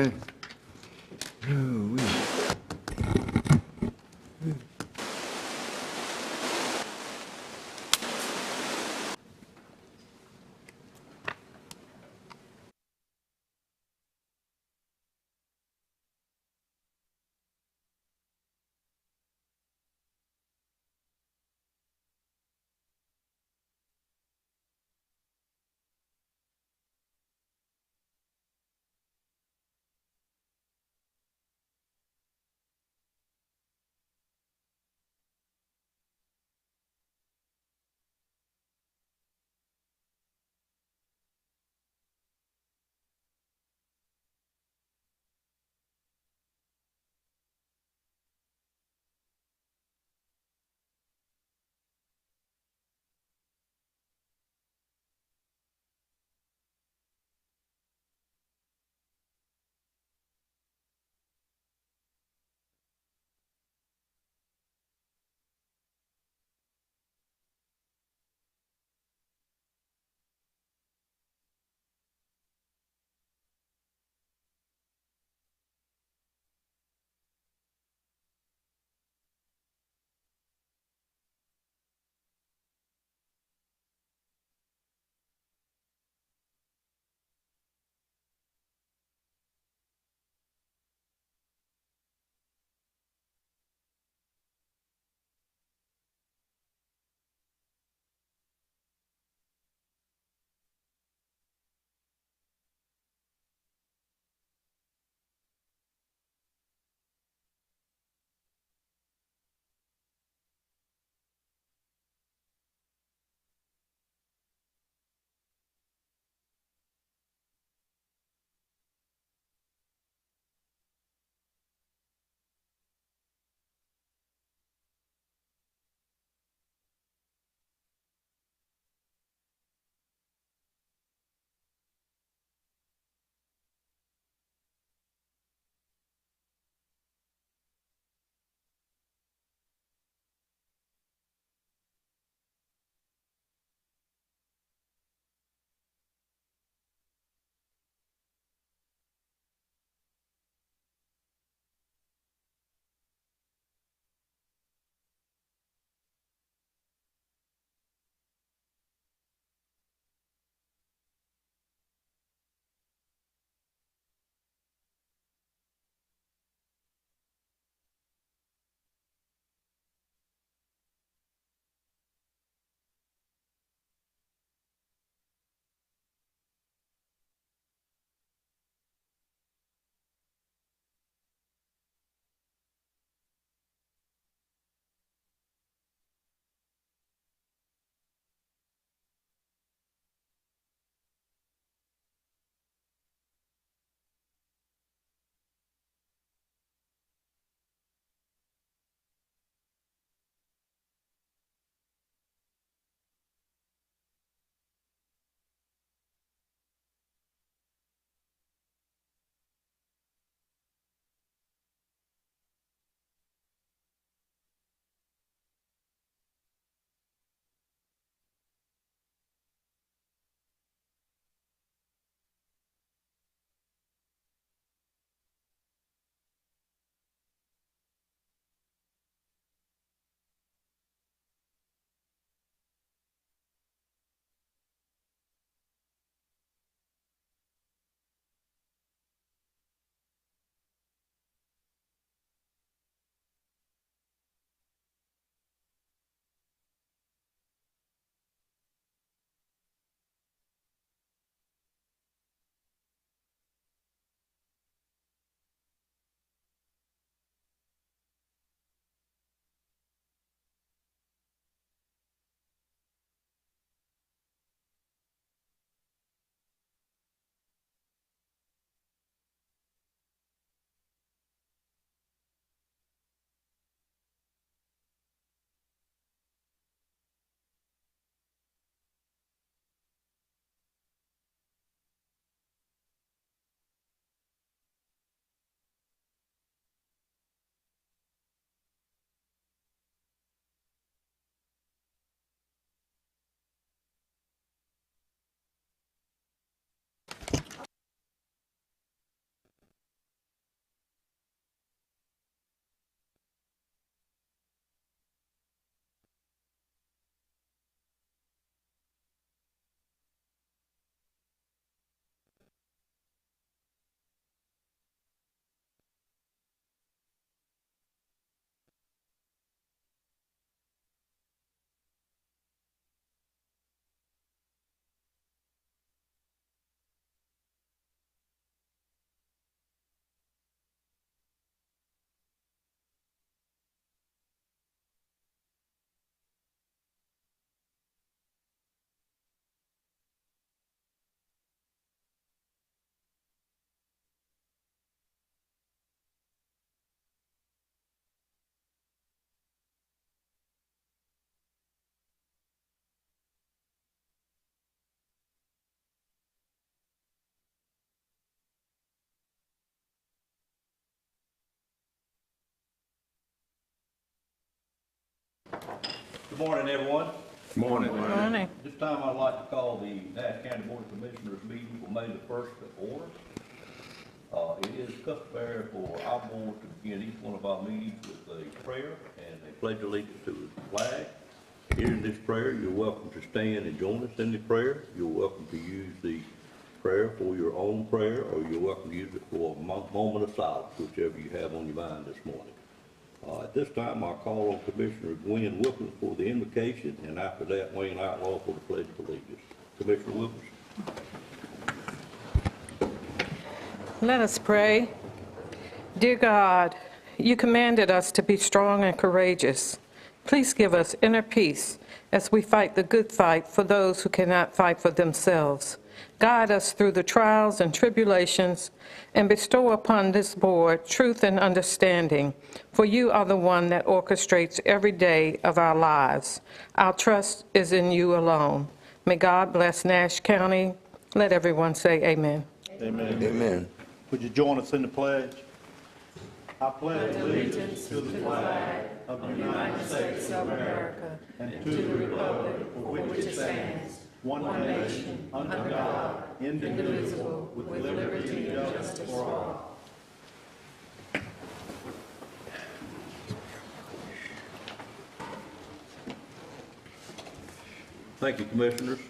Okay. Ooh, Good morning, everyone. Morning. Morning. This time I'd like to call the Nash County Board of Commissioners meeting for May the 1st to order. It is customary for our board to begin each one of our meetings with a prayer and a pledge allegiance to the flag. Here in this prayer, you're welcome to stand and join us in the prayer. You're welcome to use the prayer for your own prayer, or you're welcome to use it for a moment of silence, whichever you have on your mind this morning. At this time, I'll call on Commissioner Gwen Wilkins for the invocation, and after that, Wayne Outlaw for the pledge of allegiance. Commissioner Wilkins. Let us pray. Dear God, you commanded us to be strong and courageous. Please give us inner peace as we fight the good fight for those who cannot fight for themselves. Guide us through the trials and tribulations, and bestow upon this board truth and understanding, for you are the one that orchestrates every day of our lives. Our trust is in you alone. May God bless Nash County. Let everyone say amen. Amen. Amen. Would you join us in the pledge? I pledge allegiance to the flag of the United States of America and to the republic for which it stands, one nation, under God, indivisible, with liberty and justice for all. Thank you, Commissioners.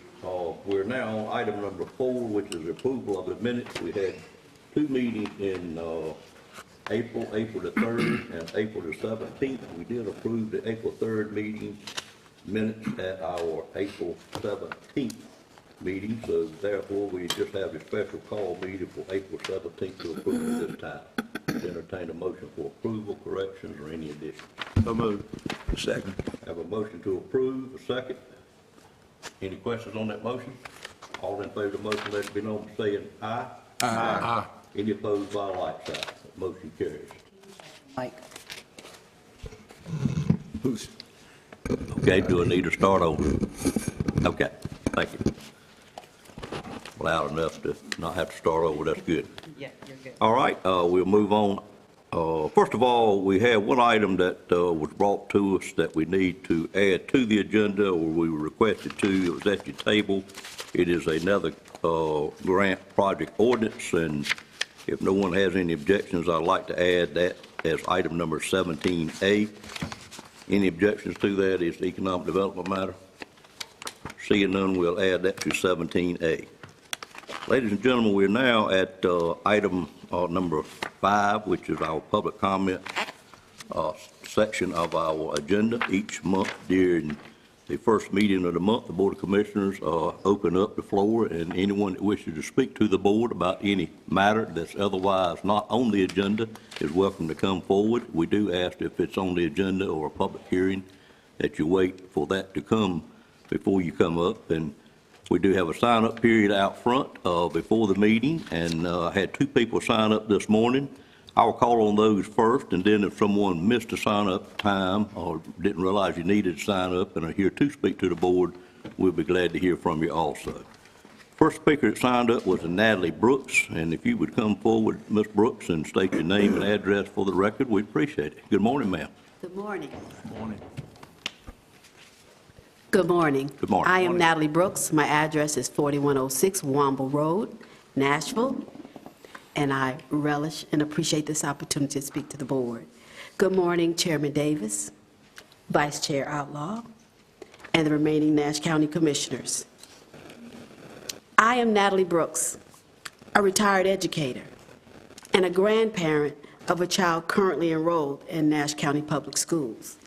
We're now on item number 4, which is approval of the minutes. We had 2 meetings in April the 3rd and April the 17th. We did approve the April 3rd meeting minutes at our April 17th meeting, so therefore we just have a special call meeting for April 17th to approve at this time. Entertain a motion for approval, corrections, or any additions. So moved. Second. Have a motion to approve, a second. Any questions on that motion? All in favor of the motion, let it be known by saying aye. Aye. Any opposed by a like sign. Motion carries. Mike. Who's? Okay, do I need to start over? Okay, thank you. Loud enough to not have to start over, that's good. Yeah, you're good. All right, we'll move on. First of all, we have one item that was brought to us that we need to add to the agenda, or we were requested to. It was at your table. It is another grant project ordinance, and if no one has any objections, I'd like to add that as item number 17A. Any objections to that? Is economic development matter? Seeing none, we'll add that to 17A. Ladies and gentlemen, we're now at item number 5, which is our public comment section of our agenda. Each month during the first meeting of the month, the Board of Commissioners open up the floor, and anyone that wishes to speak to the board about any matter that's otherwise not on the agenda is welcome to come forward. We do ask if it's on the agenda or a public hearing that you wait for that to come before you come up. And we do have a sign-up period out front before the meeting, and I had 2 people sign up this morning. I will call on those first, and then if someone missed a sign-up time or didn't realize you needed to sign up and are here to speak to the board, we'll be glad to hear from you also. First speaker that signed up was Natalie Brooks, and if you would come forward, Ms. Brooks, and state your name and address for the record, we'd appreciate it. Good morning, ma'am. Good morning. Good morning. Good morning. Good morning. I am Morning. Natalie Brooks. My address is 4106 Wamble Road, Nashville, and I relish and appreciate this opportunity to speak to the board. Good morning, Chairman Davis, Vice Chair Outlaw, and the remaining Nash County Commissioners. I am Natalie Brooks, a retired educator and a grandparent of a child currently enrolled in Nash County Public Schools.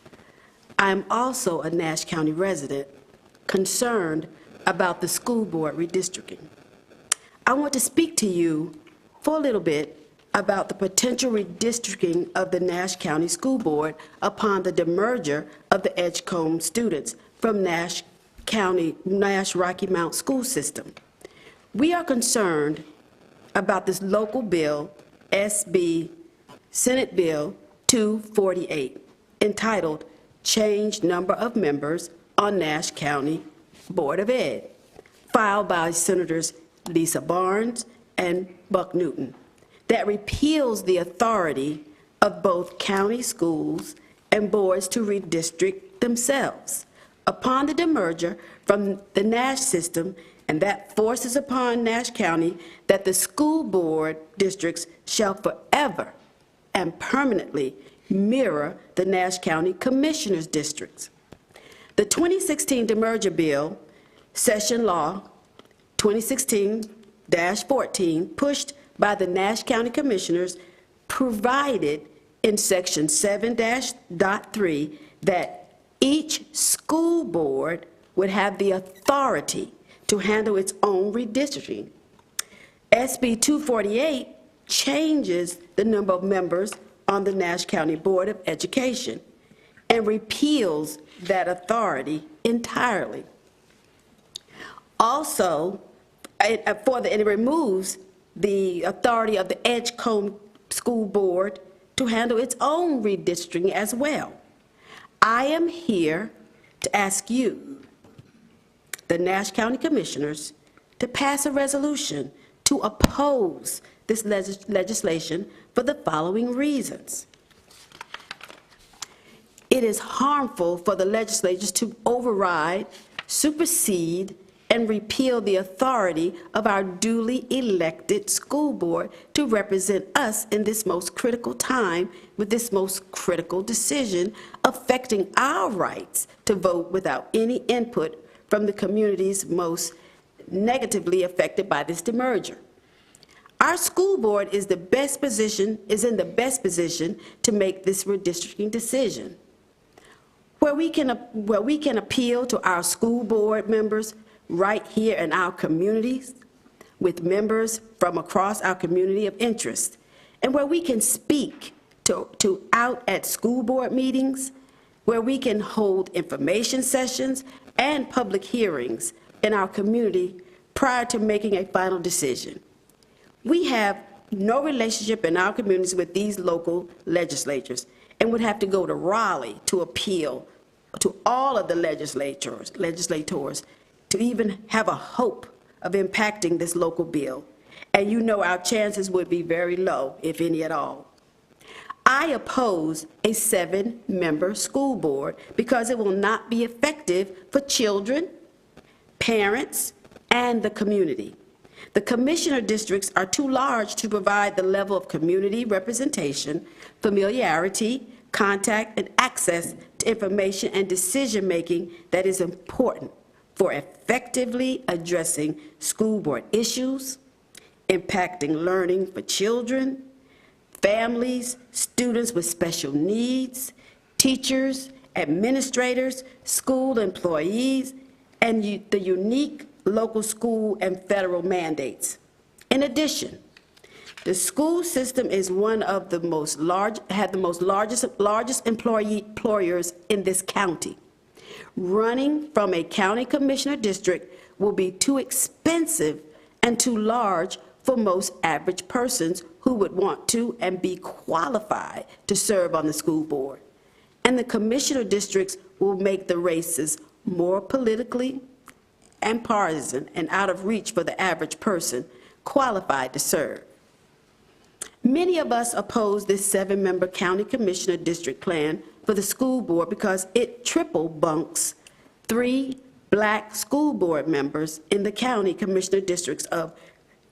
I am also a Nash County resident concerned about the school board redistricting. I want to speak to you for a little bit about the potential redistricting of the Nash County School Board upon the demerger of the Edgecombe students from Nash Rocky Mount School System. We are concerned about this local bill, SB Senate Bill 248, entitled Change Number of Members on Nash County Board of Ed, filed by Senators Lisa Barnes and Buck Newton, that repeals the authority of both county schools and boards to redistrict themselves upon the demerger from the Nash system, and that forces upon Nash County that the school board districts shall forever and permanently mirror the Nash County Commissioners' districts. The 2016 demerger bill, Session Law 2016-14, pushed by the Nash County Commissioners, provided in Section 7-3 that each school board would have the authority to handle its own redistricting. SB 248 changes the number of members on the Nash County Board of Education and repeals that authority entirely. Also, it removes the authority of the Edgecombe School Board to handle its own redistricting as well. I am here to ask you, the Nash County Commissioners, to pass a resolution to oppose this legislation for the following reasons. It is harmful for the legislatures to override, supersede, and repeal the authority of our duly elected school board to represent us in this most critical time with this most critical decision affecting our rights to vote without any input from the communities most negatively affected by this demerger. Our school board is in the best position to make this redistricting decision. Where we can appeal to our school board members right here in our communities with members from across our community of interest, and where we can speak to out at school board meetings, where we can hold information sessions and public hearings in our community prior to making a final decision. We have no relationship in our communities with these local legislatures and would have to go to Raleigh to appeal to all of the legislators to even have a hope of impacting this local bill. And you know our chances would be very low, if any at all. I oppose a 7-member school board because it will not be effective for children, parents, and the community. The commissioner districts are too large to provide the level of community representation, familiarity, contact, and access to information and decision-making that is important for effectively addressing school board issues, impacting learning for children, families, students with special needs, teachers, administrators, school employees, and the unique local school and federal mandates. In addition, the school system is one of the largest employers in this county. Running from a county commissioner district will be too expensive and too large for most average persons who would want to and be qualified to serve on the school board. And the commissioner districts will make the races more politically and partisan and out of reach for the average person qualified to serve. Many of us oppose this 7-member county commissioner district plan for the school board because it triple bunks 3 black school board members in the county commissioner districts of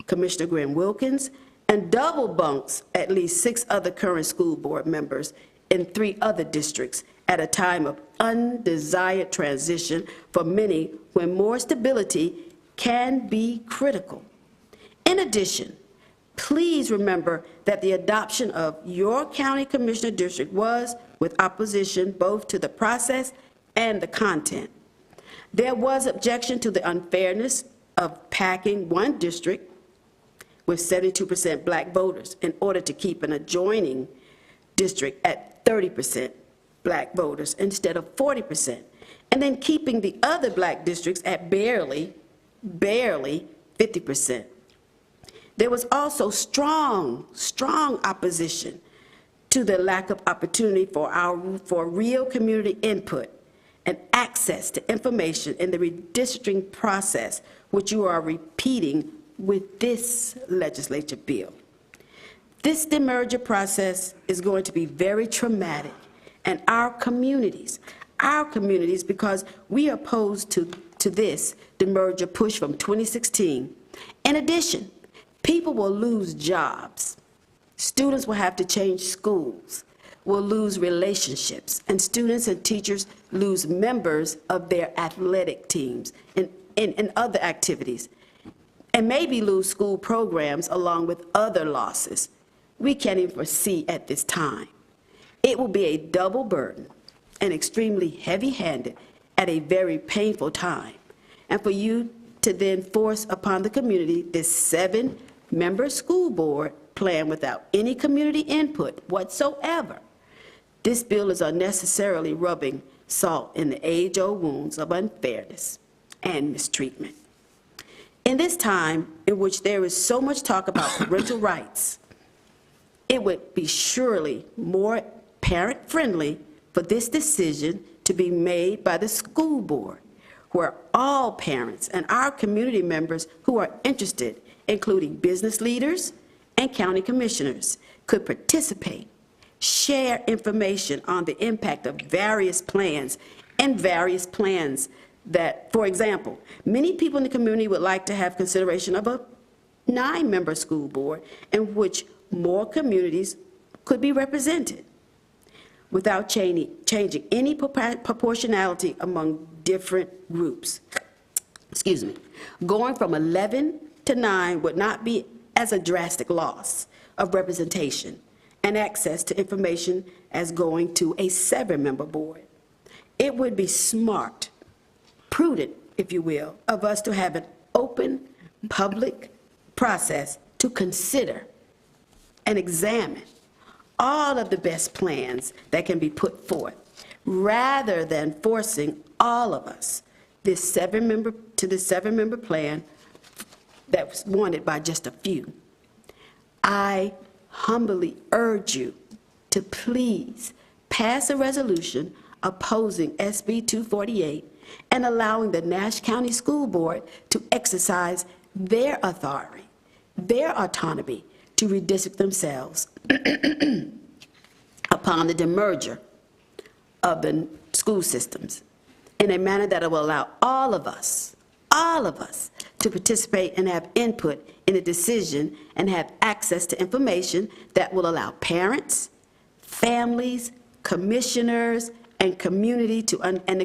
Commissioner Gwen Wilkins and double bunks at least 6 other current school board members in 3 other districts at a time of undesired transition for many when more stability can be critical. In addition, please remember that the adoption of your county commissioner district was with opposition both to the process and the content. There was objection to the unfairness of packing one district with 72% black voters in order to keep an adjoining district at 30% black voters instead of 40%, and then keeping the other black districts at barely 50%. There was also strong opposition to the lack of opportunity for real community input and access to information in the redistricting process, which you are repeating with this legislature bill. This demerger process is going to be very traumatic, and our communities, our communities because we are opposed to this, the merger push from 2016. In addition, people will lose jobs. Students will have to change schools, will lose relationships, and students and teachers lose members of their athletic teams and other activities, and maybe lose school programs along with other losses we can't even foresee at this time. It will be a double burden and extremely heavy-handed at a very painful time. And for you to then force upon the community this 7-member school board plan without any community input whatsoever, this bill is unnecessarily rubbing salt in the age-old wounds of unfairness and mistreatment. In this time in which there is so much talk about parental rights, it would be surely more parent-friendly for this decision to be made by the school board, where all parents and our community members who are interested, including business leaders and county commissioners, could participate, share information on the impact of various plans that, for example, many people in the community would like to have consideration of a 9-member school board in which more communities could be represented without changing any proportionality among different groups. Excuse me. Going from 11 to 9 would not be as a drastic loss of representation and access to information as going to a 7-member board. It would be smart, prudent, if you will, of us to have an open, public process to consider and examine all of the best plans that can be put forth, rather than forcing all of us this 7-member plan that was wanted by just a few. I humbly urge you to please pass a resolution opposing SB 248 and allowing the Nash County School Board to exercise their authority, their autonomy to redistrict themselves upon the demerger of the school systems in a manner that will allow all of us to participate and have input in the decision and have access to information that will allow parents, families, commissioners, and the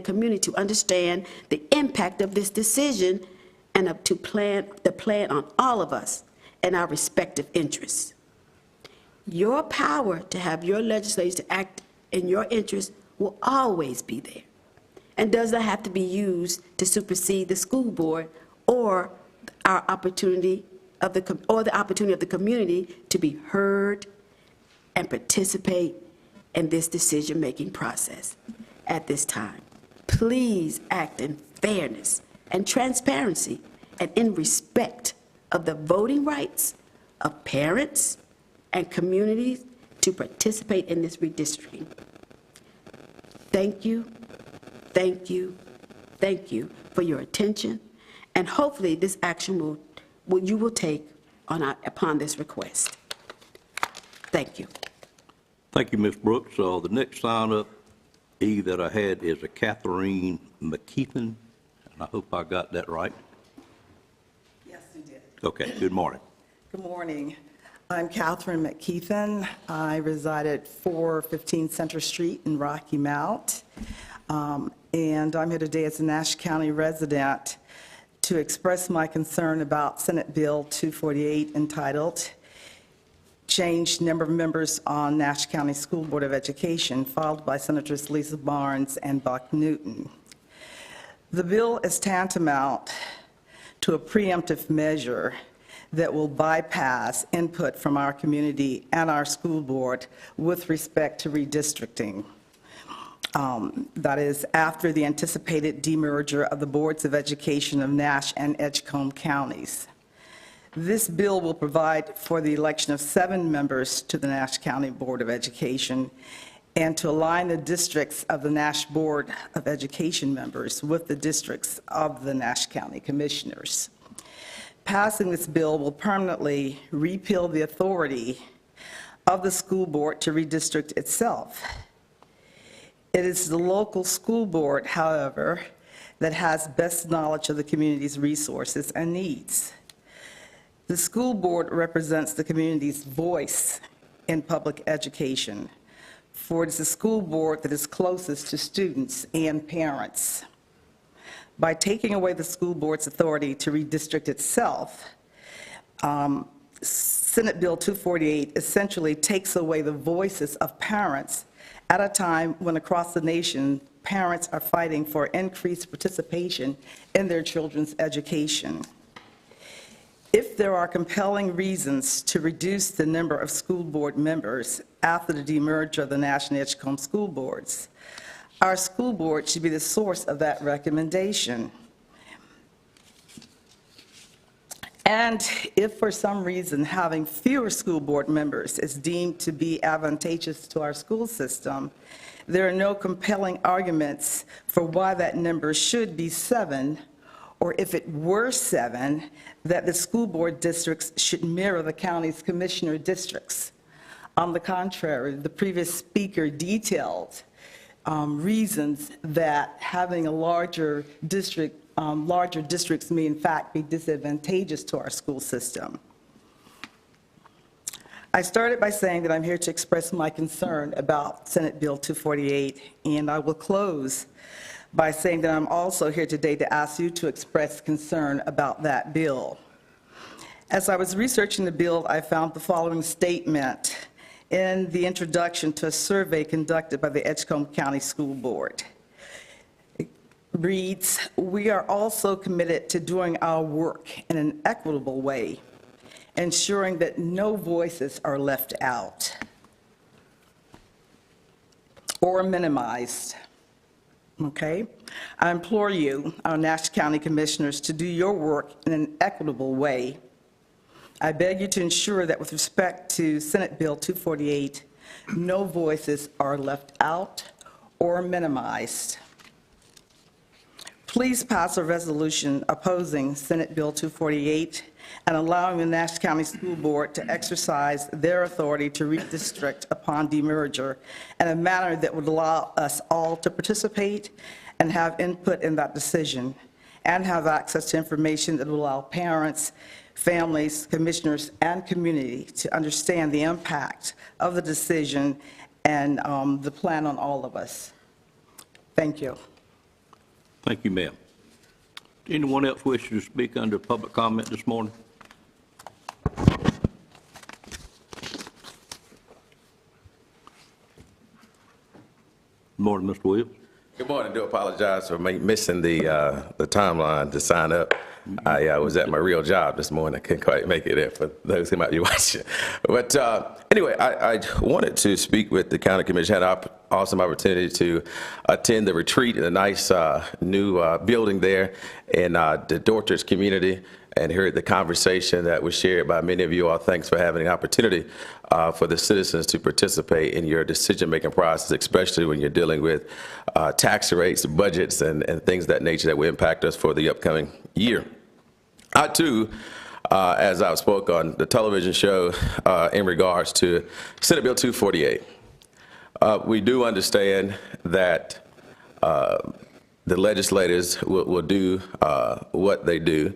community to understand the impact of this decision and to plan on all of us and our respective interests. Your power to have your legislators to act in your interest will always be there and does not have to be used to supersede the school board or our opportunity of the community to be heard and participate in this decision-making process at this time. Please act in fairness and transparency and in respect of the voting rights of parents and communities to participate in this redistricting. Thank you, thank you, thank you for your attention, and hopefully this action you will take upon this request. Thank you. Thank you, Ms. Brooks. The next sign-up that I had is a Catherine McKeithen, and I hope I got that right. Yes, you did. Okay, good morning. Good morning. I'm Catherine McKeithen. I reside at 415 Center Street in Rocky Mount, and I'm here today as a Nash County resident to express my concern about Senate Bill 248 entitled Change Number of Members on Nash County School Board of Education, filed by Senators Lisa Barnes and Buck Newton. The bill is tantamount to a preemptive measure that will bypass input from our community and our school board with respect to redistricting. That is, after the anticipated demerger of the boards of education of Nash and Edgecombe counties. This bill will provide for the election of 7 members to the Nash County Board of Education and to align the districts of the Nash Board of Education members with the districts of the Nash County Commissioners. Passing this bill will permanently repeal the authority of the school board to redistrict itself. It is the local school board, however, that has best knowledge of the community's resources and needs. The school board represents the community's voice in public education, for it is the school board that is closest to students and parents. By taking away the school board's authority to redistrict itself, Senate Bill 248 essentially takes away the voices of parents at a time when across the nation, parents are fighting for increased participation in their children's education. If there are compelling reasons to reduce the number of school board members after the demerger of the National Edgecombe School Boards, our school board should be the source of that recommendation. And if for some reason having fewer school board members is deemed to be advantageous to our school system, there are no compelling arguments for why that number should be 7, or if it were 7, that the school board districts should mirror the county's commissioner districts. On the contrary, the previous speaker detailed reasons that having a larger districts may in fact be disadvantageous to our school system. I started by saying that I'm here to express my concern about Senate Bill 248, and I will close by saying that I'm also here today to ask you to express concern about that bill. As I was researching the bill, I found the following statement in the introduction to a survey conducted by the Edgecombe County School Board. It reads, "We are also committed to doing our work in an equitable way, ensuring that no voices are left out or minimized." Okay? I implore you, our Nash County Commissioners, to do your work in an equitable way. I beg you to ensure that with respect to Senate Bill 248, no voices are left out or minimized. Please pass a resolution opposing Senate Bill 248 and allowing the Nash County School Board to exercise their authority to redistrict upon demerger in a manner that would allow us all to participate and have input in that decision, and have access to information that will allow parents, families, commissioners, and community to understand the impact of the decision and the plan on all of us. Thank you. Thank you, ma'am. Anyone else wish to speak under public comment this morning? Good morning, Mr. Williams. Good morning. I do apologize for missing the timeline to sign up. I was at my real job this morning. I couldn't quite make it there for those who might be watching. But anyway, I wanted to speak with the county commission. Had an awesome opportunity to attend the retreat in a nice new building there in the Dorchester community, and heard the conversation that was shared by many of you all. Thanks for having an opportunity for the citizens to participate in your decision-making process, especially when you're dealing with tax rates, budgets, and things of that nature that will impact us for the upcoming year. I, too, as I spoke on the television show in regards to Senate Bill 248, we do understand that the legislators will do what they do.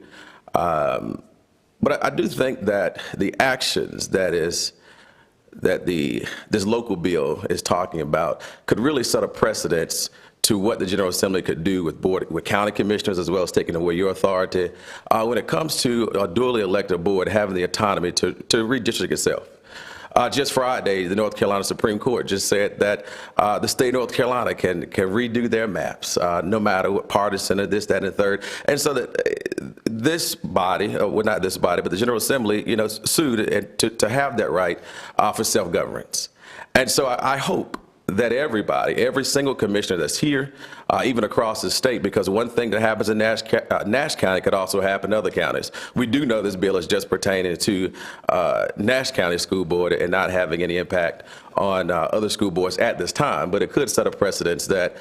But I do think that the actions this local bill is talking about could really set a precedence to what the General Assembly could do with county commissioners, as well as taking away your authority when it comes to a duly elected board having the autonomy to redistrict itself. Just Friday, the North Carolina Supreme Court just said that the state of North Carolina can redo their maps, no matter what partisan or this, that, and the third. And so that this body, well, not this body, but the General Assembly, sued to have that right for self-governance. And so I hope that every single commissioner that's here, even across the state, because one thing that happens in Nash County could also happen in other counties. We do know this bill is just pertaining to Nash County School Board and not having any impact on other school boards at this time, but it could set a precedence that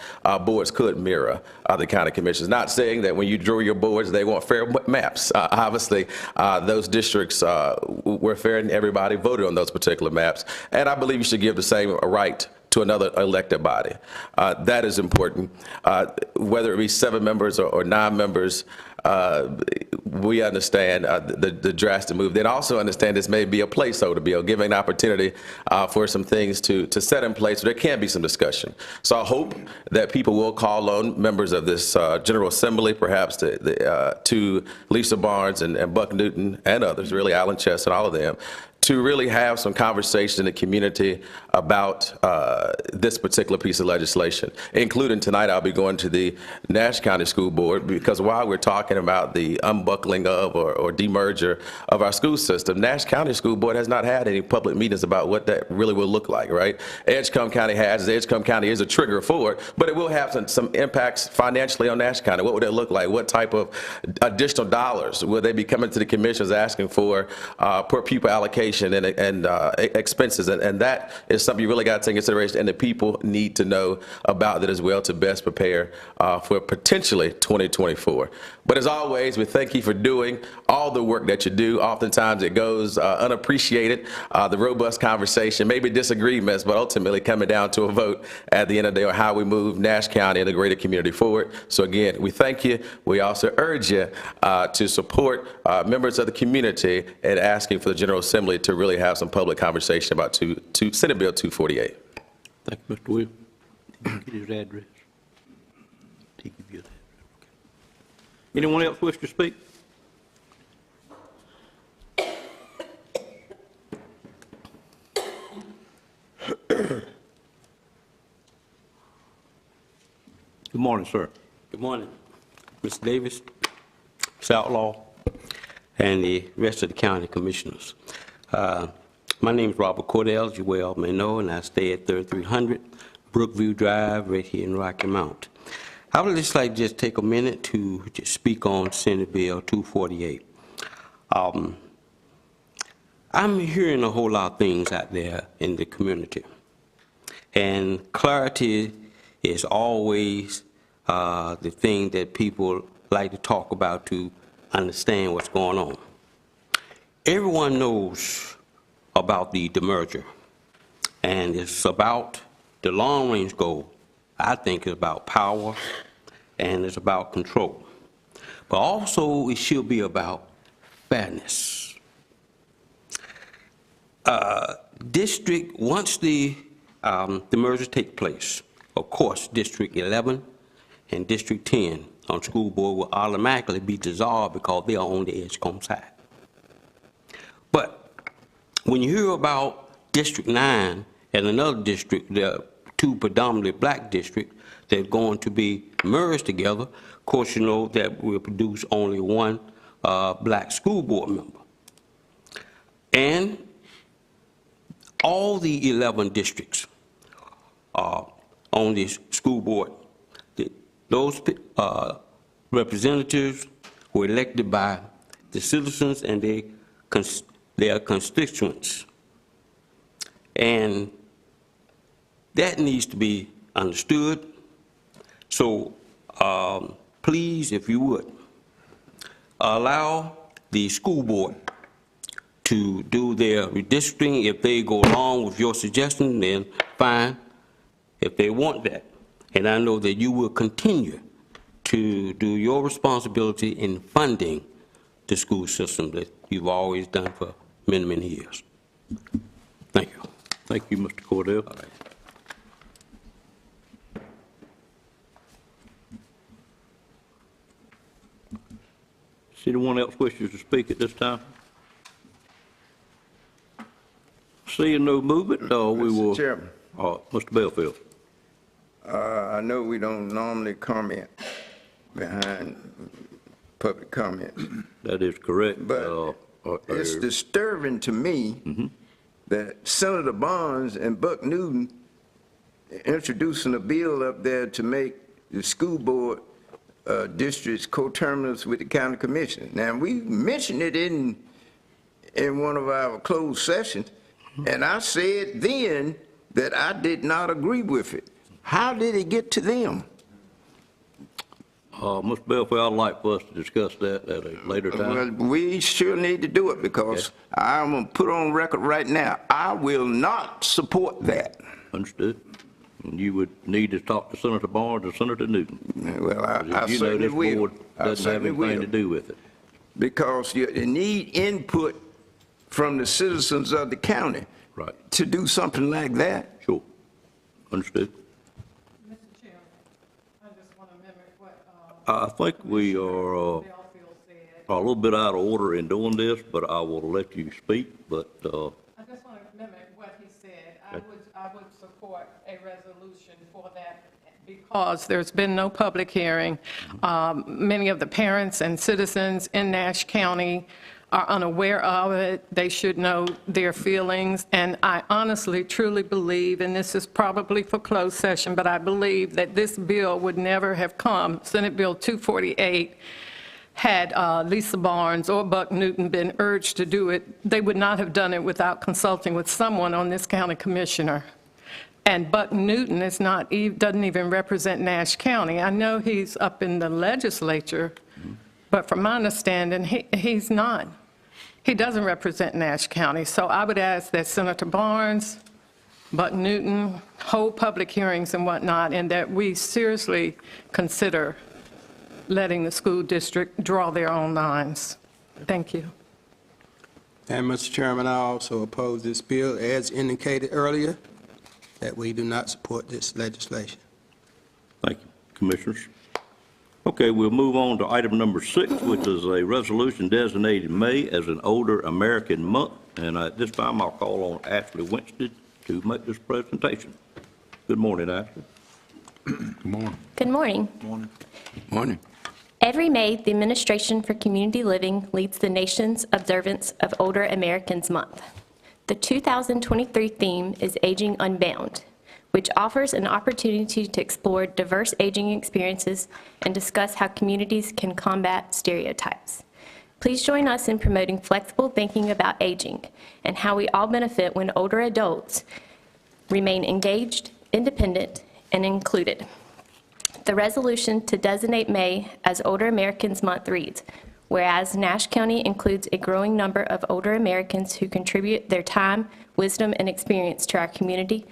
boards could mirror the county commissions. Not saying that when you drew your boards, they want fair maps. Obviously, those districts were fair and everybody voted on those particular maps. And I believe you should give the same right to another elected body. That is important. Whether it be 7 members or 9 members, we understand the drastic move. They also understand this may be a placeholder bill, giving an opportunity for some things to set in place so there can be some discussion. So I hope that people will call on members of this General Assembly, perhaps to Lisa Barnes and Buck Newton and others, really Alan Chess and all of them, to really have some conversation in the community about this particular piece of legislation. Including tonight, I'll be going to the Nash County School Board, because while we're talking about the unbuckling of or demerger of our school system, Nash County School Board has not had any public meetings about what that really will look like, right? Edgecombe County has. Edgecombe County is a trigger for it, but it will have some impacts financially on Nash County. What would it look like? What type of additional dollars will they be coming to the commissioners asking for per pupil allocation and expenses, and that is something you really got to take into consideration, and the people need to know about that as well to best prepare for potentially 2024. But as always, we thank you for doing all the work that you do. Oftentimes it goes unappreciated, the robust conversation, maybe disagreements, but ultimately coming down to a vote at the end of the day on how we move Nash County and the greater community forward. So again, we thank you. We also urge you to support members of the community and asking for the General Assembly to really have some public conversation about Senate Bill 248. Thank you, Mr. Williams. Did you get his address? Did he give you that? Okay. Anyone else wish to speak? Good morning, sir. Good morning, Mr. Davis, Mr. Outlaw, and the rest of the county commissioners. My name is Robert Cordell, as you well may know, and I stay at 3300 Brookview Drive right here in Rocky Mount. I would just like to take a minute to just speak on Senate Bill 248. I'm hearing a whole lot of things out there in the community, and clarity is always the thing that people like to talk about to understand what's going on. Everyone knows about the demerger, and it's about the long-range goal. I think it's about power, and it's about control. But also, it should be about fairness. Once the merger takes place, of course, District 11 and District 10 on school board will automatically be dissolved because they are on the Edgecombe side. But when you hear about District 9 and another district, the 2 predominantly black districts that are going to be merged together, of course you know that will produce only 1 black school board member. And all the 11 districts on this school board, those representatives were elected by the citizens and their constituents. And that needs to be understood. So please, if you would, allow the school board to do their redistricting. If they go along with your suggestion, then fine, if they want that. And I know that you will continue to do your responsibility in funding the school system that you've always done for many, many years. Thank you. Thank you, Mr. Cordell. All right. Does anyone else wishes to speak at this time? Seeing no movement, we will. Mr. Chairman, Mr. Belfield. I know we don't normally comment behind public comment, That is correct. but it's disturbing to me that Senator Barnes and Buck Newton introducing a bill up there to make the school board districts coterminous with the county commission. Now, we mentioned it in one of our closed sessions, and I said then that I did not agree with it. How did it get to them? Mr. Belfour, I'd like for us to discuss that at a later time. Well, we sure need to do it because I'm going to put on record right now, I will not support that. Understood? And you would need to talk to Senator Barnes or Senator Newton. Well, I As you know, certainly this will. board I doesn't have certainly anything to will. do with it. Because you need input from the citizens of the county. Right. To do something like that. Sure. Understood? Mr. Chairman, I just want to mimic what I think we are Belfield said. a little bit out of order in doing this, but I will let you speak, but, I just want to mimic what he said. I would support a resolution for that because there's been no public hearing. Many of the parents and citizens in Nash County are unaware of it. They should know their feelings. And I honestly, truly believe, and this is probably for closed session, but I believe that this bill would never have come, Senate Bill 248, had Lisa Barnes or Buck Newton been urged to do it. They would not have done it without consulting with someone on this county commissioner. And Buck Newton is not, doesn't even represent Nash County. I know he's up in the legislature, but from my understanding, he's not. He doesn't represent Nash County. So I would ask that Senator Barnes, Buck Newton, hold public hearings and whatnot, and that we seriously consider letting the school district draw their own lines. Thank you. And, Mr. Chairman, I also oppose this bill, as indicated earlier, that we do not support this legislation. thank you, Commissioners. Okay, we'll move on to item number 6, which is a resolution designating May as an Older American Month. And at this time, I'll call on Ashley Winstead to make this presentation. Good morning, Ashley. Good morning. Morning. Every May, the Administration for Community Living leads the nation's observance of Older Americans Month. The 2023 theme is Aging Unbound, which offers an opportunity to explore diverse aging experiences and discuss how communities can combat stereotypes. Please join us in promoting flexible thinking about aging and how we all benefit when older adults remain engaged, independent, and included. The resolution to designate May as Older Americans Month reads, whereas Nash County includes a growing number of older Americans who contribute their time, wisdom, and experience to our community,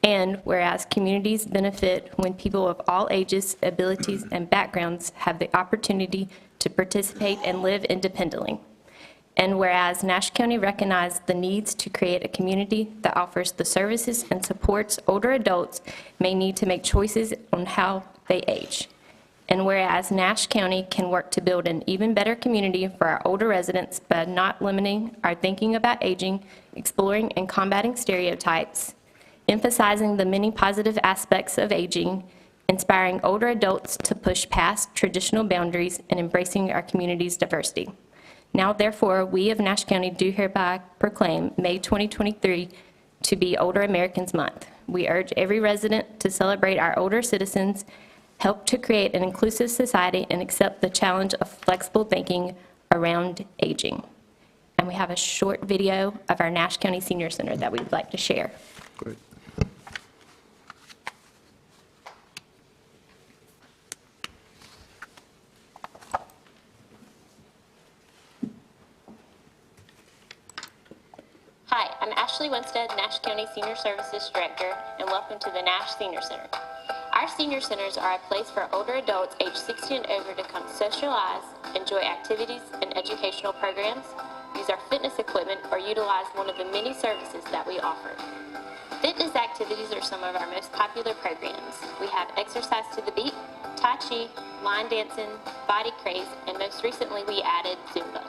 and whereas communities benefit when people of all ages, abilities, and backgrounds have the opportunity to participate and live independently. And whereas Nash County recognized the needs to create a community that offers the services and supports older adults may need to make choices on how they age. And whereas Nash County can work to build an even better community for our older residents by not limiting our thinking about aging, exploring and combating stereotypes, emphasizing the many positive aspects of aging, inspiring older adults to push past traditional boundaries, and embracing our community's diversity. Now, therefore, we of Nash County do hereby proclaim May 2023 to be Older Americans Month. We urge every resident to celebrate our older citizens, help to create an inclusive society, and accept the challenge of flexible thinking around aging. And we have a short video of our Nash County Senior Center that we would like to share. Great. Hi, I'm Ashley Winstead, Nash County Senior Services Director, and welcome to the Nash Senior Center. Our senior centers are a place for older adults aged 60 and over to come socialize, enjoy activities and educational programs, use our fitness equipment, or utilize one of the many services that we offer. Fitness activities are some of our most popular programs. We have exercise to the beat, Tai Chi, line dancing, body craze, and most recently we added Zumba.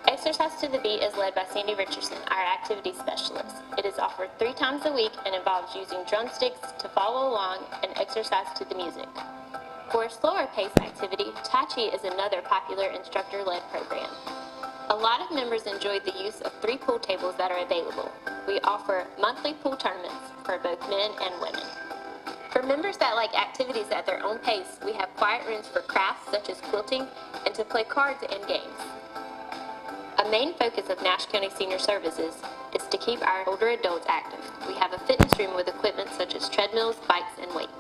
Exercise to the Beat is led by Sandy Richardson, our activity specialist. It is offered 3 times a week and involves using drumsticks to follow along and exercise to the music. For a slower pace activity, Tai Chi is another popular instructor-led program. A lot of members enjoyed the use of 3 pool tables that are available. We offer monthly pool tournaments for both men and women. For members that like activities at their own pace, we have quiet rooms for crafts such as quilting and to play cards and games. A main focus of Nash County Senior Services is to keep our older adults active. We have a fitness room with equipment such as treadmills, bikes, and weights.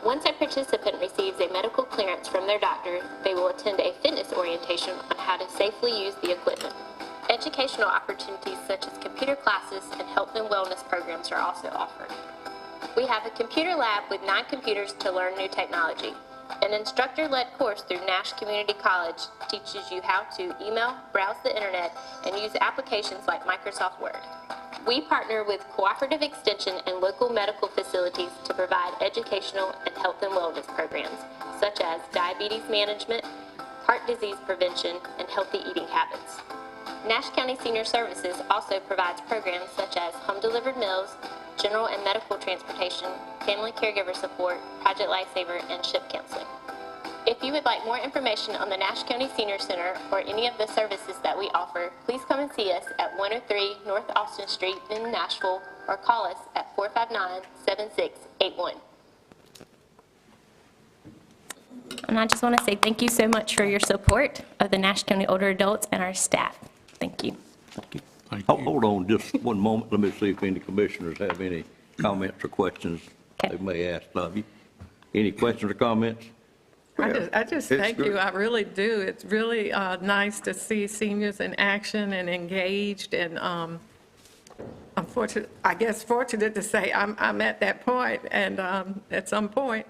Once a participant receives a medical clearance from their doctor, they will attend a fitness orientation on how to safely use the equipment. Educational opportunities such as computer classes and health and wellness programs are also offered. We have a computer lab with 9 computers to learn new technology. An instructor-led course through Nash Community College teaches you how to email, browse the internet, and use applications like Microsoft Word. We partner with Cooperative Extension and local medical facilities to provide educational and health and wellness programs, such as diabetes management, heart disease prevention, and healthy eating habits. Nash County Senior Services also provides programs such as home-delivered meals, general and medical transportation, family caregiver support, Project Lifesaver, and ship counseling. If you would like more information on the Nash County Senior Center or any of the services that we offer, please come and see us at 103 North Austin Street in Nashville or call us at 459-7681. And I just want to say thank you so much for your support of the Nash County Older Adults and our staff. Thank you. Hold on just one moment. Let me see if any commissioners have any comments or questions Okay. they may ask of you. Any questions or comments? I just it's thank good. you, I really do. It's really nice to see seniors in action and engaged, and I'm fortunate, I guess fortunate to say I'm at that point, and at some point,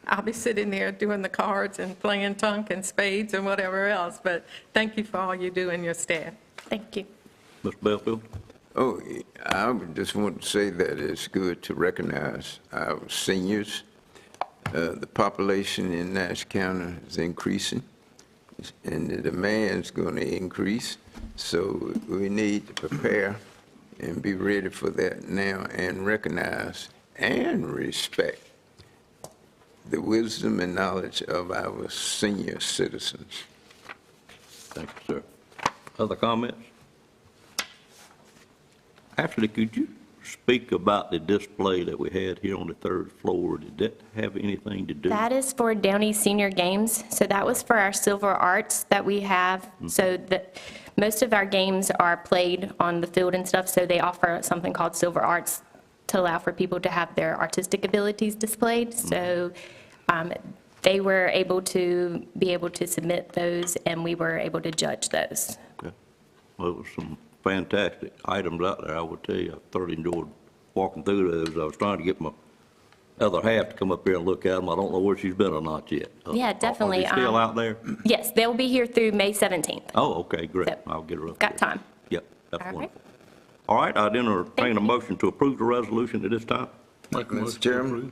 I'll be sitting there doing the cards and playing tunk and spades and whatever else, but thank you for all you do and your staff. Thank you. Mr. Belfield? Oh, I would just want to say that it's good to recognize our seniors. The population in Nash County is increasing, and the demand's going to increase. So we need to prepare and be ready for that now and recognize and respect the wisdom and knowledge of our senior citizens. Thank you, sir. Other comments? Actually, could you speak about the display that we had here on the 3rd floor? Did that have anything to do? That is for Downey Senior Games. So that was for our silver arts that we have. So that most of our games are played on the field and stuff, so they offer something called silver arts to allow for people to have their artistic abilities displayed. So they were able to submit those, and we were able to judge those. Okay. Well, there was some fantastic items out there, I would tell you. I thoroughly enjoyed walking through those. I was trying to get my other half to come up here and look at them. I don't know where she's been or not yet. Yeah, definitely. Are they still out there? Yes, they'll be here through May 17th. Oh, okay, great. So, I'll get her up Got there. time. Yep, that's All right. wonderful. All right, I'd entertain Thank a you. motion to approve the resolution at this time. Mr. Chairman?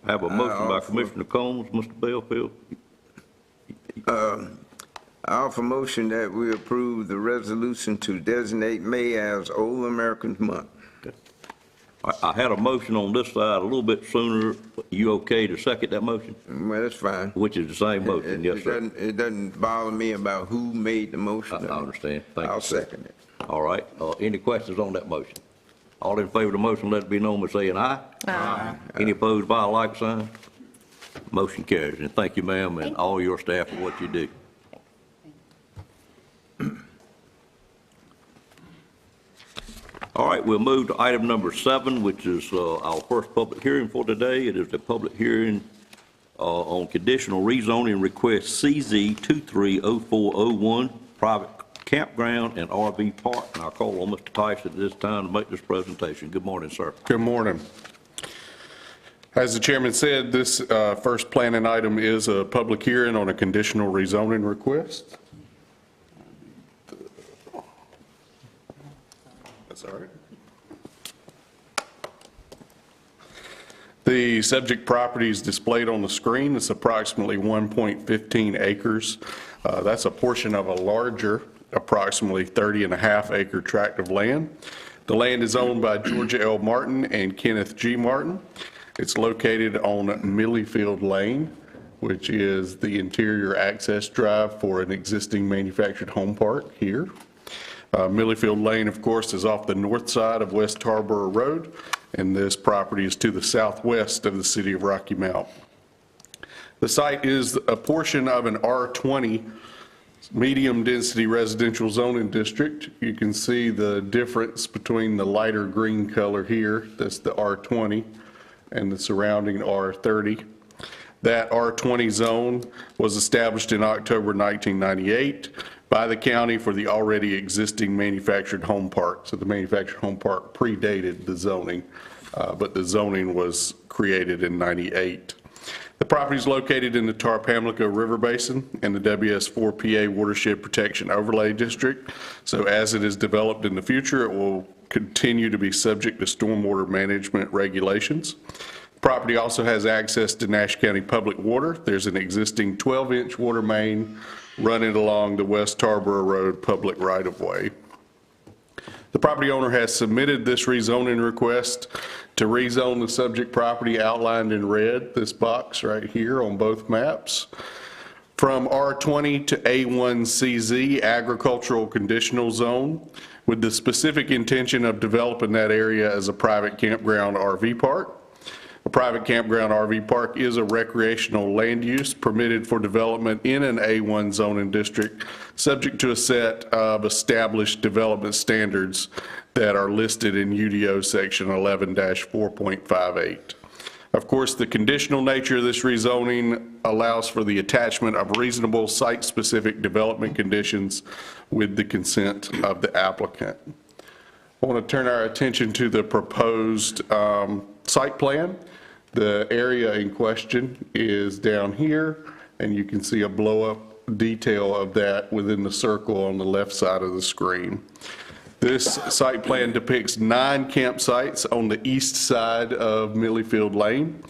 I have a motion by offer- Commissioner Combs, Mr. Belfield. I offer motion that we approve the resolution to designate May as Old Americans Month. I had a motion on this side a little bit sooner. You okay to second that motion? Well, that's fine. Which is the same motion, yes, sir. It doesn't bother me about who made the motion. I understand. Thank you, I'll sir. second it. All right, any questions on that motion? All in favor of the motion, let it be known by saying aye. Aye. Any opposed by a like sign? Motion carries, and thank you, ma'am, and all your staff for what you do. All right, we'll move to item number 7, which is our first public hearing for today. It is the public hearing on conditional rezoning request CZ 230401, private campground and RV park. And I'll call on Mr. Tyson at this time to make this presentation. Good morning, sir. Good morning. As the chairman said, this first planning item is a public hearing on a conditional rezoning request. That's all right. The subject property is displayed on the screen. It's approximately 1.15 acres. That's a portion of a larger, approximately 30.5 acre tract of land. The land is owned by Georgia L. Martin and Kenneth G. Martin. It's located on Milliefield Lane, which is the interior access drive for an existing manufactured home park here. Milliefield Lane, of course, is off the north side of West Tarboro Road, and this property is to the southwest of the city of Rocky Mount. The site is a portion of an R20 medium-density residential zoning district. You can see the difference between the lighter green color here, that's the R20, and the surrounding R30. That R20 zone was established in October 1998 by the county for the already existing manufactured home park. So the manufactured home park predated the zoning, but the zoning was created in '98. The property is located in the Tar-Pamlico River Basin and the WS4PA Watershed Protection Overlay District. So as it is developed in the future, it will continue to be subject to stormwater management regulations. The property also has access to Nash County Public Water. There's an existing 12-inch water main running along the West Tarboro Road public right-of-way. The property owner has submitted this rezoning request to rezone the subject property outlined in red, this box right here on both maps, from R20 to A1CZ Agricultural Conditional Zone, with the specific intention of developing that area as a private campground RV park. A private campground RV park is a recreational land use permitted for development in an A1 zoning district, subject to a set of established development standards that are listed in UDO section 11-4.58. Of course, the conditional nature of this rezoning allows for the attachment of reasonable site-specific development conditions with the consent of the applicant. I want to turn our attention to the proposed site plan. The area in question is down here, and you can see a blow-up detail of that within the circle on the left side of the screen. This site plan depicts 9 campsites on the east side of Milliefield Lane,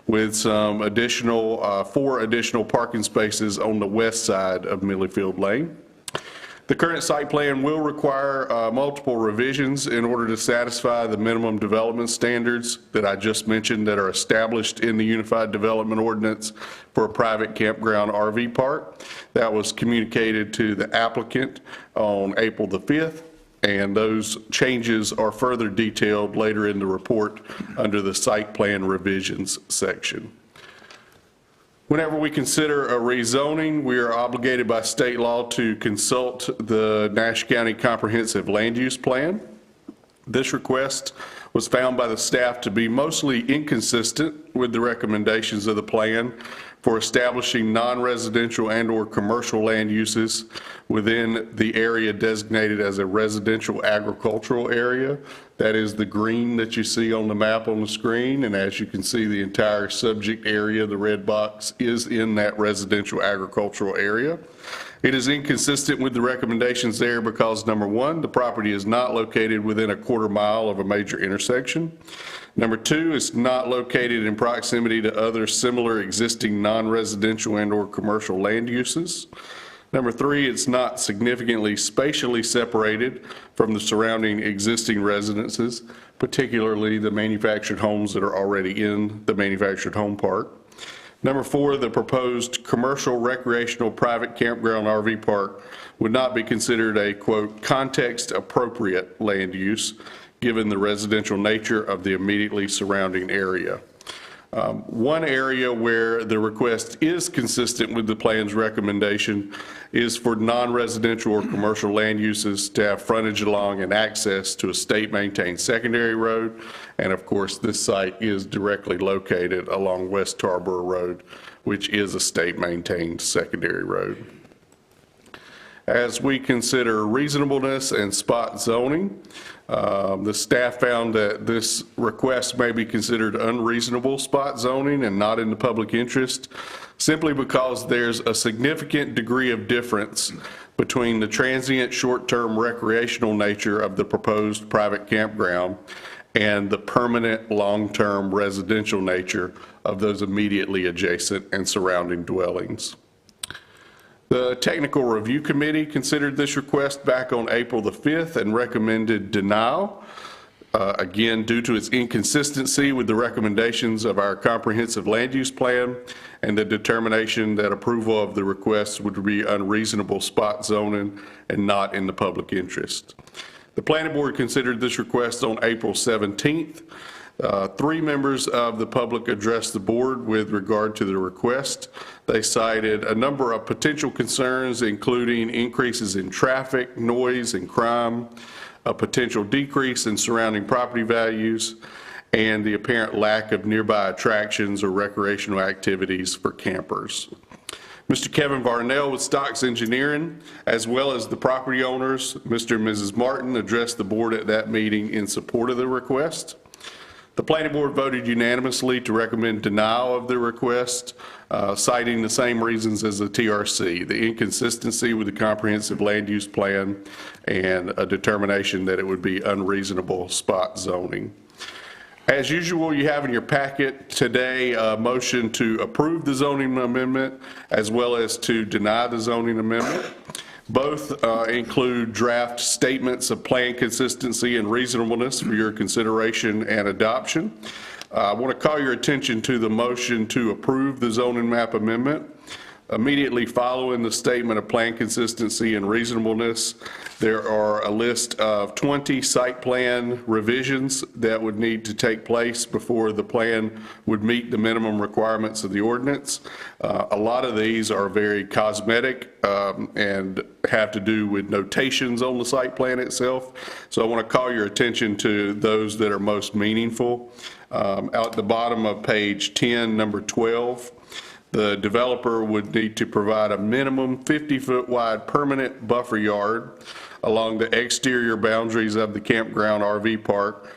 with some additional, 4 additional parking spaces on the west side of Milliefield Lane. The current site plan will require multiple revisions in order to satisfy the minimum development standards that I just mentioned that are established in the Unified Development Ordinance for a private campground RV park. That was communicated to the applicant on April the 5th, and those changes are further detailed later in the report under the site plan revisions section. Whenever we consider a rezoning, we are obligated by state law to consult the Nash County Comprehensive Land Use Plan. This request was found by the staff to be mostly inconsistent with the recommendations of the plan for establishing non-residential and/or commercial land uses within the area designated as a residential agricultural area. That is the green that you see on the map on the screen, and as you can see, the entire subject area, the red box, is in that residential agricultural area. It is inconsistent with the recommendations there because, number one, the property is not located within a quarter mile of a major intersection. Number two, it's not located in proximity to other similar existing non-residential and/or commercial land uses. Number three, it's not significantly spatially separated from the surrounding existing residences, particularly the manufactured homes that are already in the manufactured home park. Number four, the proposed commercial recreational private campground RV park would not be considered a, quote, context-appropriate land use, given the residential nature of the immediately surrounding area. One area where the request is consistent with the plan's recommendation is for non-residential or commercial land uses to have frontage along and access to a state-maintained secondary road. And of course, this site is directly located along West Tarboro Road, which is a state-maintained secondary road. As we consider reasonableness and spot zoning, the staff found that this request may be considered unreasonable spot zoning and not in the public interest, simply because there's a significant degree of difference between the transient short-term recreational nature of the proposed private campground and the permanent long-term residential nature of those immediately adjacent and surrounding dwellings. The Technical Review Committee considered this request back on April the 5th and recommended denial, again, due to its inconsistency with the recommendations of our comprehensive land use plan and the determination that approval of the request would be unreasonable spot zoning and not in the public interest. The Planning Board considered this request on April 17th. 3 members of the public addressed the board with regard to the request. They cited a number of potential concerns, including increases in traffic, noise, and crime, a potential decrease in surrounding property values, and the apparent lack of nearby attractions or recreational activities for campers. Mr. Kevin Varnell with Stocks Engineering, as well as the property owners, Mr. and Mrs. Martin, addressed the board at that meeting in support of the request. The planning board voted unanimously to recommend denial of the request, citing the same reasons as the TRC, the inconsistency with the comprehensive land use plan and a determination that it would be unreasonable spot zoning. As usual, you have in your packet today a motion to approve the zoning amendment as well as to deny the zoning amendment. Both include draft statements of plan consistency and reasonableness for your consideration and adoption. I want to call your attention to the motion to approve the zoning map amendment. Immediately following the statement of plan consistency and reasonableness, there are a list of 20 site plan revisions that would need to take place before the plan would meet the minimum requirements of the ordinance. A lot of these are very cosmetic and have to do with notations on the site plan itself. So I want to call your attention to those that are most meaningful. Out at the bottom of page 10, number 12, the developer would need to provide a minimum 50-foot wide permanent buffer yard along the exterior boundaries of the campground RV park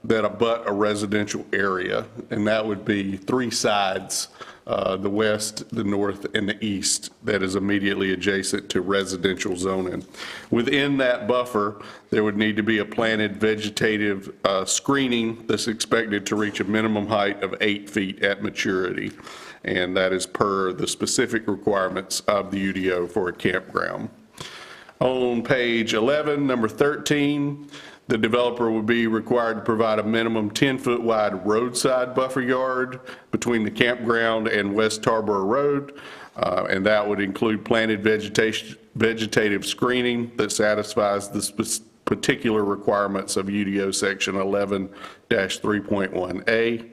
that abut a residential area. And that would be 3 sides, the west, the north, and the east, that is immediately adjacent to residential zoning. Within that buffer, there would need to be a planted vegetative screening that's expected to reach a minimum height of 8 feet at maturity. And that is per the specific requirements of the UDO for a campground. On page 11, number 13, the developer would be required to provide a minimum 10-foot wide roadside buffer yard between the campground and West Tarboro Road, and that would include planted vegetative screening that satisfies the particular requirements of UDO section 11-3.1A.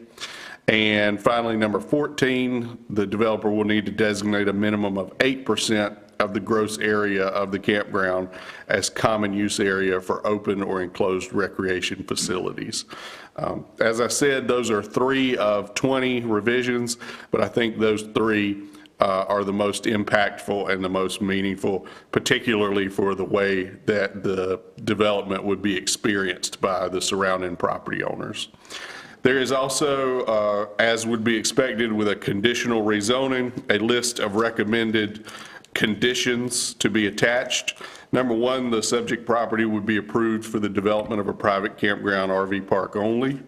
And finally, number 14, the developer will need to designate a minimum of 8% of the gross area of the campground as common use area for open or enclosed recreation facilities. As I said, those are 3 of 20 revisions, but I think those 3 are the most impactful and the most meaningful, particularly for the way that the development would be experienced by the surrounding property owners. There is also, as would be expected with a conditional rezoning, a list of recommended conditions to be attached. Number 1, the subject property would be approved for the development of a private campground RV park only.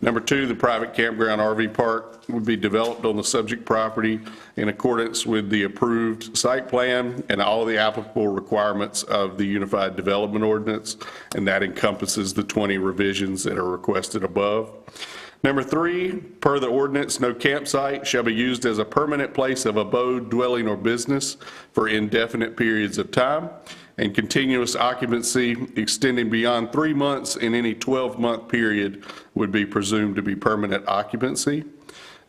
Number 2, the private campground RV park would be developed on the subject property in accordance with the approved site plan and all the applicable requirements of the Unified Development Ordinance, and that encompasses the 20 revisions that are requested above. Number 3, per the ordinance, no campsite shall be used as a permanent place of abode, dwelling, or business for indefinite periods of time, and continuous occupancy extending beyond 3 months in any 12-month period would be presumed to be permanent occupancy.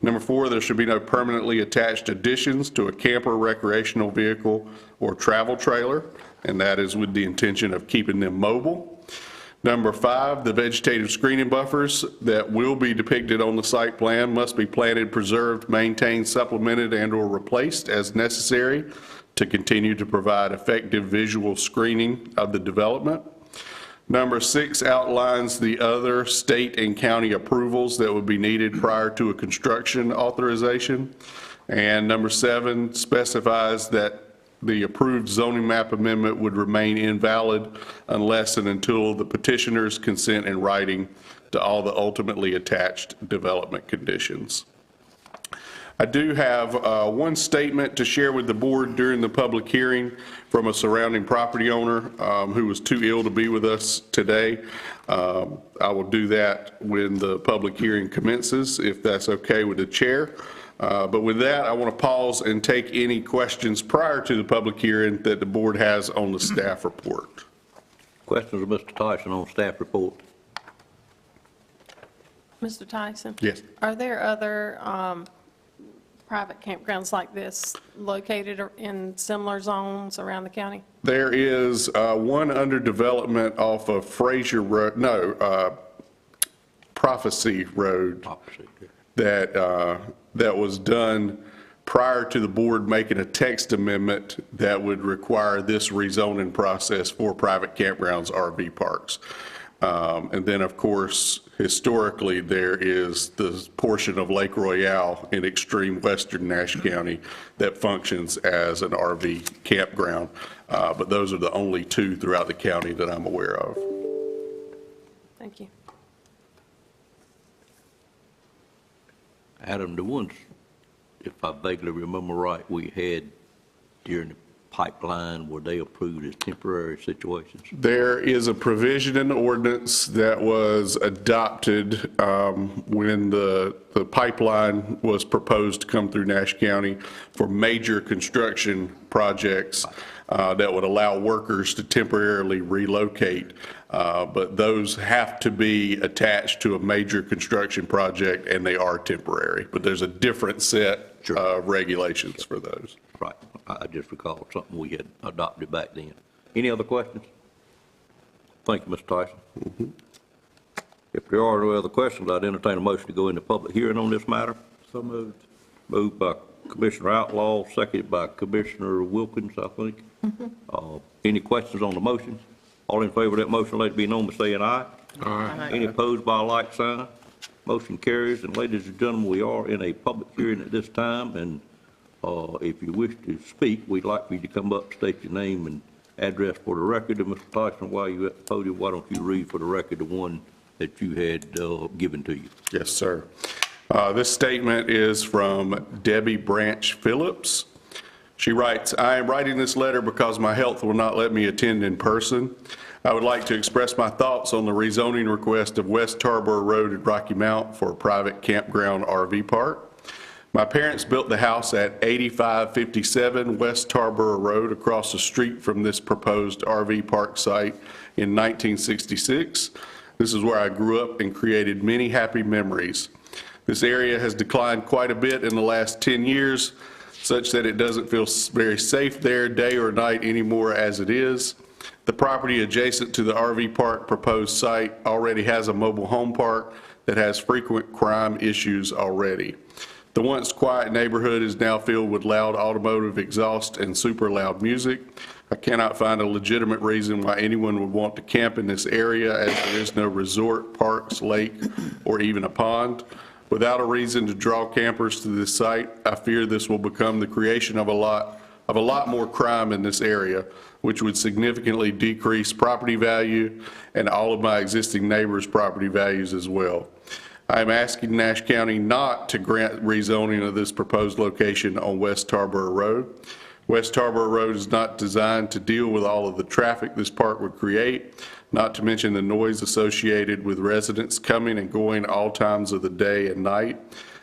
Number 4, there should be no permanently attached additions to a camper, recreational vehicle, or travel trailer, and that is with the intention of keeping them mobile. Number 5, the vegetative screening buffers that will be depicted on the site plan must be planted, preserved, maintained, supplemented, and/or replaced as necessary to continue to provide effective visual screening of the development. Number 6 outlines the other state and county approvals that would be needed prior to a construction authorization. And number 7 specifies that the approved zoning map amendment would remain invalid unless and until the petitioners consent in writing to all the ultimately attached development conditions. I do have one statement to share with the board during the public hearing from a surrounding property owner who was too ill to be with us today. I will do that when the public hearing commences, if that's okay with the chair. But with that, I want to pause and take any questions prior to the public hearing that the board has on the staff report. Questions of Mr. Tyson on staff report? Mr. Tyson? Yes. Are there other private campgrounds like this located in similar zones around the county? There is one under development off of Fraser Road, Prophecy Road that was done prior to the board making a text amendment that would require this rezoning process for private campgrounds, RV parks. And then, of course, historically, there is the portion of Lake Royale in extreme western Nash County that functions as an RV campground. But those are the only two throughout the county that I'm aware of. Thank you. Adam, the ones, if I vaguely remember right, we had during the pipeline, were they approved as temporary situations? There is a provision in the ordinance that was adopted when the pipeline was proposed to come through Nash County for major construction projects that would allow workers to temporarily relocate. But those have to be attached to a major construction project, and they are temporary. But there's a different set of regulations for those. Right. I just recall something we had adopted back then. Any other questions? Thank you, Mr. Tyson. If there are no other questions, I'd entertain a motion to go into public hearing on this matter. So moved. Moved by Commissioner Outlaw, seconded by Commissioner Wilkins, I think. Any questions on the motion? All in favor of that motion, let it be known by saying aye. Aye. Any opposed by a like sign? Motion carries. And ladies and gentlemen, we are in a public hearing at this time, and if you wish to speak, we'd like for you to come up, state your name and address for the record. And Mr. Tyson, while you're at the podium, why don't you read for the record the one that you had given to you? Yes, sir. This statement is from Debbie Branch Phillips. She writes, I am writing this letter because my health will not let me attend in person. I would like to express my thoughts on the rezoning request of West Tarboro Road at Rocky Mount for a private campground RV park. My parents built the house at 8557 West Tarboro Road across the street from this proposed RV park site in 1966. This is where I grew up and created many happy memories. This area has declined quite a bit in the last 10 years, such that it doesn't feel very safe there day or night anymore as it is. The property adjacent to the RV park proposed site already has a mobile home park that has frequent crime issues already. The once quiet neighborhood is now filled with loud automotive exhaust and super loud music. I cannot find a legitimate reason why anyone would want to camp in this area, as there is no resort, parks, lake, or even a pond. Without a reason to draw campers to this site, I fear this will become the creation of a lot more crime in this area, which would significantly decrease property value and all of my existing neighbors' property values as well. I am asking Nash County not to grant rezoning of this proposed location on West Tarboro Road. West Tarboro Road is not designed to deal with all of the traffic this park would create, not to mention the noise associated with residents coming and going all times of the day and night,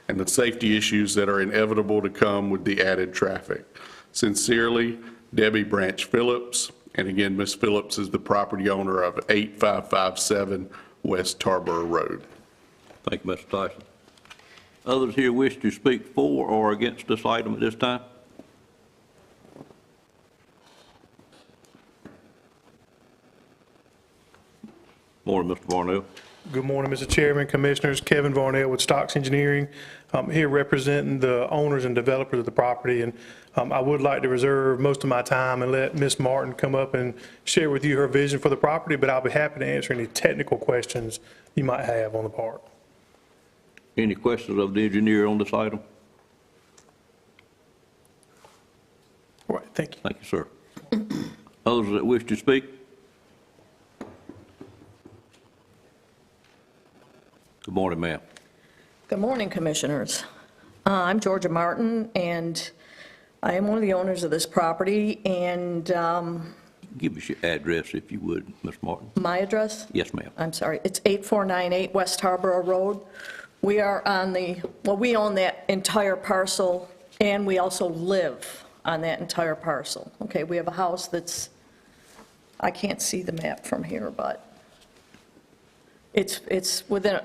and the safety issues that are inevitable to come with the added traffic. Sincerely, Debbie Branch Phillips. And again, Ms. Phillips is the property owner of 8557 West Tarboro Road. Thank you, Mr. Tyson. Others here wish to speak for or against this item at this time? Morning, Mr. Varnell. Good morning, Mr. Chairman, Commissioners. Kevin Varnell with Stocks Engineering. I'm here representing the owners and developers of the property, and I would like to reserve most of my time and let Ms. Martin come up and share with you her vision for the property, but I'll be happy to answer any technical questions you might have on the park. Any questions of the engineer on this item? All right, thank you. Thank you, sir. Others that wish to speak? Good morning, ma'am. Good morning, Commissioners. I'm Georgia Martin, and I am one of the owners of this property, and Give us your address, if you would, Ms. Martin. my address? Yes, ma'am. I'm sorry, it's 8498 West Tarboro Road. We are on we own that entire parcel, and we also live on that entire parcel. Okay, we have a house that's, I can't see the map from here, but it's within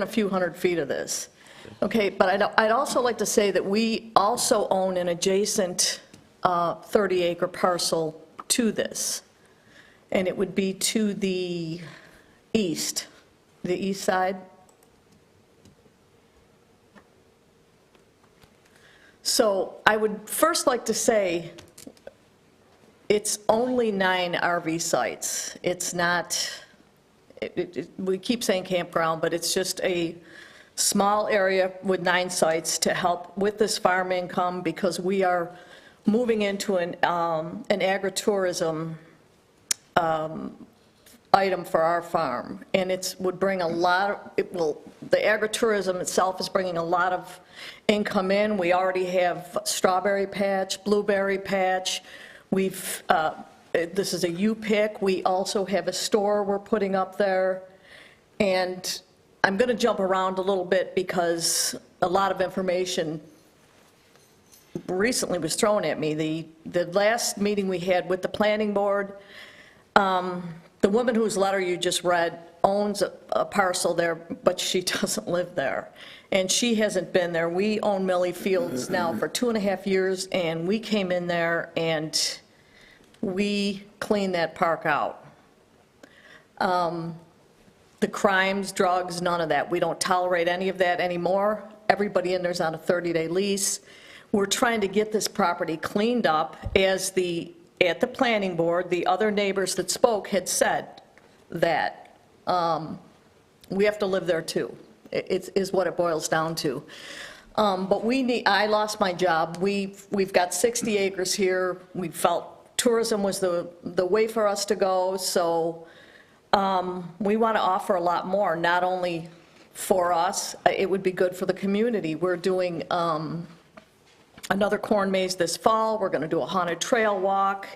a few hundred feet of this. Okay, but I'd also like to say that we also own an adjacent 30-acre parcel to this, and it would be to the east side So I would first like to say, it's only 9 RV sites. It's not, we keep saying campground, but it's just a small area with 9 sites to help with this farm income, because we are moving into an agritourism item for our farm, and it would bring a lot, the agritourism itself is bringing a lot of income in. We already have strawberry patch, blueberry patch, this is a U-Pick, we also have a store we're putting up there, and I'm going to jump around a little bit because a lot of information recently was thrown at me. The last meeting we had with the planning board, the woman whose letter you just read owns a parcel there, but she doesn't live there. And she hasn't been there. We own Millie Fields now for 2.5 years, and we came in there and we cleaned that park out. The crimes, drugs, none of that. We don't tolerate any of that anymore. Everybody in there's on a 30-day lease. We're trying to get this property cleaned up, as at the planning board, the other neighbors that spoke had said that we have to live there too, is what it boils down to. But I lost my job. We've got 60 acres here. We felt tourism was the way for us to go, so we want to offer a lot more, not only for us, it would be good for the community. We're doing another corn maze this fall. We're going to do a haunted trail walk.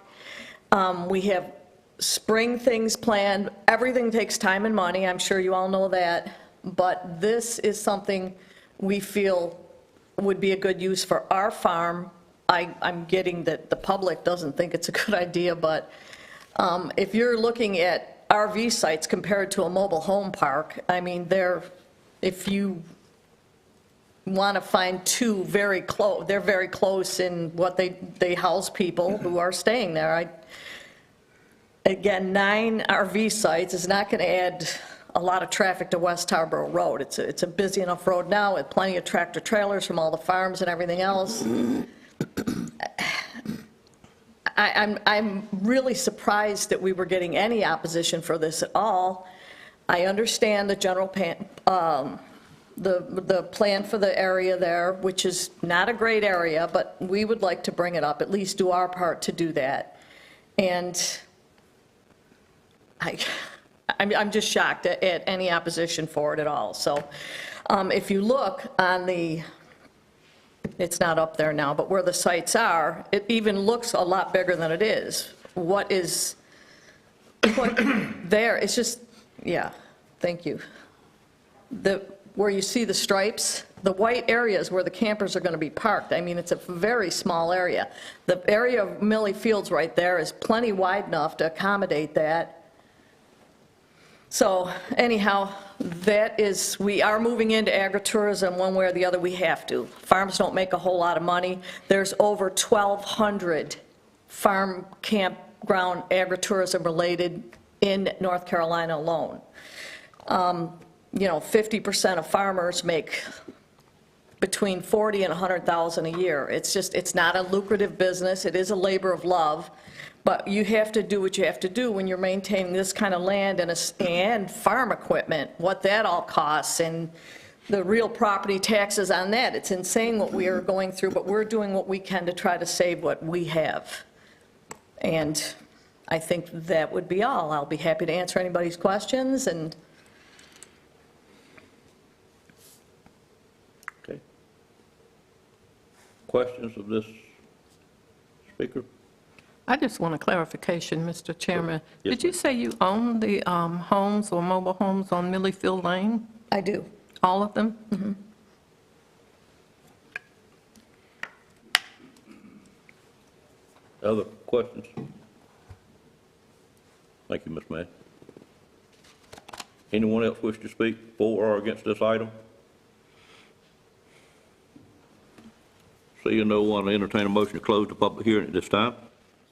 We have spring things planned. Everything takes time and money. I'm sure you all know that. But this is something we feel would be a good use for our farm. I'm getting that the public doesn't think it's a good idea, but if you're looking at RV sites compared to a mobile home park, I mean, if you want to find two very close, they're very close in what they house people who are staying there. Again, 9 RV sites is not going to add a lot of traffic to West Harborough Road. It's a busy enough road now with plenty of tractor trailers from all the farms and everything else. I'm really surprised that we were getting any opposition for this at all. I understand the general the plan for the area there, which is not a great area, but we would like to bring it up, at least do our part to do that. And I'm just shocked at any opposition for it at all. So if you look on it's not up there now, but where the sites are, it even looks a lot bigger than it is. What is put there, it's just, yeah, thank you. Where you see the stripes, the white areas where the campers are going to be parked, I mean, it's a very small area. The area of Millie Fields right there is plenty wide enough to accommodate that. So anyhow, we are moving into agritourism one way or the other. We have to. Farms don't make a whole lot of money. There's over 1,200 farm campground agritourism related in North Carolina alone. 50% of farmers make between $40,000 and $100,000 a year. It's not a lucrative business. It is a labor of love. But you have to do what you have to do when you're maintaining this kind of land and farm equipment, what that all costs, and the real property taxes on that. It's insane what we are going through, but we're doing what we can to try to save what we have. And I think that would be all. I'll be happy to answer anybody's questions. And Okay. Questions of this speaker? I just want a clarification, Mr. Chairman. Yes, Did you say you own the homes or mobile homes on Milliefield Lane? I do. All of them? Mm-hmm. Other questions? Thank you, Ms. Madden. Anyone else wish to speak for or against this item? Seeing no one, I entertain a motion to close the public hearing at this time.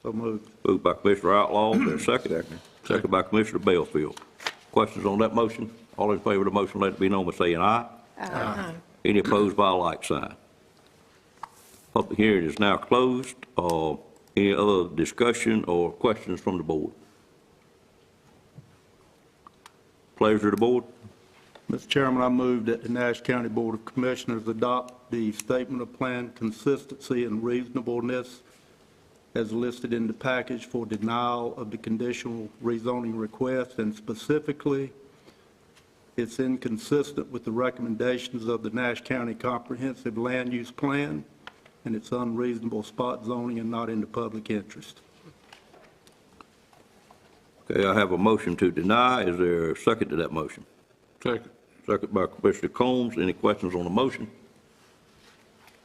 So moved. Moved by Commissioner Outlaw, is there a second? Second by Commissioner Belfield. Questions on that motion? All in favor of the motion, let it be known by saying aye. Aye. Any opposed by a like sign? Public hearing is now closed. Any other discussion or questions from the board? Pleasure of the board. Mr. Chairman, I move that the Nash County Board of Commissioners adopt the Statement of Plan Consistency and Reasonableness as listed in the package for denial of the conditional rezoning request, and specifically, it's inconsistent with the recommendations of the Nash County Comprehensive Land Use Plan, and it's unreasonable spot zoning and not in the public interest. Okay, I have a motion to deny. Is there a second to that motion? Second. Second by Commissioner Combs. Any questions on the motion?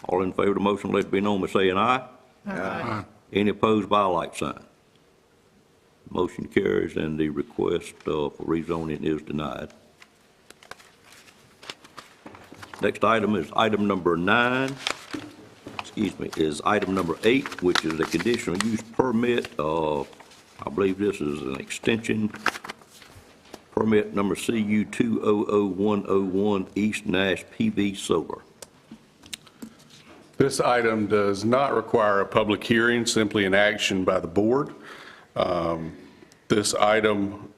All in favor of the motion, let it be known by saying aye. Aye. Any opposed by a like sign? Motion carries and the request for rezoning is denied. Next item is item number 9, is item number 8, which is a conditional use permit. I believe this is an extension. Permit number CU 200101 East Nash PV Solar. This item does not require a public hearing, simply an action by the board. This item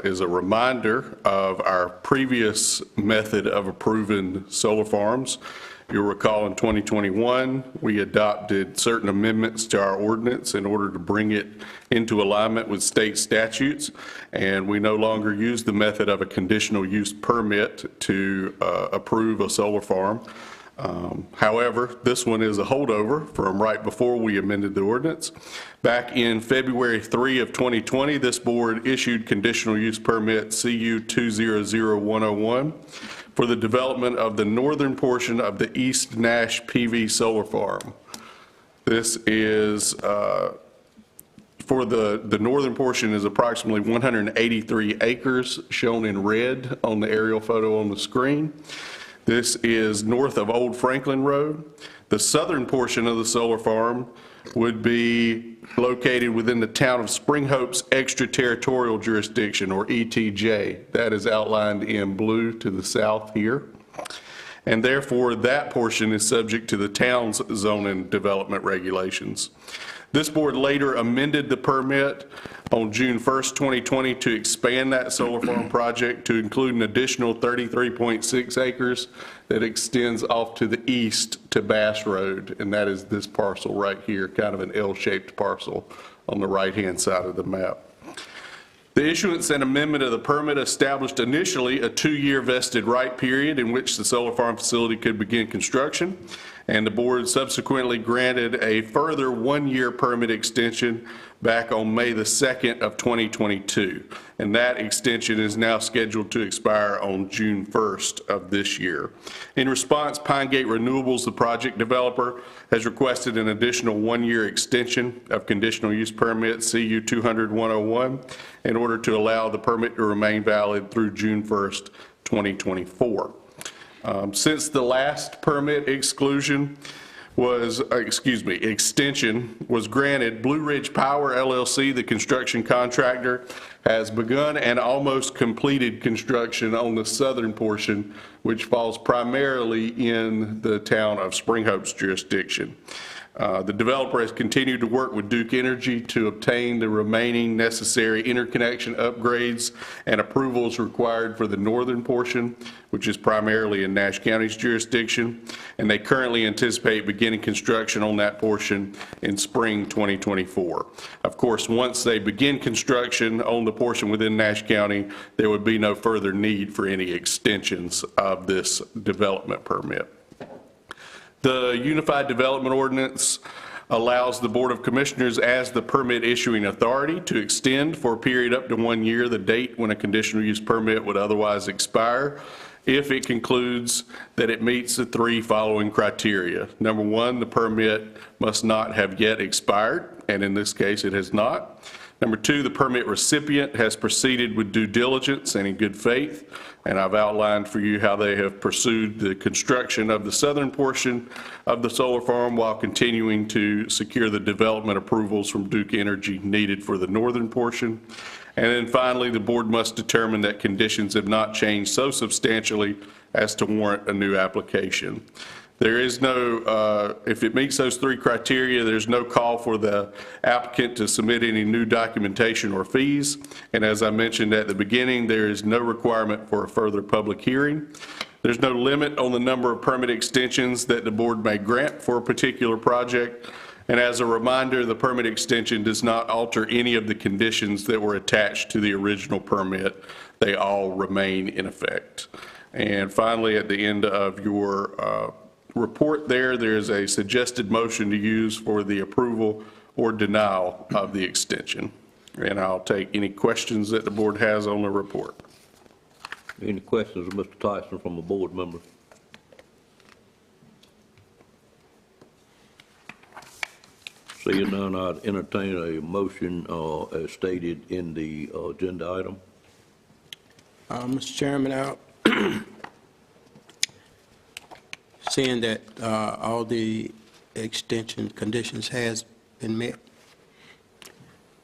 is a reminder of our previous method of approving solar farms. You'll recall in 2021, we adopted certain amendments to our ordinance in order to bring it into alignment with state statutes, and we no longer use the method of a conditional use permit to approve a solar farm. However, this one is a holdover from right before we amended the ordinance. Back in February 3 of 2020, this board issued conditional use permit CU 200101 for the development of the northern portion of the East Nash PV solar farm. This is, for the northern portion is approximately 183 acres, shown in red on the aerial photo on the screen. This is north of Old Franklin Road. The southern portion of the solar farm would be located within the town of Spring Hope's extraterritorial jurisdiction, or ETJ. That is outlined in blue to the south here. And therefore, that portion is subject to the town's zoning development regulations. This board later amended the permit on June 1st, 2020 to expand that solar farm project to include an additional 33.6 acres that extends off to the east to Bass Road, and that is this parcel right here, kind of an L-shaped parcel on the right-hand side of the map. The issuance and amendment of the permit established initially a 2-year vested right period in which the solar farm facility could begin construction, and the board subsequently granted a further 1-year permit extension back on May the 2nd of 2022. And that extension is now scheduled to expire on June 1st of this year. In response, Pine Gate Renewables, the project developer, has requested an additional 1-year extension of conditional use permit CU 200-101 in order to allow the permit to remain valid through June 1st, 2024. Since the last permit extension was granted, Blue Ridge Power LLC, the construction contractor, has begun and almost completed construction on the southern portion, which falls primarily in the town of Spring Hope's jurisdiction. The developer has continued to work with Duke Energy to obtain the remaining necessary interconnection upgrades and approvals required for the northern portion, which is primarily in Nash County's jurisdiction, and they currently anticipate beginning construction on that portion in spring 2024. Of course, once they begin construction on the portion within Nash County, there would be no further need for any extensions of this development permit. The Unified Development Ordinance allows the Board of Commissioners as the permit issuing authority to extend for a period up to 1 year the date when a conditional use permit would otherwise expire if it concludes that it meets the 3 following criteria. Number 1, the permit must not have yet expired, and in this case it has not. Number 2, the permit recipient has proceeded with due diligence and in good faith, and I've outlined for you how they have pursued the construction of the southern portion of the solar farm while continuing to secure the development approvals from Duke Energy needed for the northern portion. And then finally, the board must determine that conditions have not changed so substantially as to warrant a new application. There is no, if it meets those three criteria, there's no call for the applicant to submit any new documentation or fees. And as I mentioned at the beginning, there is no requirement for a further public hearing. There's no limit on the number of permit extensions that the board may grant for a particular project. And as a reminder, the permit extension does not alter any of the conditions that were attached to the original permit. They all remain in effect. And finally, at the end of your report there's a suggested motion to use for the approval or denial of the extension. And I'll take any questions that the board has on the report. Any questions of Mr. Tyson from a board member? Seeing none, I'd entertain a motion as stated in the agenda item. Mr. Chairman, seeing that all the extension conditions has been met,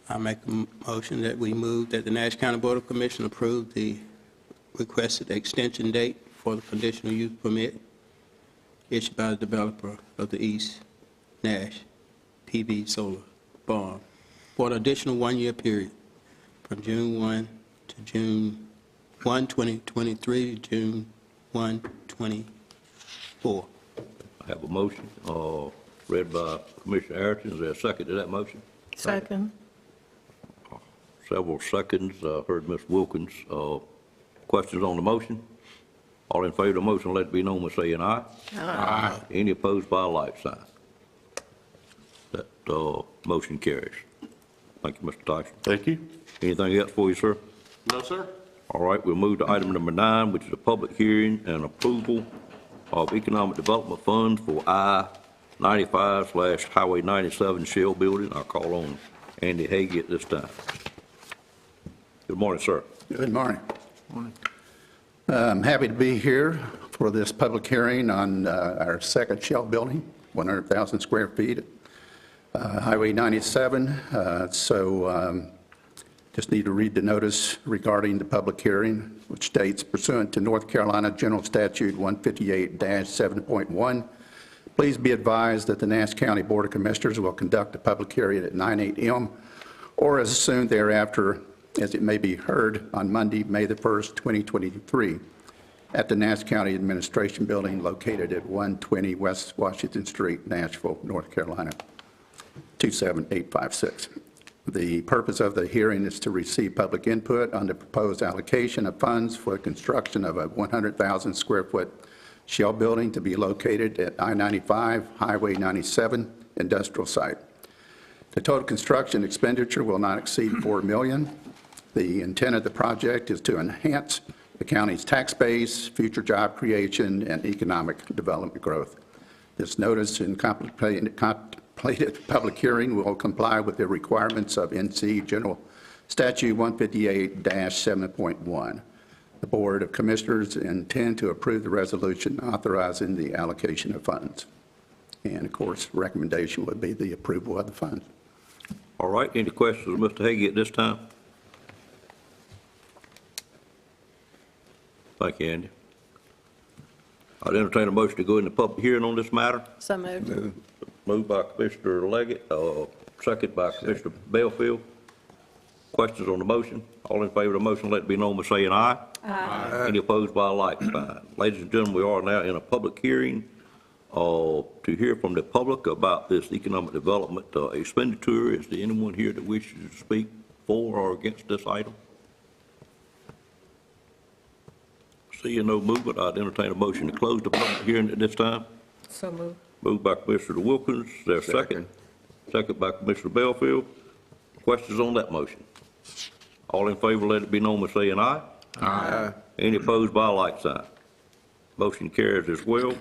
I make a motion that we move that the Nash County Board of Commissioners approve the requested extension date for the conditional use permit issued by the developer of the East Nash PV Solar Barn for an additional one-year period from June 1 to June 1, 2023 to June 1, 2024. I have a motion read by Commissioner Ayrton. Is there a second to that motion? Second. Several seconds. Heard Ms. Wilkins. Questions on the motion? All in favor of the motion, let it be known by saying aye. Aye. Any opposed by a like sign? That motion carries. Thank you, Mr. Tyson. Thank you. Anything else for you, sir? No, sir. All right, we'll move to item number 9, which is a public hearing and approval of economic development funds for I-95/Highway 97 Shell Building. I'll call on Andy Hagee at this time. Good morning, sir. Good morning. I'm happy to be here for this public hearing on our second shell building, 100,000 square feet, Highway 97. Just need to read the notice regarding the public hearing, which states pursuant to North Carolina General Statute 158-7.1, please be advised that the Nash County Board of Commissioners will conduct a public hearing at 9 a.m. or as soon thereafter as it may be heard on Monday, May the 1st, 2023, at the Nash County Administration Building located at 120 West Washington Street, Nashville, North Carolina, 27856. The purpose of the hearing is to receive public input on the proposed allocation of funds for the construction of a 100,000 square foot shell building to be located at I-95 Highway 97 industrial site. The total construction expenditure will not exceed $4 million. The intent of the project is to enhance the county's tax base, future job creation, and economic development growth. This notice and contemplated public hearing will comply with the requirements of NC General Statute 158-7.1. The Board of Commissioners intend to approve the resolution authorizing the allocation of funds. And of course, recommendation would be the approval of the funds. All right, any questions of Mr. Hagee at this time? Thank you, Andy. I'd entertain a motion to go into public hearing on this matter. So moved. Moved by Commissioner Leggett, second by Commissioner Belfield. Questions on the motion? All in favor of the motion, let it be known by saying aye. Aye. Any opposed by a like sign? Ladies and gentlemen, we are now in a public hearing to hear from the public about this economic development expenditure. Is there anyone here that wishes to speak for or against this item? Seeing no movement, I'd entertain a motion to close the public hearing at this time. So moved. Moved by Commissioner Wilkins. Is there a second? Second by Commissioner Belfield. Questions on that motion? All in favor, let it be known by saying aye. Aye. Any opposed by a like sign? Motion carries as well.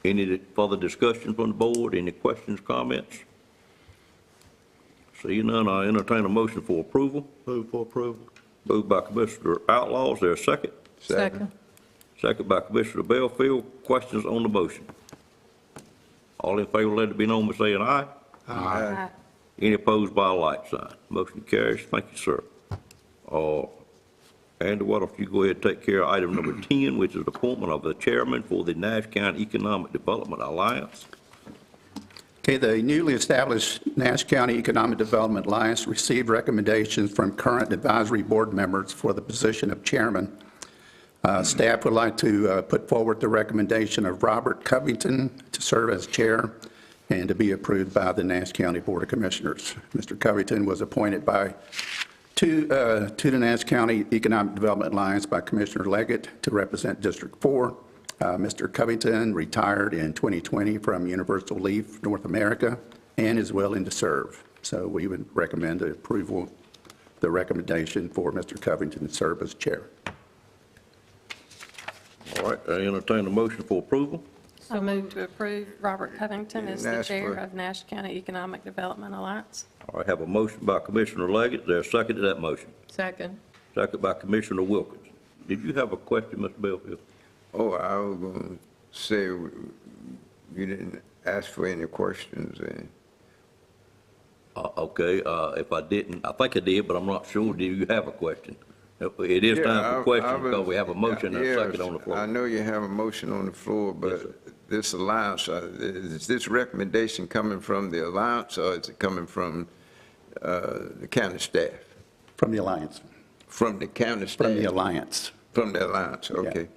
Any further discussion from the board? Any questions, comments? Seeing none, I entertain a motion for approval. Move for approval. Moved by Commissioner Outlaw. Is there a second? Second. Second by Commissioner Belfield. Questions on the motion? All in favor, let it be known by saying aye. Aye. Any opposed by a like sign? Motion carries. Thank you, sir. Andy, why don't you go ahead and take care of item number 10, which is the appointment of the chairman for the Nash County Economic Development Alliance. Okay, the newly established Nash County Economic Development Alliance received recommendations from current advisory board members for the position of chairman. Staff would like to put forward the recommendation of Robert Covington to serve as chair and to be approved by the Nash County Board of Commissioners. Mr. Covington was appointed to the Nash County Economic Development Alliance by Commissioner Leggett to represent District 4. Mr. Covington retired in 2020 from Universal Leaf North America and is willing to serve. So we would recommend the approval, the recommendation for Mr. Covington to serve as chair. All right, I entertain a motion for approval. I move to approve Robert Covington as the Nash chair for- of Nash County Economic Development Alliance. All right, have a motion by Commissioner Leggett. Is there a second to that motion? Second. Second by Commissioner Wilkins. Did you have a question, Mr. Belfield? Oh, I was going to say, you didn't ask for any questions. Okay, if I didn't, I think I did, but I'm not sure. Do you have a question? It is time for questions because we have a motion and a second on the I floor. know you have a motion on the floor, but this alliance, is this recommendation coming from the alliance or is it coming from the county staff? From the alliance. From the county staff? From the alliance. From the alliance, okay.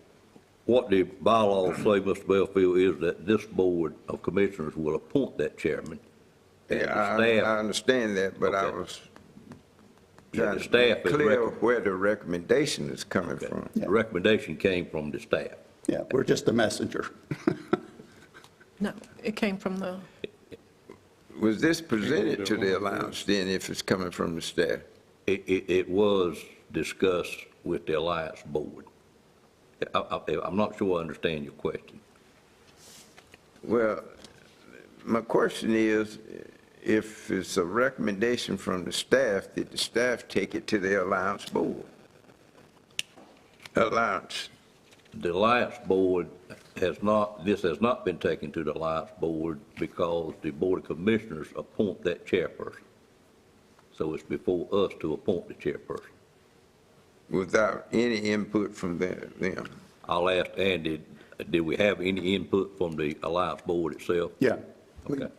What the bylaws say, Mr. Belfield, is that this board of commissioners will appoint that chairman. And the Yeah, I staff, understand that, but I Okay. was yeah, trying the to staff be is clear where the recommendation is coming from. the recommendation came from the staff. Yeah, we're just a messenger. No, it came from the, Was this presented to the alliance then if it's coming from the staff? It was discussed with the alliance board. I'm not sure I understand your question. Well, my question is, if it's a recommendation from the staff, did the staff take it to the alliance board? Alliance. The alliance board has not, this has not been taken to the alliance board because the board of commissioners appoint that chairperson. So it's before us to appoint the chairperson. Without any input from them? I'll ask Andy, did we have any input from the alliance board itself? Yeah. Okay.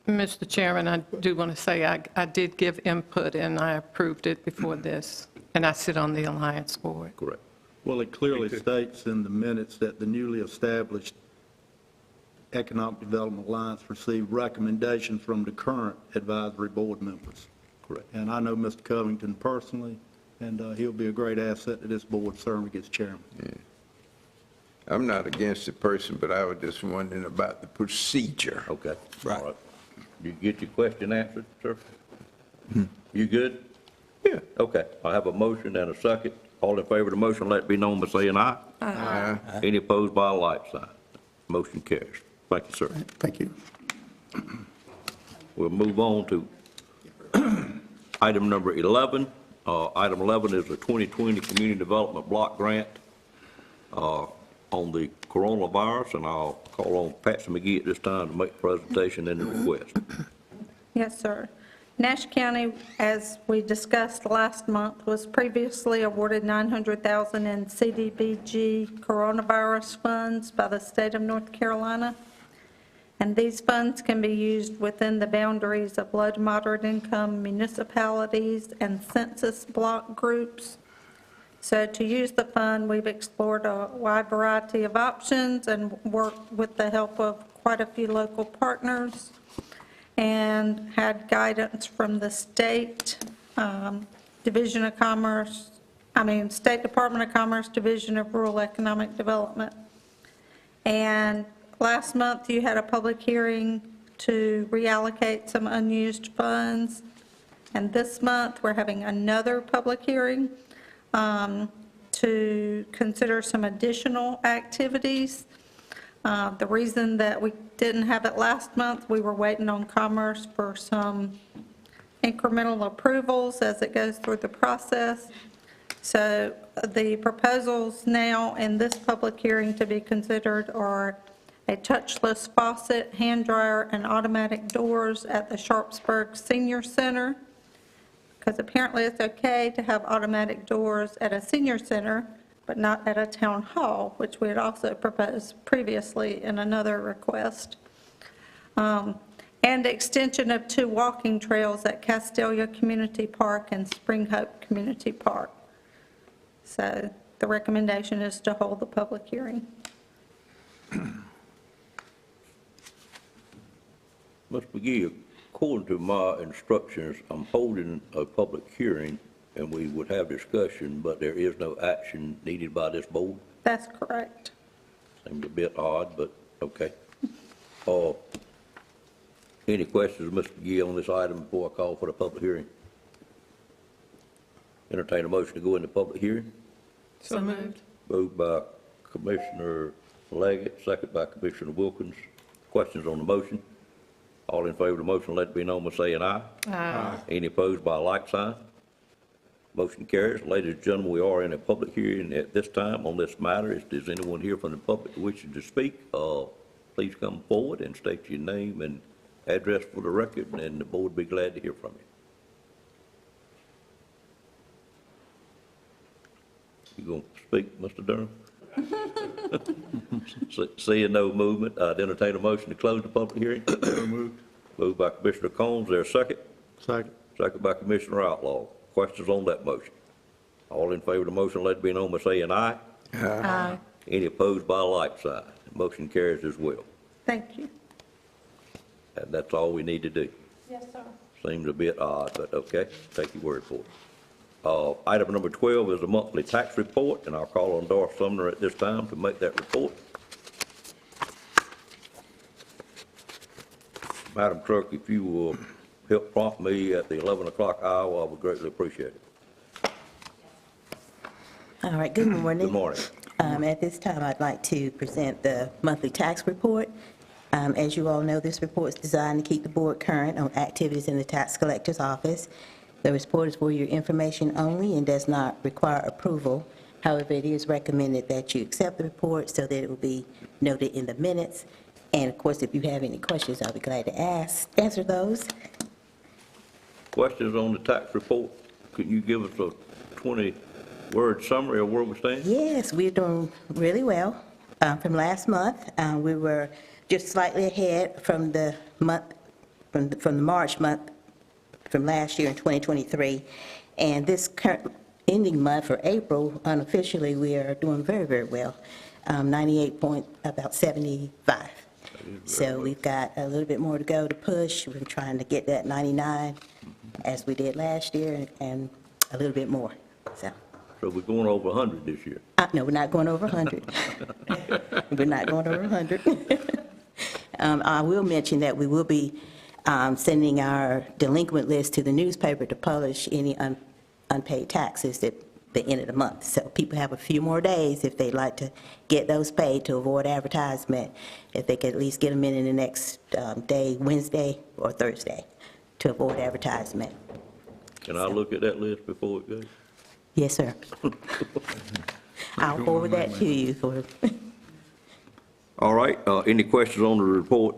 Mr. Chairman, I do want to say I did give input and I approved it before this, and I sit on the Alliance Board. Correct. Well, it clearly states in the minutes that the newly established Economic Development Alliance received recommendations from the current advisory board members. Correct. And I know Mr. Covington personally, and he'll be a great asset to this board serving as chairman. I'm not against the person, but I was just wondering about the procedure. Okay. All right. You get your question answered, sir? You good? Yeah. Okay. I have a motion and a second. All in favor of the motion, let it be known by saying aye. Aye. Any opposed by a like sign. Motion carries. Thank you, sir. Thank you. We'll move on to item number 11. Item 11 is the 2020 Community Development Block Grant on the coronavirus, and I'll call on Patsy McGee at this time to make the presentation and the request. Yes, sir. Nash County, as we discussed last month, was previously awarded $900,000 in CDBG coronavirus funds by the state of North Carolina. And these funds can be used within the boundaries of low to moderate income municipalities and census block groups. So to use the fund, we've explored a wide variety of options and worked with the help of quite a few local partners and had guidance from the State Division of Commerce, State Department of Commerce, Division of Rural Economic Development. And last month, you had a public hearing to reallocate some unused funds. And this month, we're having another public hearing to consider some additional activities. The reason that we didn't have it last month, we were waiting on Commerce for some incremental approvals as it goes through the process. So the proposals now in this public hearing to be considered are a touchless faucet, hand dryer, and automatic doors at the Sharpsburg Senior Center, because apparently it's okay to have automatic doors at a senior center, but not at a town hall, which we had also proposed previously in another request. And extension of 2 walking trails at Castelia Community Park and Spring Hope Community Park. So the recommendation is to hold the public hearing. Ms. McGee, according to my instructions, I'm holding a public hearing, and we would have discussion, but there is no action needed by this board? That's correct. Seems a bit odd, but okay. Any questions, Mr. McGee, on this item before I call for the public hearing? Entertain a motion to go into public hearing? So moved. Moved by Commissioner Leggett, second by Commissioner Wilkins. Questions on the motion? All in favor of the motion, let it be known by saying aye. Aye. Any opposed by a like sign? Motion carries. Ladies and gentlemen, we are in a public hearing at this time on this matter. If there's anyone here from the public wishing to speak, please come forward and state your name and address for the record, and the board would be glad to hear from you. You going to speak, Mr. Durham? Seeing no movement, I'd entertain a motion to close the public hearing. Moved by Commissioner Combs, there a second? Second. Second by Commissioner Outlaw. Questions on that motion? All in favor of the motion, let it be known by saying aye. Aye. Any opposed by a like sign? Motion carries as well. Thank you. And that's all we need to do. Yes, sir. Seems a bit odd, but okay, take your word for it. Item number 12 is a monthly tax report, and I'll call on Doris Sumner at this time to make that report. Madam Clerk, if you will help prompt me at the 11 o'clock hour, I would greatly appreciate it. All right, good morning. Good morning. At this time, I'd like to present the monthly tax report. As you all know, this report is designed to keep the board current on activities in the tax collector's office. The report is for your information only and does not require approval. However, it is recommended that you accept the report so that it will be noted in the minutes. And of course, if you have any questions, I'll be glad to answer those. Questions on the tax report? Could you give us a 20-word summary of where we stand? Yes, we're doing really well. From last month, we were just slightly ahead from the month, from the March month from last year in 2023. And this current ending month for April, unofficially, we are doing very, very well. 98.75. So we've got a little bit more to go to push. We're trying to get that 99 as we did last year and a little bit more. So we're going over 100 this year? No, we're not going over 100. We're not going over 100. I will mention that we will be sending our delinquent list to the newspaper to publish any unpaid taxes at the end of the month. So people have a few more days if they'd like to get those paid to avoid advertisement, if they could at least get them in the next day, Wednesday or Thursday, to avoid advertisement. Can I look at that list before it goes? Yes, sir. I'll forward that to you. All right, any questions on the report?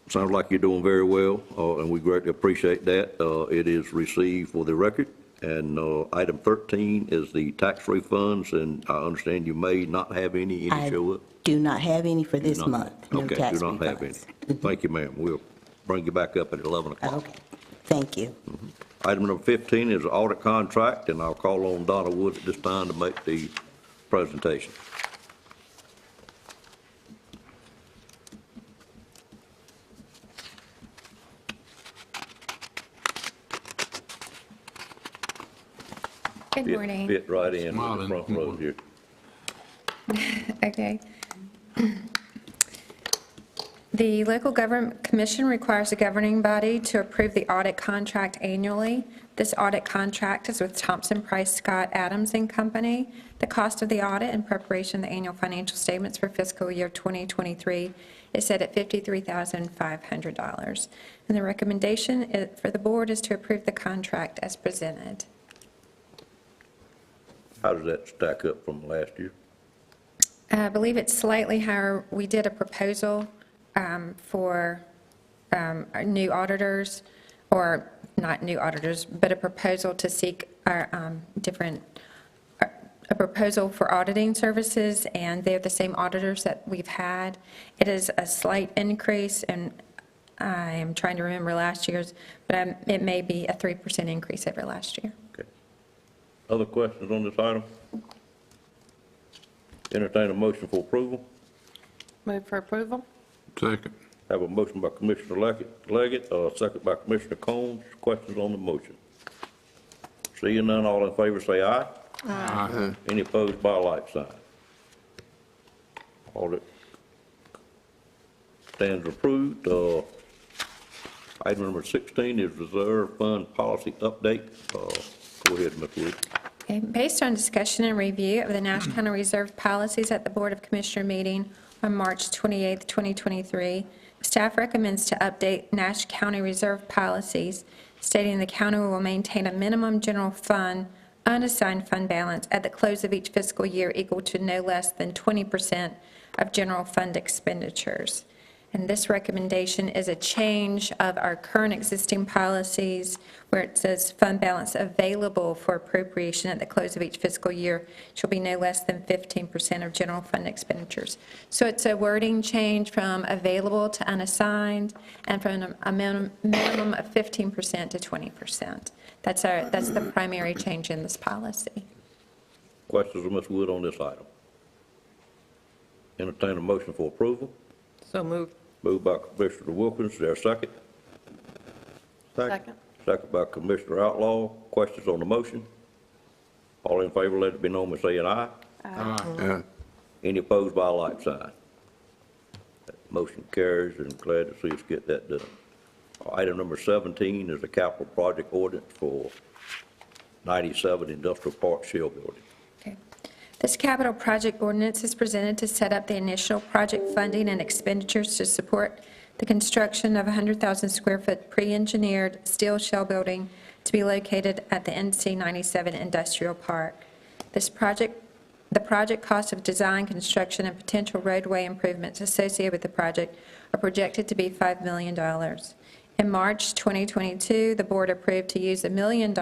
Sounds like you're doing very well, and we greatly appreciate that. It is received for the record. And item 13 is the tax refunds, and I understand you may not have any show up? Do not have any for this month. No Okay, tax do not have any. refunds. Thank you, ma'am. We'll bring you back up at 11 o'clock. Okay, thank you. Item number 15 is audit contract, and I'll call on Donna Wood at this time to make the presentation. Good morning. Fit right in with the front row here. Okay. The Local Government Commission requires the governing body to approve the audit contract annually. This audit contract is with Thompson Price Scott Adams and Company. The cost of the audit and preparation of the annual financial statements for fiscal year 2023 is set at $53,500. And the recommendation for the board is to approve the contract as presented. How does that stack up from last year? I believe it's slightly higher. We did a proposal for our new auditors, or not new auditors, but a proposal to seek our a proposal for auditing services, and they're the same auditors that we've had. It is a slight increase, and I am trying to remember last year's, but it may be a 3% increase over last year. Okay. Other questions on this item? Entertain a motion for approval. Move for approval? Second. Have a motion by Commissioner Leggett, second by Commissioner Combs. Questions on the motion? Seeing none, all in favor say aye. Aye. Any opposed by a like sign? Audit stands approved. Item number 16 is Reserve Fund Policy Update. Go ahead, Ms. Wood. Okay, based on discussion and review of the Nash County Reserve policies at the Board of Commissioner meeting on March 28, 2023, staff recommends to update Nash County Reserve policies, stating the county will maintain a minimum general fund unassigned fund balance at the close of each fiscal year equal to no less than 20% of general fund expenditures. And this recommendation is a change of our current existing policies where it says fund balance available for appropriation at the close of each fiscal year shall be no less than 15% of general fund expenditures. So it's a wording change from available to unassigned and from a minimum of 15% to 20%. That's the primary change in this policy. Questions of Ms. Wood on this item? Entertain a motion for approval. So moved. Moved by Commissioner Wilkins. Is there a second? Second. Second by Commissioner Outlaw. Questions on the motion? All in favor, let it be known by saying aye. Aye. Any opposed by a like sign? That motion carries, and glad to see us get that done. Item number 17 is a capital project ordinance for 97 Industrial Park Shell Building. Okay. This capital project ordinance is presented to set up the initial project funding and expenditures to support the construction of a 100,000 square foot pre-engineered steel shell building to be located at the NC 97 Industrial Park. The project cost of design, construction, and potential roadway improvements associated with the project are projected to be $5 million. In March 2022, the board approved to use $1 million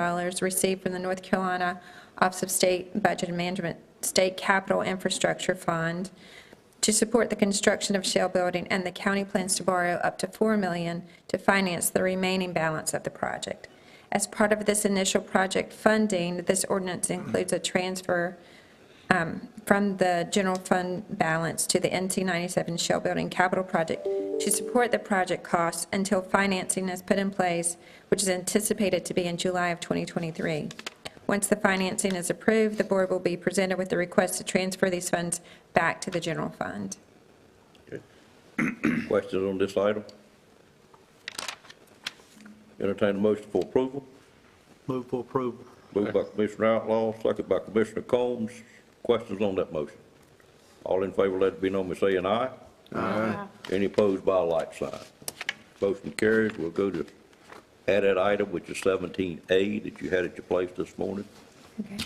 received from the North Carolina Office of State Budget and Management State Capital Infrastructure Fund to support the construction of shell building, and the county plans to borrow up to $4 million to finance the remaining balance of the project. As part of this initial project funding, this ordinance includes a transfer from the general fund balance to the NC 97 shell building capital project to support the project costs until financing is put in place, which is anticipated to be in July of 2023. Once the financing is approved, the board will be presented with the request to transfer these funds back to the general fund. Okay. Questions on this item? Entertain a motion for approval. Move for approval. Moved by Commissioner Outlaw, second by Commissioner Combs. Questions on that motion? All in favor, let it be known by saying aye. Aye. Any opposed by a like sign? Motion carries. We'll go to added item, which is 17A that you had at your place this morning. Okay.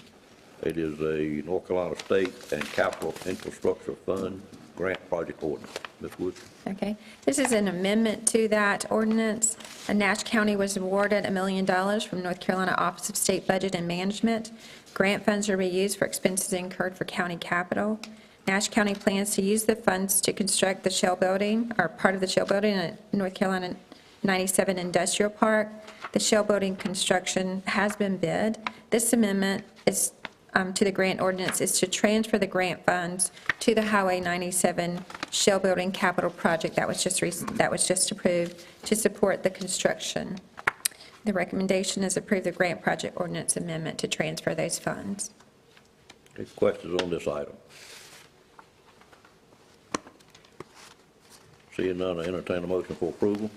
It is a North Carolina State and Capital Infrastructure Fund grant project ordinance. Ms. Woods? Okay. This is an amendment to that ordinance. Nash County was awarded $1 million from North Carolina Office of State Budget and Management. Grant funds are reused for expenses incurred for county capital. Nash County plans to use the funds to construct the shell building, or part of the shell building at North Carolina 97 Industrial Park. The shell building construction has been bid. This amendment is to the grant ordinance is to transfer the grant funds to the Highway 97 shell building capital project that was just approved to support the construction. The recommendation is approve the grant project ordinance amendment to transfer those funds. Any questions on this item? Seeing none, I entertain a motion for approval.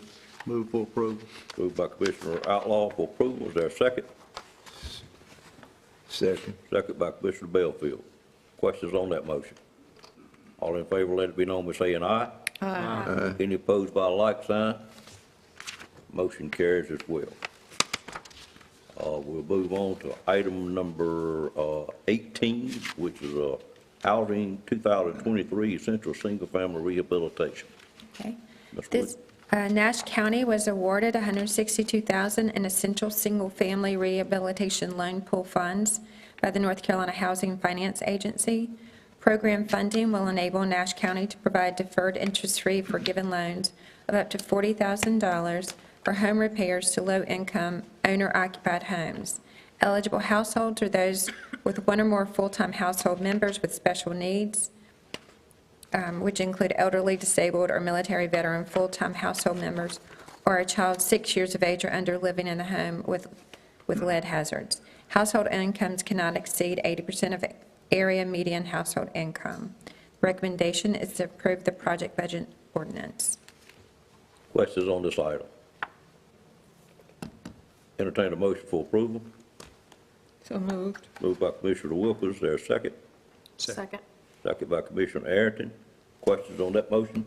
Move for approval. Moved by Commissioner Outlaw for approval. Is there a second? Second. Second by Commissioner Belfield. Questions on that motion? All in favor, let it be known by saying aye. Aye. Any opposed by a like sign? Motion carries as well. We'll move on to item number 18, which is housing 2023 essential single-family rehabilitation. Okay. Ms. This, Nash County was awarded $162,000 in essential single-family rehabilitation loan pool funds by the North Carolina Housing Finance Agency. Program funding will enable Nash County to provide deferred interest-free forgiven loans of up to $40,000 for home repairs to low-income owner-occupied homes. Eligible households are those with one or more full-time household members with special needs, which include elderly, disabled, or military veteran full-time household members, or a child 6 years of age or under living in a home with lead hazards. Household incomes cannot exceed 80% of area median household income. Recommendation is to approve the project budget ordinance. Questions on this item? Entertain a motion for approval. So moved. Moved by Commissioner Wilkins, is there a second? Second. Second by Commissioner Arrington. Questions on that motion?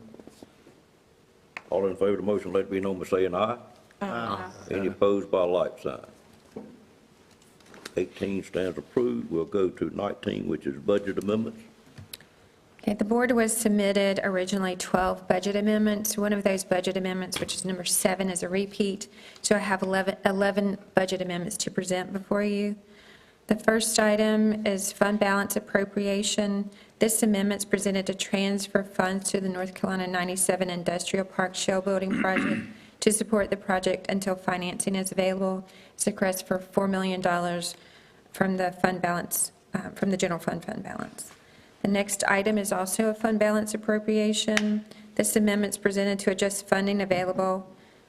All in favor of the motion, let it be known by saying aye. Aye. Any opposed by a like sign? 18 stands approved. We'll go to 19, which is budget amendments. Okay, the board was submitted originally 12 budget amendments. One of those budget amendments, which is number 7, is a repeat. So I have 11 budget amendments to present before you. The first item is fund balance appropriation. This amendment is presented to transfer funds to the North Carolina 97 Industrial Park Shell Building Project to support the project until financing is available. It's a request for $4 million from the fund balance, from the general fund balance. The next item is also a fund balance appropriation. This amendment is presented to adjust funding available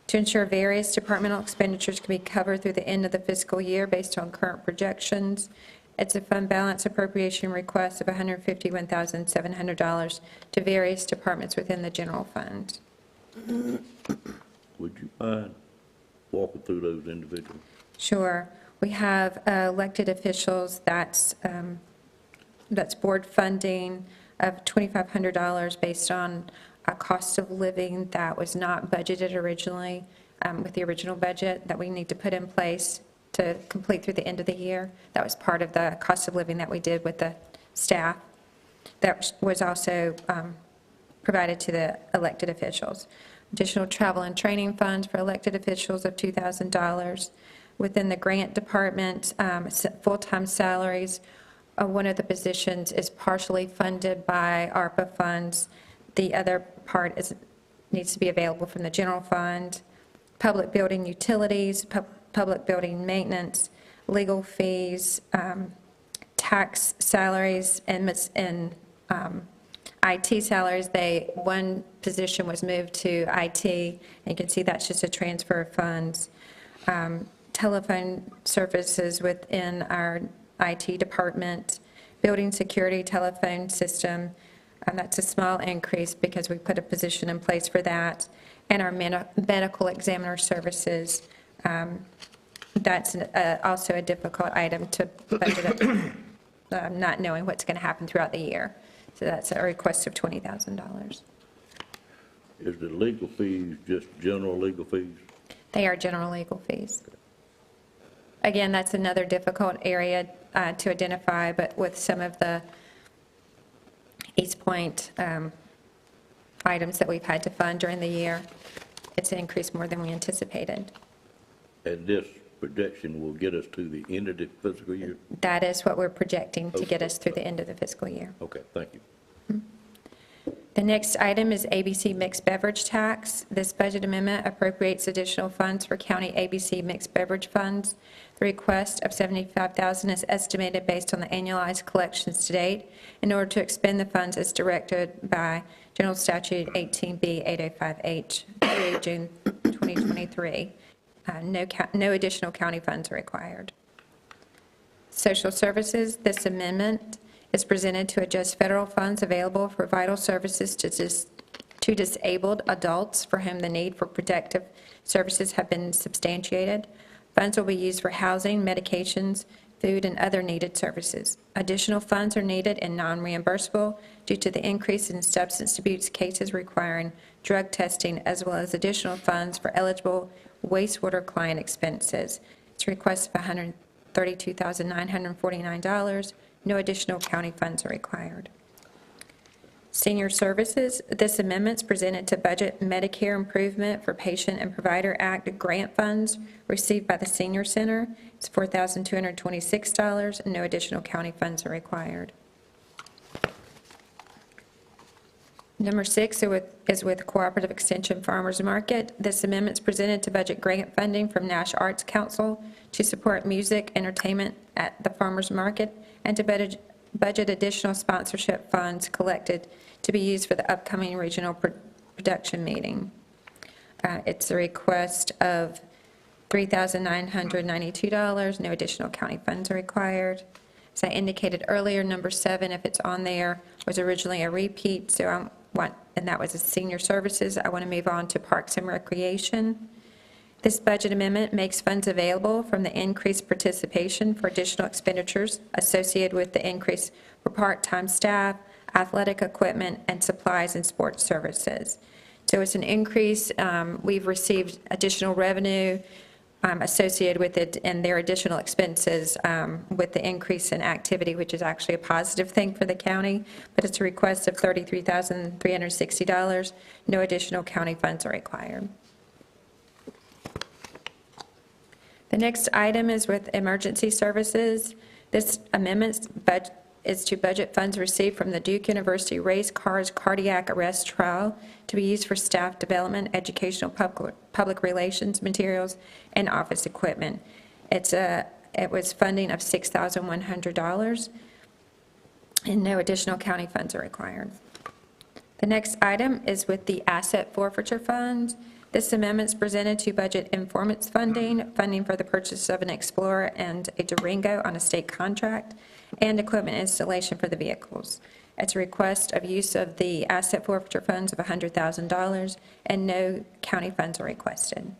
to ensure various departmental expenditures can be covered through the end of the fiscal year based on current projections. It's a fund balance appropriation request of $151,700 to various departments within the general fund. Would you mind walking through those individually? Sure. We have elected officials, that's board funding of $2,500 based on a cost of living that was not budgeted originally with the original budget that we need to put in place to complete through the end of the year. That was part of the cost of living that we did with the staff. That was also provided to the elected officials. Additional travel and training funds for elected officials of $2,000. Within the grant department, full-time salaries, one of the positions is partially funded by ARPA funds. The other part needs to be available from the general fund. Public building utilities, public building maintenance, legal fees, tax salaries, and IT salaries. One position was moved to IT, and you can see that's just a transfer of funds. Telephone services within our IT department, building security telephone system, that's a small increase because we put a position in place for that, and our medical examiner services. That's also a difficult item to budget up, not knowing what's going to happen throughout the year. So that's a request of $20,000. Is the legal fees just general legal fees? They are general legal fees. Again, that's another difficult area to identify, but with some of the East Point items that we've had to fund during the year, it's increased more than we anticipated. And this projection will get us to the end of the fiscal year? That is what we're projecting to get us through the end of the fiscal year. Okay, thank you. The next item is ABC mixed beverage tax. This budget amendment appropriates additional funds for county ABC mixed beverage funds. The request of $75,000 is estimated based on the annualized collections to date in order to expend the funds as directed by General Statute 18B 805H through June 2023. No additional county funds are required. Social services, this amendment is presented to adjust federal funds available for vital services to disabled adults for whom the need for protective services have been substantiated. Funds will be used for housing, medications, food, and other needed services. Additional funds are needed and non-reimbursable due to the increase in substance abuse cases requiring drug testing, as well as additional funds for eligible wastewater client expenses. It's a request of $132,949. No additional county funds are required. Senior Services, this amendment's presented to budget Medicare Improvement for Patient and Provider Act grant funds received by the Senior Center. It's $4,226, and no additional county funds are required. Number 6 is with Cooperative Extension Farmers Market. This amendment's presented to budget grant funding from Nash Arts Council to support music entertainment at the farmers market and to budget additional sponsorship funds collected to be used for the upcoming regional production meeting. It's a request of $3,992. No additional county funds are required. As I indicated earlier, number 7, if it's on there, was originally a repeat, so and that was Senior Services. I want to move on to Parks and Recreation. This budget amendment makes funds available from the increased participation for additional expenditures associated with the increase for part-time staff, athletic equipment, and supplies and sports services. So it's an increase. We've received additional revenue associated with it and their additional expenses with the increase in activity, which is actually a positive thing for the county, but it's a request of $33,360. No additional county funds are required. The next item is with Emergency Services. This amendment is to budget funds received from the Duke University Race Cars Cardiac Arrest Trial to be used for staff development, educational public relations materials, and office equipment. It was funding of $6,100, and no additional county funds are required. The next item is with the asset forfeiture funds. This amendment is presented to budget informants funding for the purchase of an Explorer and a Durango on a state contract, and equipment installation for the vehicles. It's a request of use of the asset forfeiture funds of $100,000, and no county funds are requested.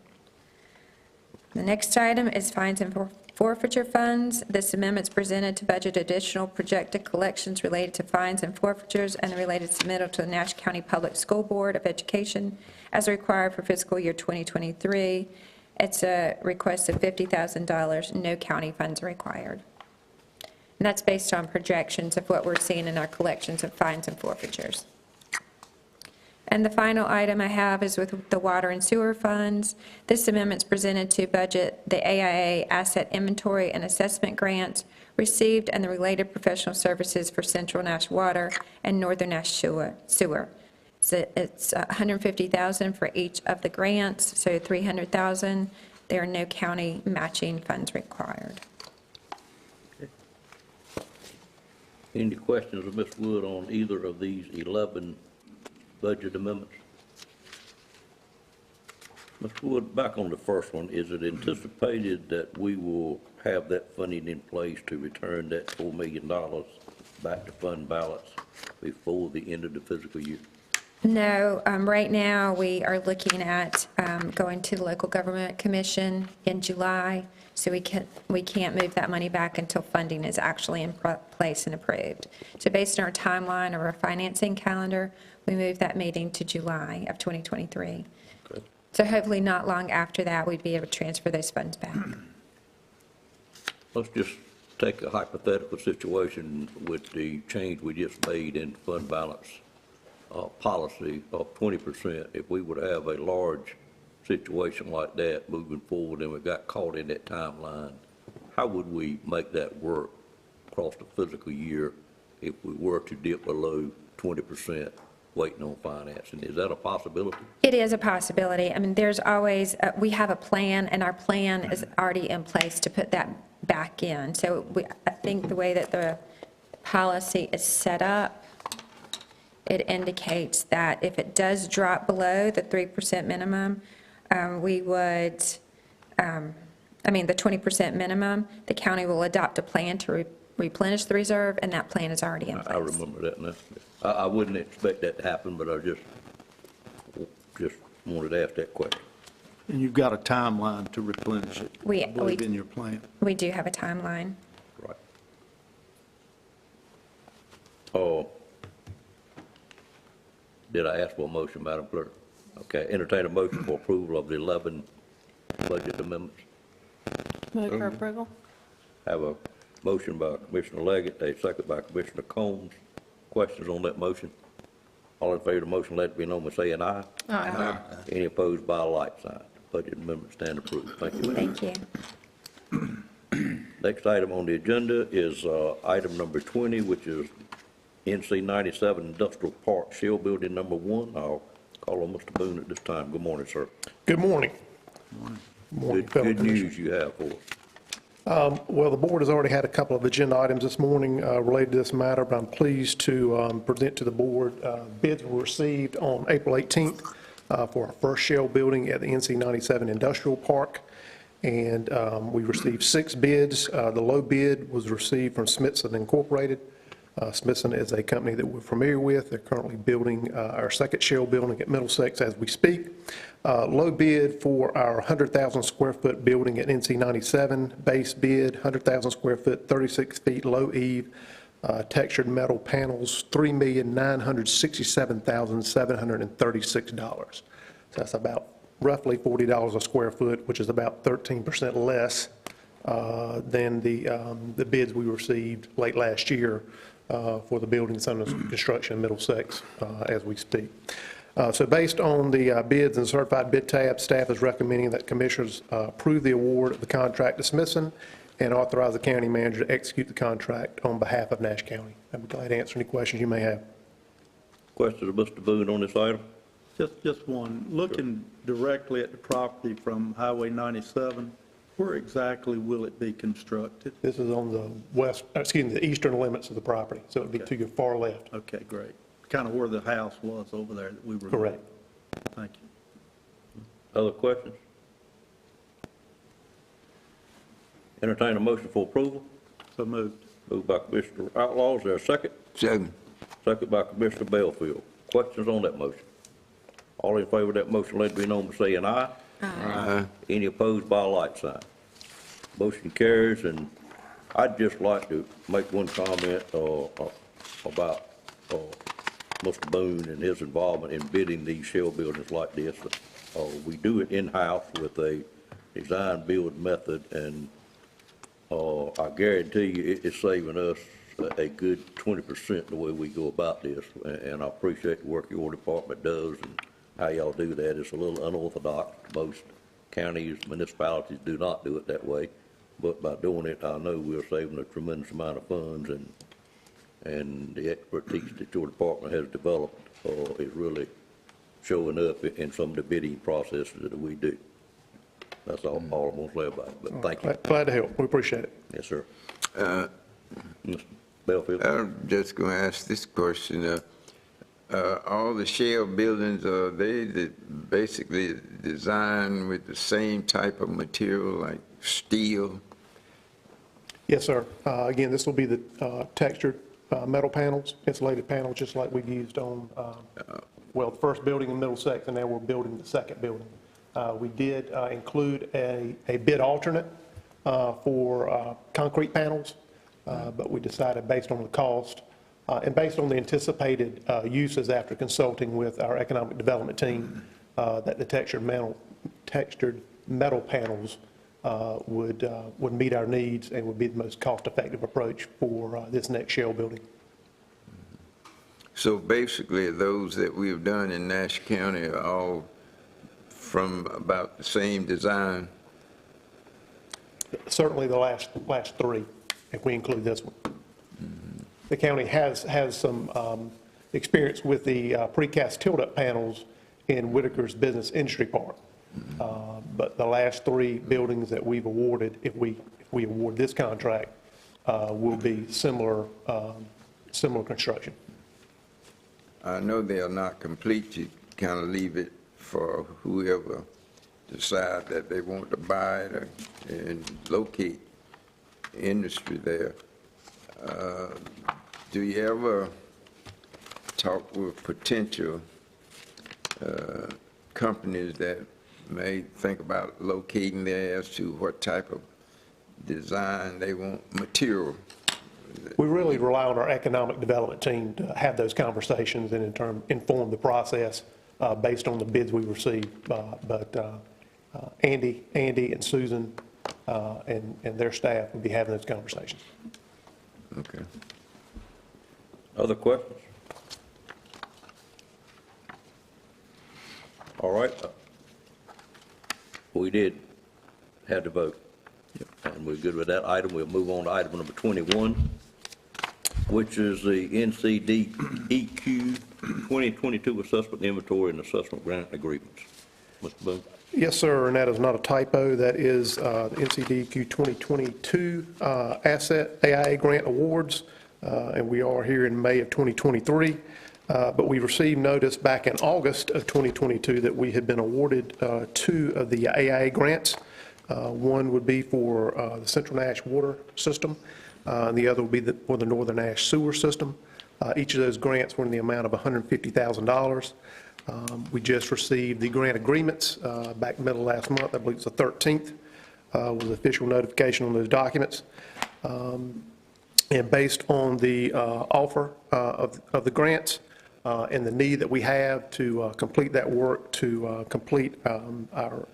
The next item is fines and forfeiture funds. This amendment is presented to budget additional projected collections related to fines and forfeitures and the related submittal to the Nash County Public School Board of Education as required for fiscal year 2023. It's a request of $50,000. No county funds are required. And that's based on projections of what we're seeing in our collections of fines and forfeitures. And the final item I have is with the water and sewer funds. This amendment's presented to budget the AIA asset inventory and assessment grants received and the related professional services for Central Nash Water and Northern Nash Sewer. So it's $150,000 for each of the grants, so $300,000. There are no county matching funds required. Any questions of Ms. Wood on either of these 11 budget amendments? Ms. Wood, back on the first one, is it anticipated that we will have that funding in place to return that $4 million back to fund balance before the end of the fiscal year? No, right now we are looking at going to the Local Government Commission in July, so we can't move that money back until funding is actually in place and approved. So based on our timeline or our financing calendar, we move that meeting to July of 2023. Okay. So hopefully not long after that, we'd be able to transfer those funds back. Let's just take a hypothetical situation with the change we just made in fund balance policy of 20%. If we would have a large situation like that moving forward and we got caught in that timeline, how would we make that work across the fiscal year if we were to dip below 20% waiting on financing? Is that a possibility? It is a possibility. I mean, there's always, we have a plan, and our plan is already in place to put that back in. So I think the way that the policy is set up, it indicates that if it does drop below the 3% minimum, we would, the 20% minimum, the county will adopt a plan to replenish the reserve, and that plan is already in place. I remember that now. I wouldn't expect that to happen, but I just wanted to ask that question. And you've got a timeline to replenish it, I believe, in your plan. We do have a timeline. Right. Did I ask for a motion, Madam Clerk? Okay, entertain a motion for approval of the 11 budget amendments. Move for approval. Have a motion by Commissioner Leggett, a second by Commissioner Combs. Questions on that motion? All in favor of the motion, let it be known by saying aye. Aye. Any opposed by a like sign. Budget amendment stand approved. Thank you, ma'am. Thank you. Next item on the agenda is item number 20, which is NC 97 Industrial Park Shell Building Number 1. I'll call on Mr. Boone at this time. Good morning, sir. Good morning. Morning, fellow Good commissioners. news you have for us. Well, the board has already had a couple of agenda items this morning related to this matter, but I'm pleased to present to the board bids were received on April 18th for our first shell building at the NC 97 Industrial Park. And we received 6 bids. The low bid was received from Smithson Incorporated. Smithson is a company that we're familiar with. They're currently building our second shell building at Middlesex as we speak. Low bid for our 100,000 square foot building at NC 97. Base bid, 100,000 square foot, 36 feet low eave, textured metal panels, $3,967,736. So that's about roughly $40 a square foot, which is about 13% less than the bids we received late last year for the buildings under construction in Middlesex as we speak. So based on the bids and certified bid tab, staff is recommending that commissioners approve the award of the contract to Smithson and authorize the county manager to execute the contract on behalf of Nash County. I'd be glad to answer any questions you may have. Questions of Mr. Boone on this item? Just one. Looking directly at the property from Highway 97, where exactly will it be constructed? This is on the the eastern limits of the property, so it'd be to your far left. Okay, great. Kind of where the house was over there that we were. Correct. Thank you. Other questions? Entertain a motion for approval. So moved. Moved by Commissioner Outlaw. Is there a second? Second. Second by Commissioner Belfield. Questions on that motion? All in favor of that motion, let it be known by saying aye. Aye. Any opposed by a like sign. Motion carries, and I'd just like to make one comment about Mr. Boone and his involvement in bidding these shell buildings like this. We do it in-house with a design-build method, and I guarantee you it's saving us a good 20% the way we go about this, and I appreciate the work your department does and how y'all do that. It's a little unorthodox. Most counties, municipalities do not do it that way, but by doing it, I know we're saving a tremendous amount of funds, and the expertise that your department has developed is really showing up in some of the bidding processes that we do. That's all I'm going to say about it, but thank you. Glad to help. We appreciate it. Yes, sir. Mr. Belfield? I'm just going to ask this question. All the shell buildings, are they basically designed with the same type of material like steel? Yes, sir. Again, this will be the textured metal panels, insulated panels, just like we used on, the first building in Middlesex, and now we're building the second building. We did include a bid alternate for concrete panels, but we decided based on the cost and based on the anticipated uses after consulting with our economic development team, that the textured metal panels would meet our needs and would be the most cost-effective approach for this next shell building. So basically, those that we've done in Nash County are all from about the same design? Certainly the last 3, if we include this one. The county has some experience with the precast tilt-up panels in Whitaker's Business Industry Park. But the last 3 buildings that we've awarded, if we award this contract, will be similar construction. I know they are not complete. You kind of leave it for whoever decide that they want to buy it and locate industry there. Do you ever talk with potential companies that may think about locating there as to what type of design they want, material? We really rely on our economic development team to have those conversations and in turn inform the process based on the bids we receive. But Andy and Susan and their staff will be having those conversations. Okay. Other questions? All right. We did have the vote. And we're good with that item. We'll move on to item number 21, which is the NCDEQ 2022 Assessment Inventory and Assessment Grant Agreements. Mr. Boone? Yes, sir, and that is not a typo. That is NCDQ 2022 Asset AIA Grant Awards, and we are here in May of 2023. But we received notice back in August of 2022 that we had been awarded 2 of the AIA grants. One would be for the Central Nash Water System, and the other would be for the Northern Nash Sewer System. Each of those grants were in the amount of $150,000. We just received the grant agreements back middle of last month. I believe it's the 13th was the official notification on those documents. And based on the offer of the grants and the need that we have to complete that work, to complete our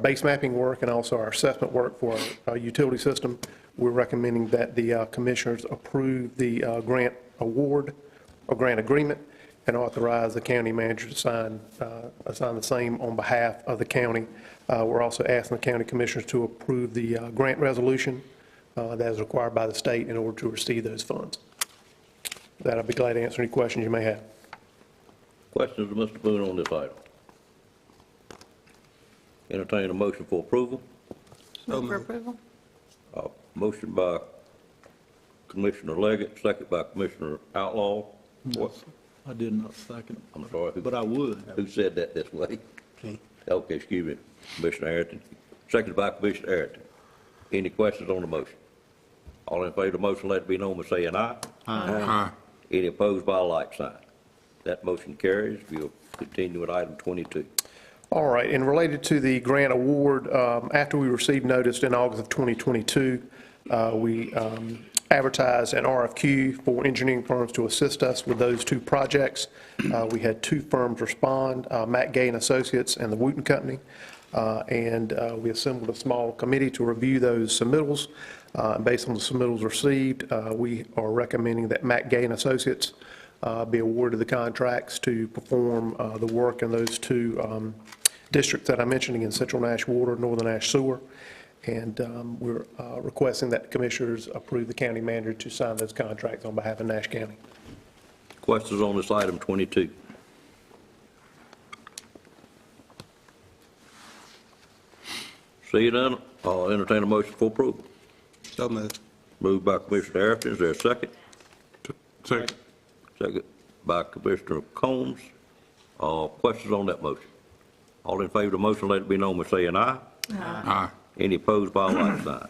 base mapping work and also our assessment work for our utility system, we're recommending that the commissioners approve the grant award or grant agreement and authorize the county manager to sign the same on behalf of the county. We're also asking the county commissioners to approve the grant resolution that is required by the state in order to receive those funds. With that, I'll be glad to answer any questions you may have. Questions of Mr. Boone on this item? Entertain a motion for approval. Move for approval. Motion by Commissioner Leggett, second by Commissioner Outlaw. What? I did not second. I'm sorry. But I would. Who said that this way? Okay, excuse me, Commissioner Ayrton. Seconded by Commissioner Ayrton. Any questions on the motion? All in favor of the motion, let it be known by saying aye. Aye. Any opposed by a like sign? That motion carries. We'll continue with item 22. All right, and related to the grant award, after we received notice in August of 2022, we advertised an RFQ for engineering firms to assist us with those 2 projects. We had 2 firms respond, Matt Gay and Associates and the Wooten Company, and we assembled a small committee to review those submittals. Based on the submittals received, we are recommending that Matt Gay and Associates be awarded the contracts to perform the work in those 2 districts that I mentioned, again, Central Nash Water, Northern Nash Sewer. And we're requesting that the commissioners approve the county manager to sign those contracts on behalf of Nash County. Questions on this item 22? See none, I'll entertain a motion for approval. So moved. Moved by Commissioner Ayrton. Is there a second? Second. Second by Commissioner Combs. Questions on that motion? All in favor of the motion, let it be known by saying aye. Aye. Any opposed by a like sign?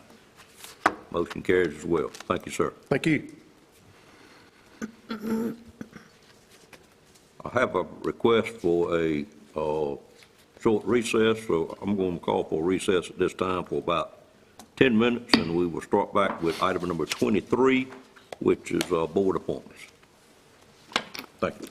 Motion carries as well. Thank you, sir. Thank you. I have a request for a short recess, so I'm going to call for a recess at this time for about 10 minutes, and we will start back with item number 23, which is board appointments. Thank you.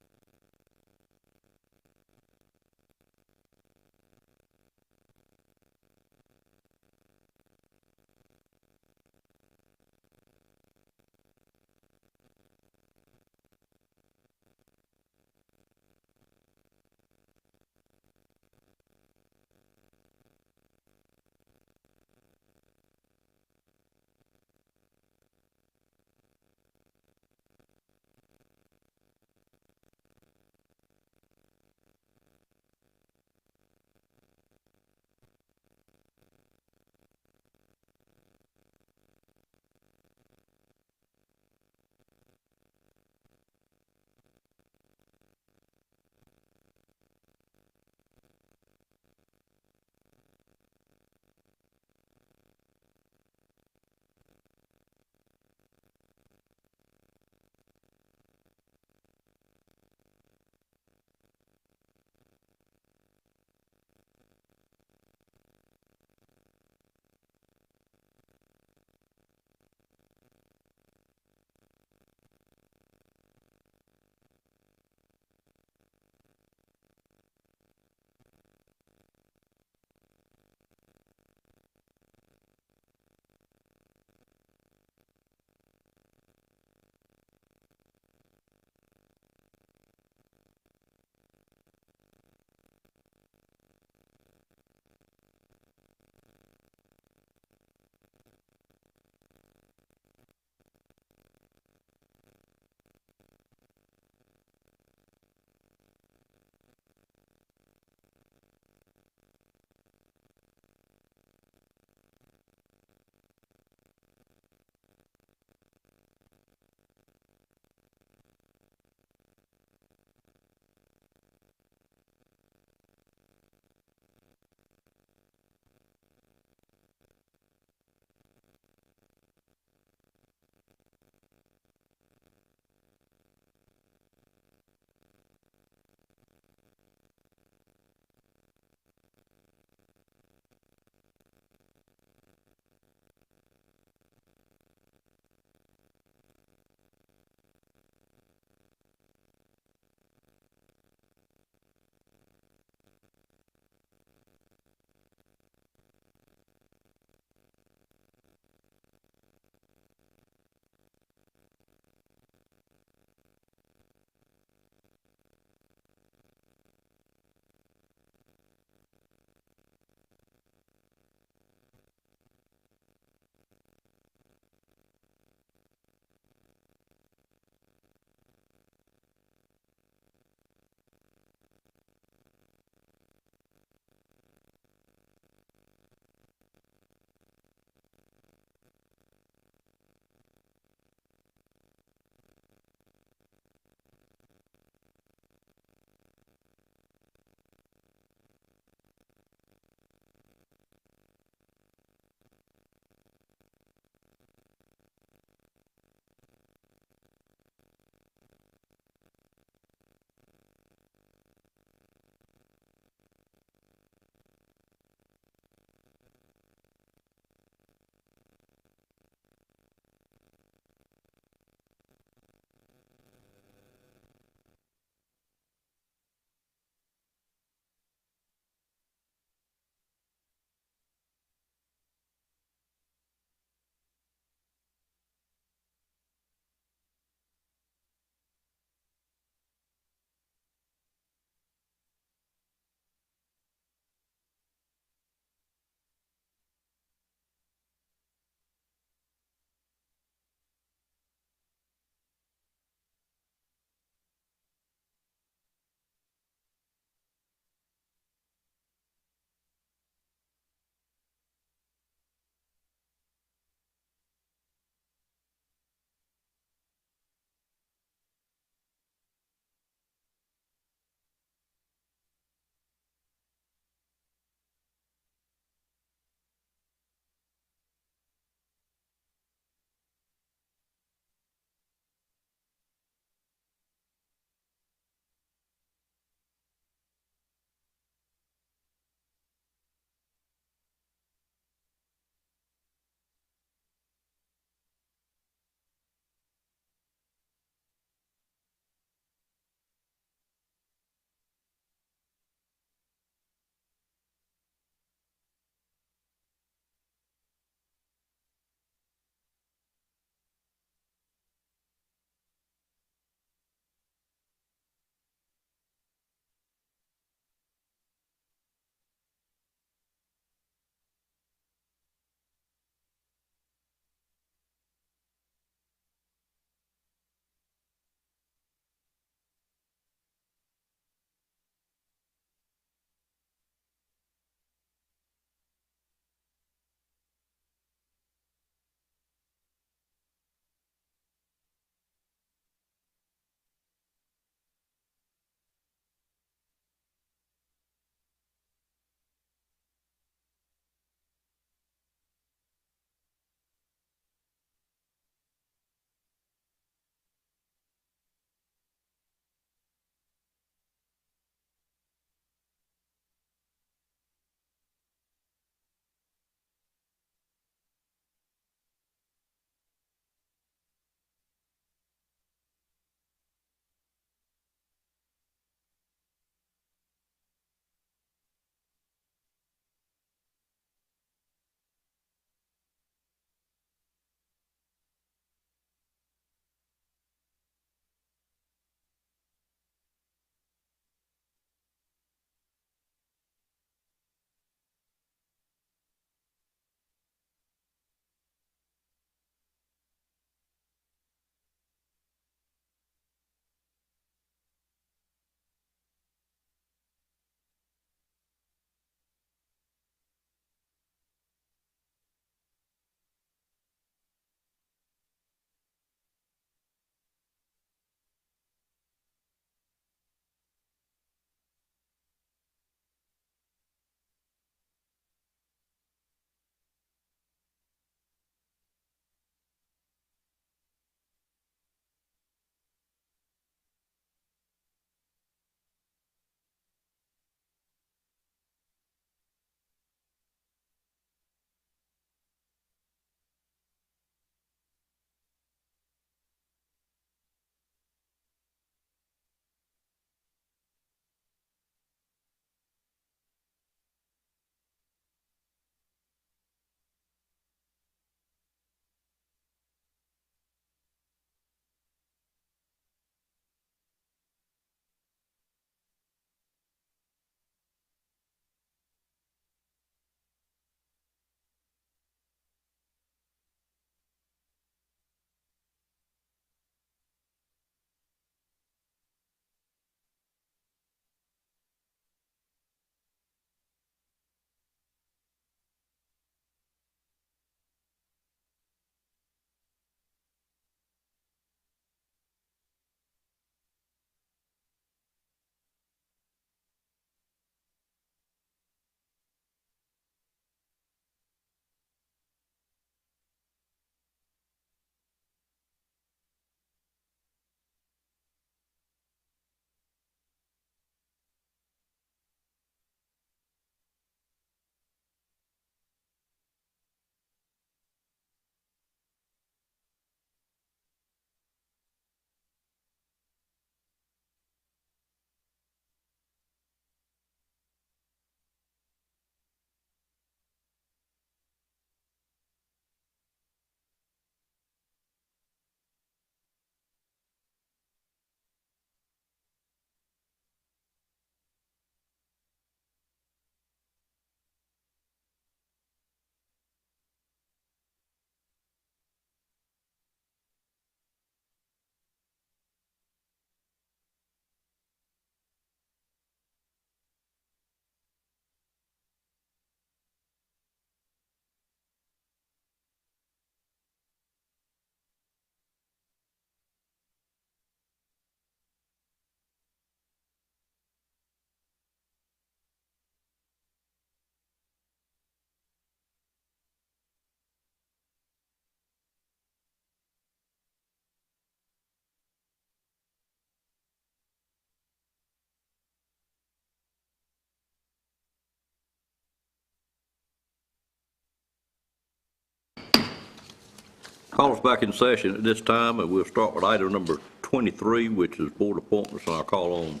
Call us back in session at this time, and we'll start with item number 23, which is board appointments, and I'll call on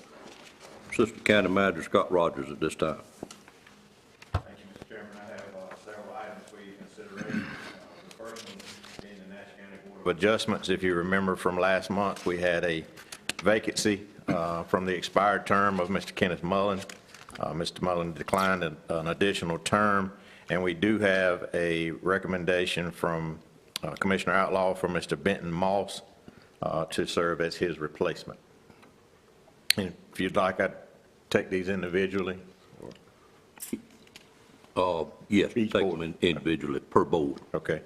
Assistant County Manager Scott Rogers at this time. Thank you, Mr. Chairman. I have several items for your consideration. The first one being the Nash County Board of Adjustments. If you remember from last month, we had a vacancy from the expired term of Mr. Kenneth Mullen. Mr. Mullen declined an additional term, and we do have a recommendation from Commissioner Outlaw for Mr. Benton Moss to serve as his replacement. And if you'd like, I'd take these individually. Yes, take them individually per board. Okay.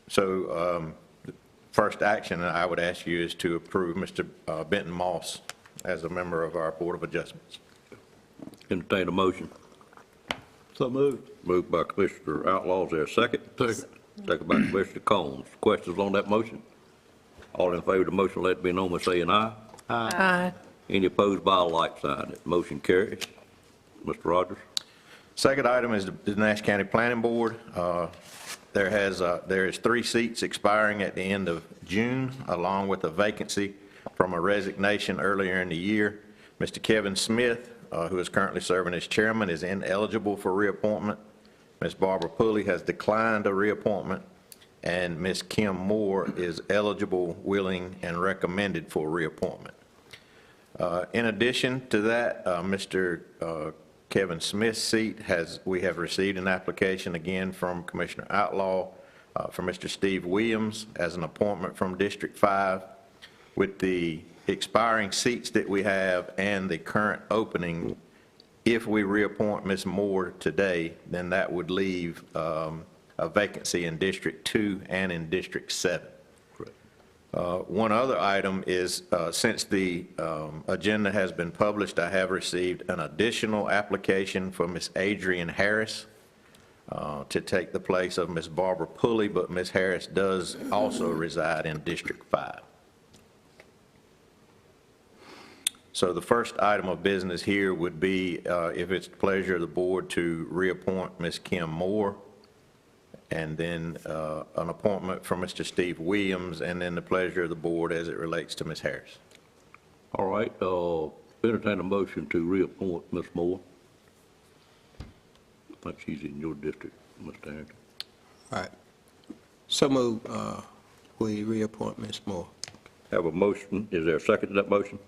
So the first action I would ask you is to approve Mr. Benton Moss as a member of our Board of Adjustments. Entertain a motion. So moved. Moved by Commissioner Outlaw. Is there a second? Second. Second by Commissioner Combs. Questions on that motion? All in favor of the motion, let it be known by saying aye. Aye. Any opposed by a like sign. That motion carries. Mr. Rogers? Second item is the Nash County Planning Board. There is 3 seats expiring at the end of June, along with a vacancy from a resignation earlier in the year. Mr. Kevin Smith, who is currently serving as chairman, is ineligible for reappointment. Ms. Barbara Pulley has declined a reappointment, and Ms. Kim Moore is eligible, willing, and recommended for reappointment. In addition to that, Mr. Kevin Smith's seat we have received an application again from Commissioner Outlaw for Mr. Steve Williams as an appointment from District 5. With the expiring seats that we have and the current opening, if we reappoint Ms. Moore today, then that would leave a vacancy in District 2 and in District 7. One other item is, since the agenda has been published, I have received an additional application for Ms. Adrian Harris to take the place of Ms. Barbara Pulley, but Ms. Harris does also reside in District 5. So the first item of business here would be, if it's the pleasure of the board, to reappoint Ms. Kim Moore, and then an appointment for Mr. Steve Williams, and then the pleasure of the board as it relates to Ms. Harris. All right, entertain a motion to reappoint Ms. Moore. I think she's in your district, Mr. Harrington. All right. So move, we reappoint Ms. Moore. Have a motion. Is there a second to that motion?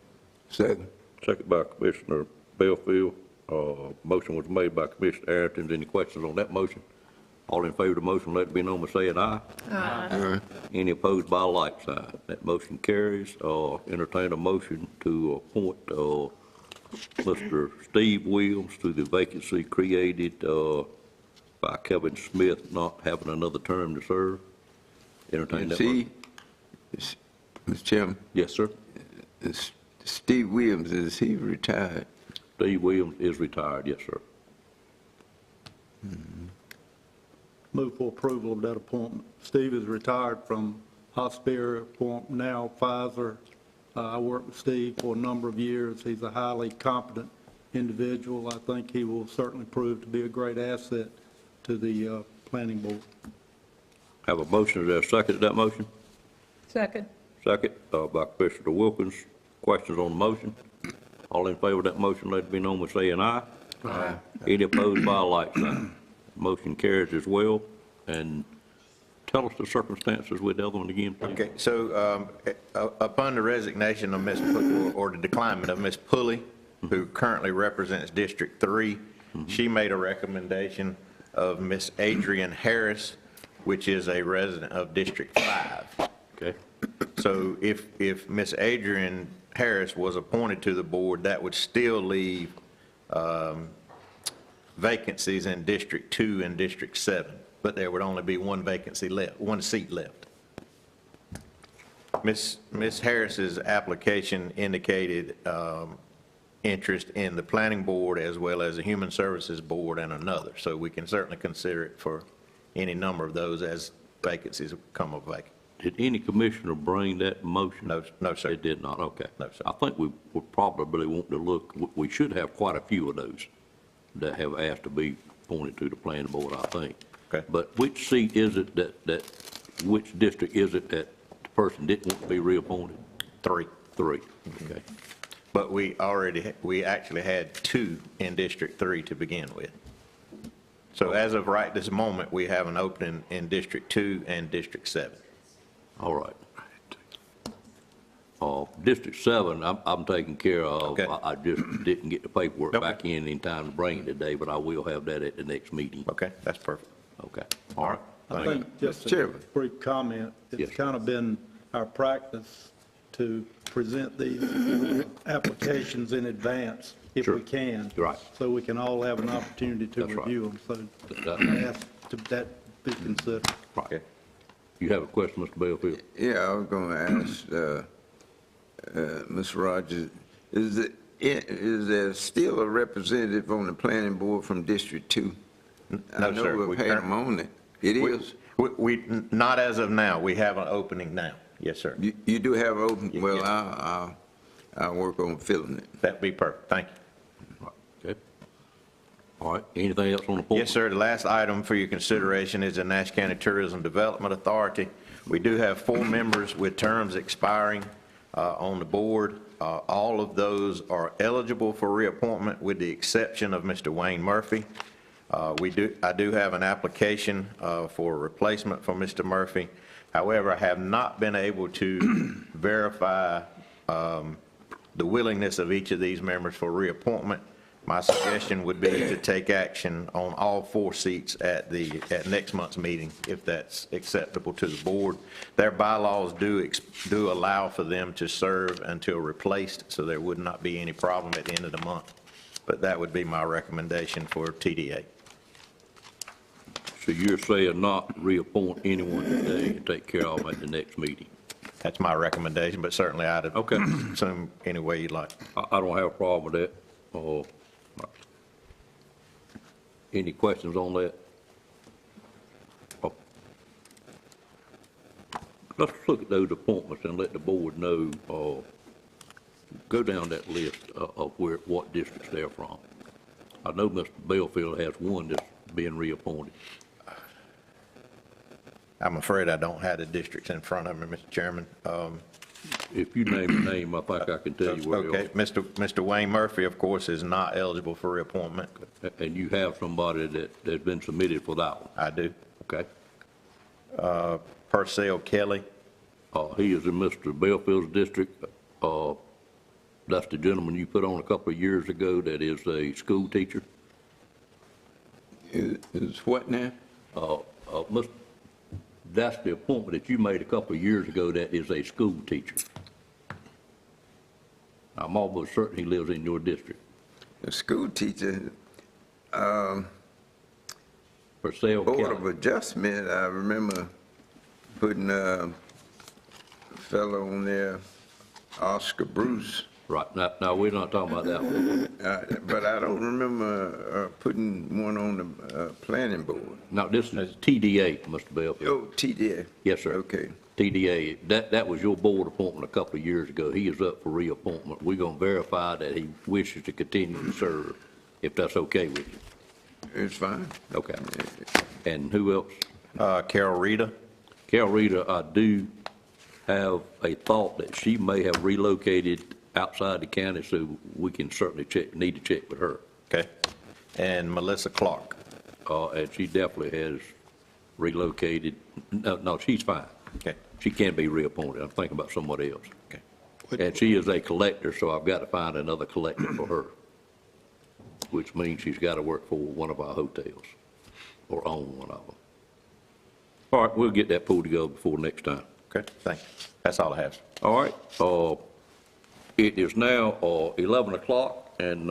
Second. Second by Commissioner Belfield. Motion was made by Commissioner Harrington. Any questions on that motion? All in favor of the motion, let it be known by saying aye. Aye. Any opposed by a like sign. That motion carries. Entertain a motion to appoint Mr. Steve Williams to the vacancy created by Kevin Smith not having another term to serve. Entertain that motion. Mr. Chairman? Yes, sir. Steve Williams, is he retired? Steve Williams is retired, yes, sir. Move for approval of that appointment. Steve is retired from Hospira, now Pfizer. I worked with Steve for a number of years. He's a highly competent individual. I think he will certainly prove to be a great asset to the planning board. Have a motion. Is there a second to that motion? Second. Second by Commissioner Wilkins. Questions on the motion? All in favor of that motion, let it be known by saying aye. Aye. Any opposed by a like sign. Motion carries as well. And tell us the circumstances with the other one again, please. Okay, so upon the resignation of Ms. or the declinement of Ms. Pulley, who currently represents District 3, she made a recommendation of Ms. Adrian Harris, which is a resident of District 5. Okay. So if Ms. Adrian Harris was appointed to the board, that would still leave vacancies in District 2 and District 7, but there would only be one vacancy left, one seat left. Ms. Harris's application indicated interest in the planning board as well as the human services board and another, so we can certainly consider it for any number of those as vacancies come up vacant. Did any commissioner bring that motion? No, sir. It did not, okay. No, sir. I think we would probably want to look, we should have quite a few of those that have asked to be appointed to the planning board, I think. Okay. But which seat is it that which district is it that the person didn't want to be reappointed? 3. 3, okay. But we actually had 2 in District 3 to begin with. So as of right this moment, we have an opening in District 2 and District 7. All right. District 7, I'm taking care of. Okay. I just didn't get the paperwork Okay. back in time to bring it today, but I will have that at the next meeting. Okay, that's perfect. Okay, all right. I Thank you. think just a Chairman. brief comment, Yes. it's kind of been our practice to present these applications in advance if Sure. we can. Right. So we can all have an opportunity to That's right. review them. So That- I ask that be considered. Right. You have a question, Mr. Belfield? Yeah, I was going to ask Ms. Rogers, is there still a representative on the planning board from District 2? No, I know sir. we've had them on it. It is? Not as of now. We have an opening now. Yes, sir. You do have open, well, yes. I'll work on filling it. That'd be perfect. Thank you. Okay. All right, anything else on the board? Yes, sir. The last item for your consideration is the Nash County Tourism Development Authority. We do have 4 members with terms expiring on the board. All of those are eligible for reappointment with the exception of Mr. Wayne Murphy. I do have an application for a replacement for Mr. Murphy. However, I have not been able to verify the willingness of each of these members for reappointment. My suggestion would be to take action on all 4 seats at next month's meeting, if that's acceptable to the board. Their bylaws do allow for them to serve until replaced, so there would not be any problem at the end of the month. But that would be my recommendation for TDA. So you're saying not reappoint anyone today and take care of them at the next meeting? That's my recommendation, but certainly I'd Okay. assume any way you'd like. I don't have a problem with that. Any questions on that? Oh. Let's look at those appointments and let the board know, go down that list of what districts they're from. I know Mr. Belfield has one that's being reappointed. I'm afraid I don't have the districts in front of me, Mr. Chairman. If you name the name, I think I can tell you where they Okay, Mr. Wayne Murphy, of course, is not eligible for reappointment. are. And you have somebody that's been submitted for that one? I do. Okay. Purcell Kelly, He is in Mr. Belfield's district. That's the gentleman you put on a couple of years ago that is a school teacher. Is what now? That's the appointment that you made a couple of years ago that is a school teacher. I'm almost certain he lives in your district. The school teacher, Purcell Board of Kelly. Adjustment, I remember putting a fellow on there, Oscar Bruce. Right, now, we're not talking about that one. But I don't remember putting one on the planning board. Now, this is TDA, Mr. Belfield. Oh, TDA. Yes, sir. Okay. TDA, that was your board appointment a couple of years ago. He is up for reappointment. We're going to verify that he wishes to continue to serve, if that's okay with you. It's fine. Okay. And who else? Carol Rita. Carol Rita, I do have a thought that she may have relocated outside the county, so we can certainly need to check with her. Okay. And Melissa Clark. And she definitely has relocated. No, she's fine. Okay. She can be reappointed. I'm thinking about somebody else. Okay. And she is a collector, so I've got to find another collector for her, which means she's got to work for one of our hotels or own one of them. All right, we'll get that pulled together before next time. Okay, thank you. That's all I have. All right, it is now 11 o'clock, and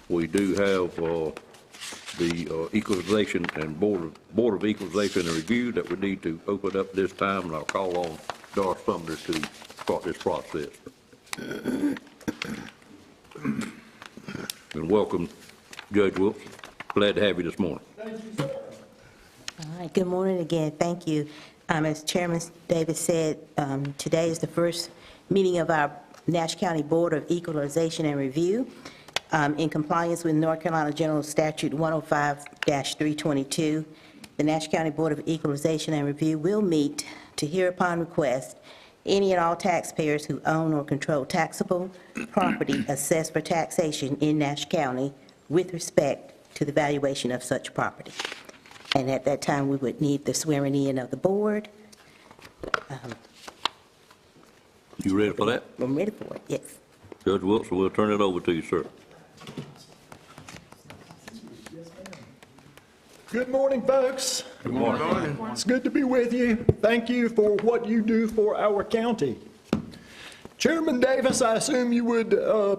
we do have the Equalization and Board of Equalization and Review that we need to open up this time, and I'll call on Doris Sumner to start this process. And welcome, Judge Wilson. Glad to have you this morning. All right, good morning again. Thank you. As Chairman Davis said, today is the first meeting of our Nash County Board of Equalization and Review. In compliance with North Carolina General Statute 105-322 the Nash County Board of Equalization and Review will meet to hear upon request any and all taxpayers who own or control taxable property assessed for taxation in Nash County with respect to the valuation of such property. And at that time, we would need the swearing in of the board. You ready for that? I'm ready for it, yes. Judge Wilson, we'll turn it over to you, sir. Good morning, folks. Good morning. It's good to be with you. Thank you for what you do for our county. Chairman Davis, I assume you would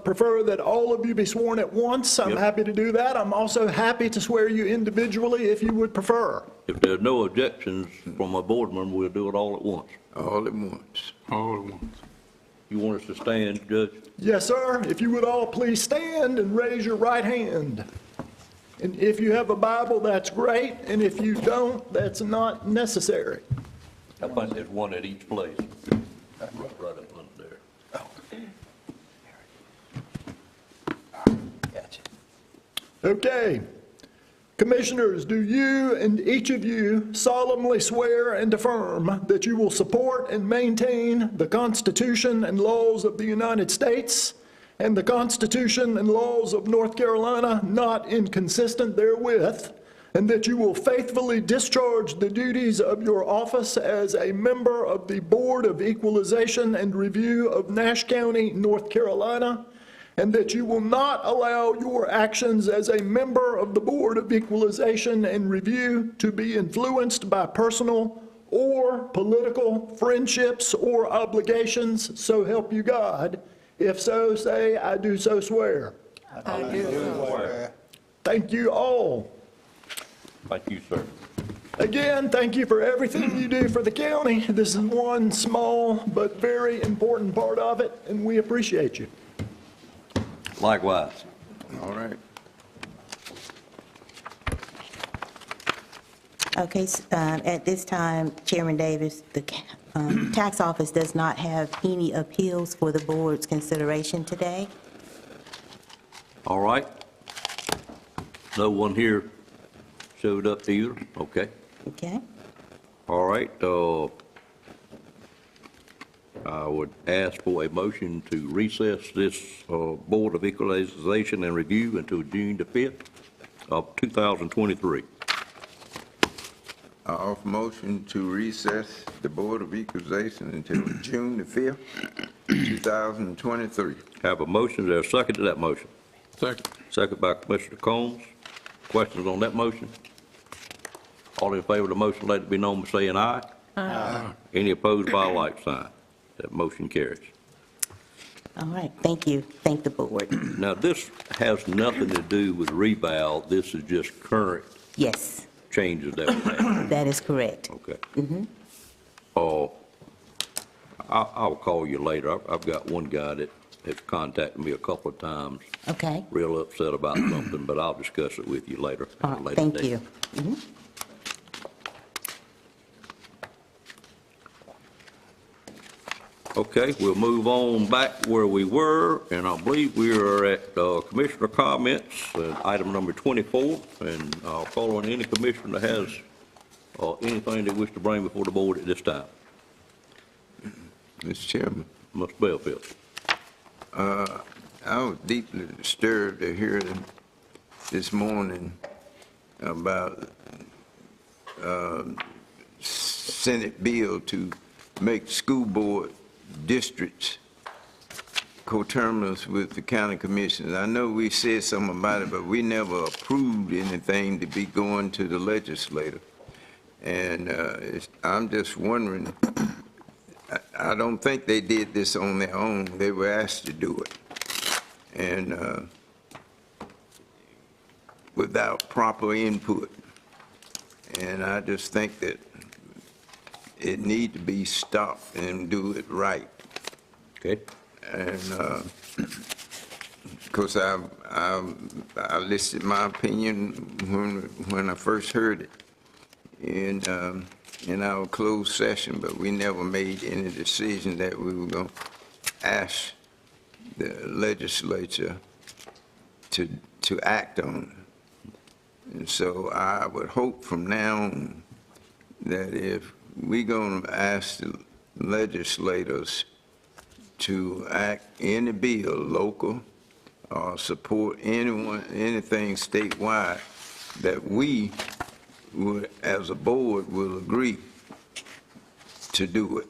prefer that all of you be sworn at once. I'm happy to do that. I'm also happy to swear you individually if you would prefer. If there's no objections from a board member, we'll do it all at once. All at once. All at once. You want us to stand, Judge? Yes, sir. If you would all please stand and raise your right hand. And if you have a Bible, that's great. And if you don't, that's not necessary. I think there's one at each place. Right up under there. Okay. Commissioners, do you and each of you solemnly swear and affirm that you will support and maintain the Constitution and laws of the United States and the Constitution and laws of North Carolina not inconsistent therewith, and that you will faithfully discharge the duties of your office as a member of the Board of Equalization and Review of Nash County, North Carolina, and that you will not allow your actions as a member of the Board of Equalization and Review to be influenced by personal or political friendships or obligations, so help you God. If so, say, I do so swear. I do swear. Thank you all. Thank you, sir. Again, thank you for everything you do for the county. This is one small but very important part of it, and we appreciate you. Likewise. All right. Okay, at this time, Chairman Davis, the tax office does not have any appeals for the board's consideration today. All right. No one here showed up either? Okay. Okay. All right. I would ask for a motion to recess this Board of Equalization and Review until June the 5th of 2023. I offer motion to recess the Board of Equalization until June the 5th, 2023. Have a motion. Is there a second to that motion? Second. Second by Commissioner Combs. Questions on that motion? All in favor of the motion, let it be known by saying aye. Aye. Any opposed by a like sign? That motion carries. All right, thank you. Thank the board. Now, this has nothing to do with reval. This is just current Yes, changes that we have. that is correct. Okay. Mhm. I'll call you later. I've got one guy that has contacted me a couple of times, Okay, real upset about something, but I'll discuss it with you later. all at a right, later thank date. you. Mhm. Okay, we'll move on back where we were, and I believe we are at commissioner comments, item number 24, and I'll call on any commissioner that has anything they wish to bring before the board at this time. Mr. Chairman, Mr. Belfield. I was deeply disturbed to hear this morning about Senate bill to make school board districts coterminous with the county commissioners. I know we said something about it, but we never approved anything to be going to the legislature. And I'm just wondering, I don't think they did this on their own. They were asked to do it. And without proper input. And I just think that it need to be stopped and do it right. Okay. And because I listed my opinion when I first heard it in our closed session, but we never made any decision that we were going to ask the legislature to act on it. And so I would hope from now on that if we're going to ask the legislators to act any bill, local, or support anything statewide, that we would, as a board, will agree to do it,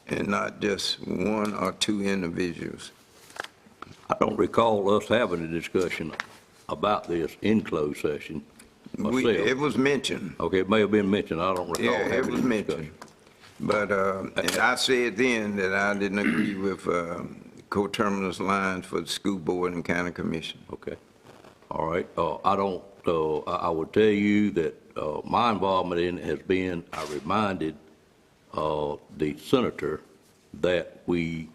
and not just one or two individuals. I don't recall us having a discussion about this in closed session myself. It was mentioned. Okay, it may have been mentioned, I don't recall Yeah, it having was a mentioned. discussion. But, and I said then that I didn't agree with co-terminus lines for the school board and county commission. Okay, all right, I would tell you that my involvement in it has been, I reminded the senator that we,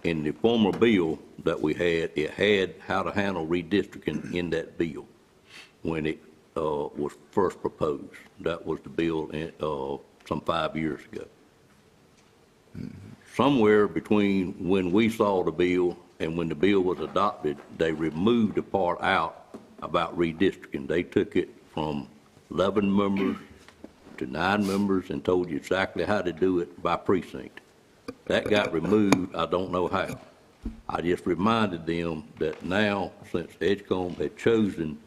in the former bill that we had, it had how to handle redistricting in that bill when it was first proposed. That was the bill some 5 years ago. Somewhere between when we saw the bill and when the bill was adopted, they removed the part out about redistricting. They took it from 11 members to 9 members and told you exactly how to do it by precinct. That got removed, I don't know how. I just reminded them that now, since Edgecombe had chosen,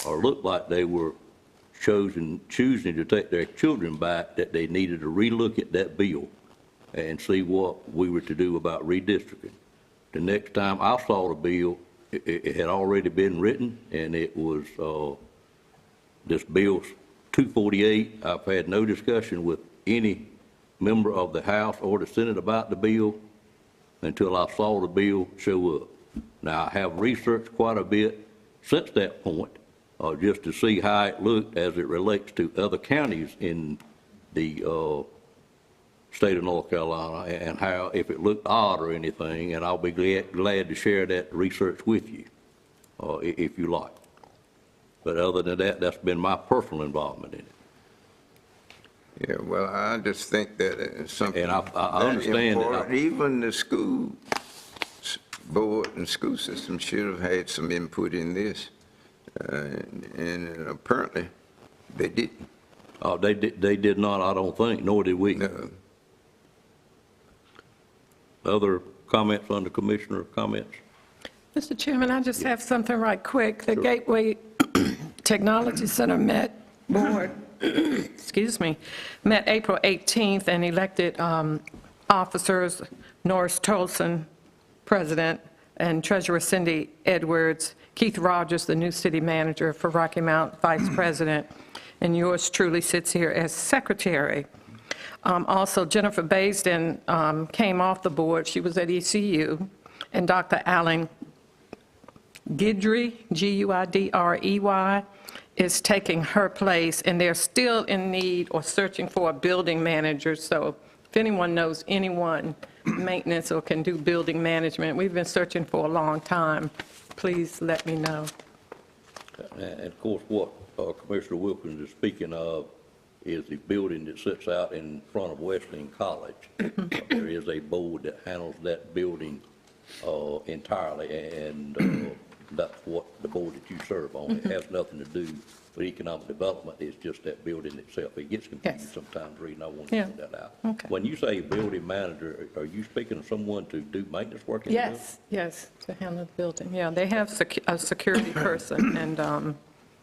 or looked like they were choosing to take their children back, that they needed to relook at that bill and see what we were to do about redistricting. The next time I saw the bill, it had already been written, and it was this Bill 248. I've had no discussion with any member of the House or the Senate about the bill until I saw the bill show up. Now, I have researched quite a bit since that point, just to see how it looked as it relates to other counties in the state of North Carolina, and how, if it looked odd or anything, and I'll be glad to share that research with you, if you like. But other than that, that's been my personal involvement in it. Yeah, well, I just think that it's something And I understand that important. Even the school board and school system should have had some input in this, and apparently they didn't. They did not, I don't think, nor did we. No. Other comments under commissioner comments? Mr. Chairman, I just have something right quick. The Gateway Technology Center board met April 18th and elected officers Norris Tolson, president, and Treasurer Cindy Edwards, Keith Rogers, the new city manager for Rocky Mount, vice president, and yours truly sits here as secretary. Also, Jennifer Baisden came off the board. She was at ECU, and Dr. Alan Guidry, Guidrey, is taking her place, and they're still in need or searching for a building manager. So if anyone knows anyone, maintenance or can do building management, we've been searching for a long time. Please let me know. And of course, what Commissioner Wilkins is speaking of is the building that sits out in front of Wesleyan College. There is a board that handles that building entirely, and that's what the board that you serve on. It has nothing to do with economic development. It's just that building itself. It gets confused sometimes, reading. I want to point that out. Okay. When you say building manager, are you speaking of someone to do maintenance work in the building? Yes, to handle the building. Yeah, they have a security person, and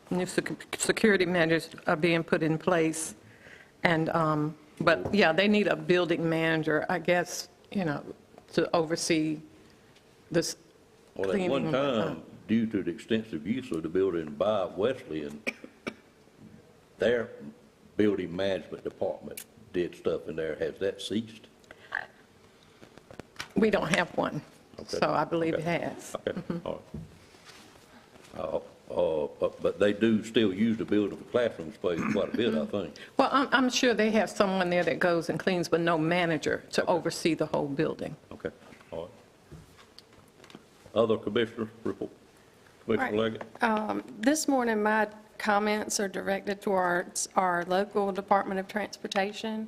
new security measures are being put in place. And, but yeah, they need a building manager, I guess, to oversee this Well, at cleaning. one time, due to the extensive use of the building by Wesleyan, their building management department did stuff in there. Has that ceased? We don't have one, Okay. so I believe it Okay. has. Okay, all right. But they do still use the building for classroom space quite a bit, I think. Well, I'm sure they have someone there that goes and cleans, but no manager to oversee the whole building. Okay, all right. Other commissioners report? Commissioner Leggett? This morning, my comments are directed towards our local Department of Transportation.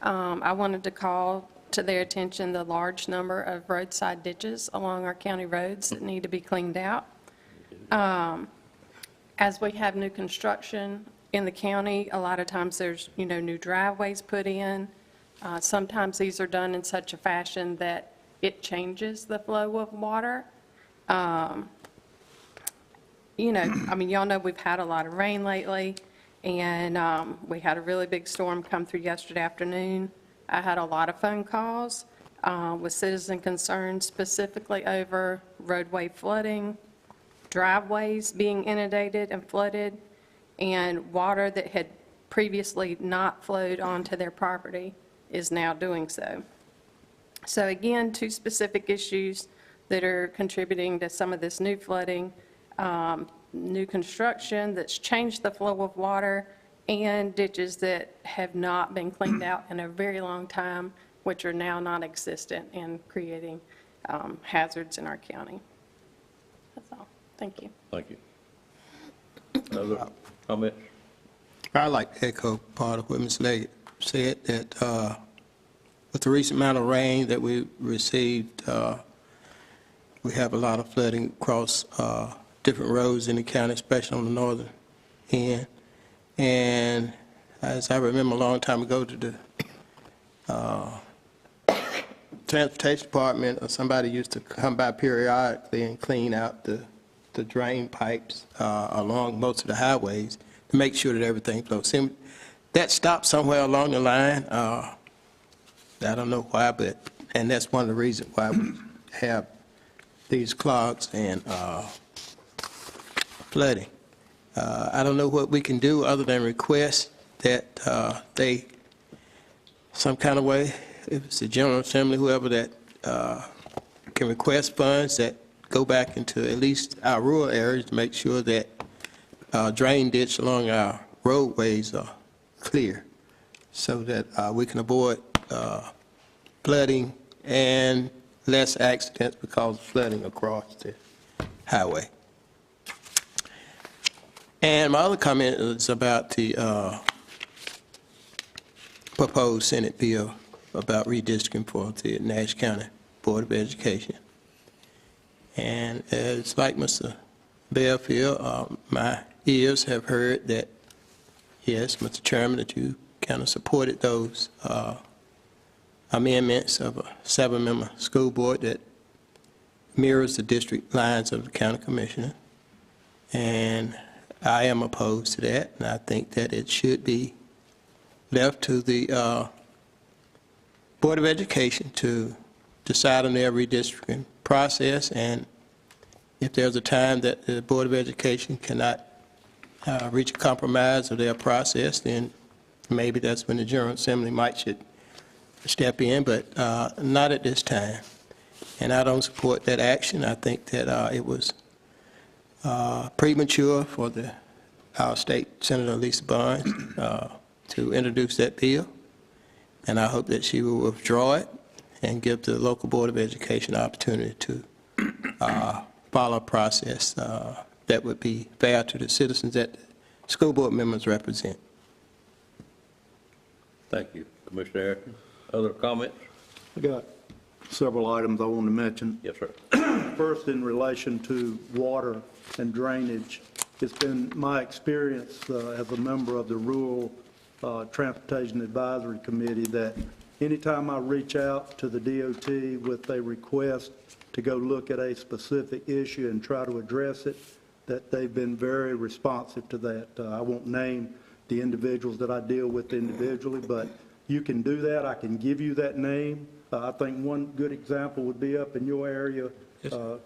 I wanted to call to their attention the large number of roadside ditches along our county roads that need to be cleaned out. As we have new construction in the county, a lot of times there's, new driveways put in. Sometimes these are done in such a fashion that it changes the flow of water. Y'all know we've had a lot of rain lately, and we had a really big storm come through yesterday afternoon. I had a lot of phone calls with citizen concerns specifically over roadway flooding, driveways being inundated and flooded, and water that had previously not flowed onto their property is now doing so. So again, two specific issues that are contributing to some of this new flooding, new construction that's changed the flow of water, and ditches that have not been cleaned out in a very long time, which are now non-existent and creating hazards in our county. That's all. Thank you. Thank you. Other comments? I'd like to echo part of what Ms. Leggett said, that with the recent amount of rain that we received, we have a lot of flooding across different roads in the county, especially on the northern end. And as I remember a long time ago, to the transportation department, or somebody used to come by periodically and clean out the drain pipes along most of the highways to make sure that everything flows. That stopped somewhere along the line. I don't know why, and that's one of the reasons why we have these clogs and flooding. I don't know what we can do other than request that they, some kind of way, if it's the General Assembly, whoever, that can request funds that go back into at least our rural areas to make sure that drain ditch along our roadways are clear, so that we can avoid flooding and less accidents because of flooding across the highway. And my other comment is about the proposed Senate bill about redistricting for the Nash County Board of Education. And it's like Mr. Belfield, my ears have heard that, yes, Mr. Chairman, that you kind of supported those amendments of a 7-member school board that mirrors the district lines of the county commissioner. And I am opposed to that, and I think that it should be left to the Board of Education to decide on their redistricting process, and if there's a time that the Board of Education cannot reach a compromise of their process, then maybe that's when the General Assembly should step in, but not at this time. And I don't support that action. I think that it was premature for our state Senator Lisa Barnes to introduce that bill, and I hope that she will withdraw it and give the local Board of Education an opportunity to follow a process that would be fair to the citizens that the school board members represent. Thank you. Commissioner Harrington, other comments? I got several items I want to mention. Yes, sir. First, in relation to water and drainage, it's been my experience as a member of the Rural Transportation Advisory Committee that anytime I reach out to the DOT with a request to go look at a specific issue and try to address it, that they've been very responsive to that. I won't name the individuals that I deal with individually, but you can do that. I can give you that name. I think one good example would be up in your area,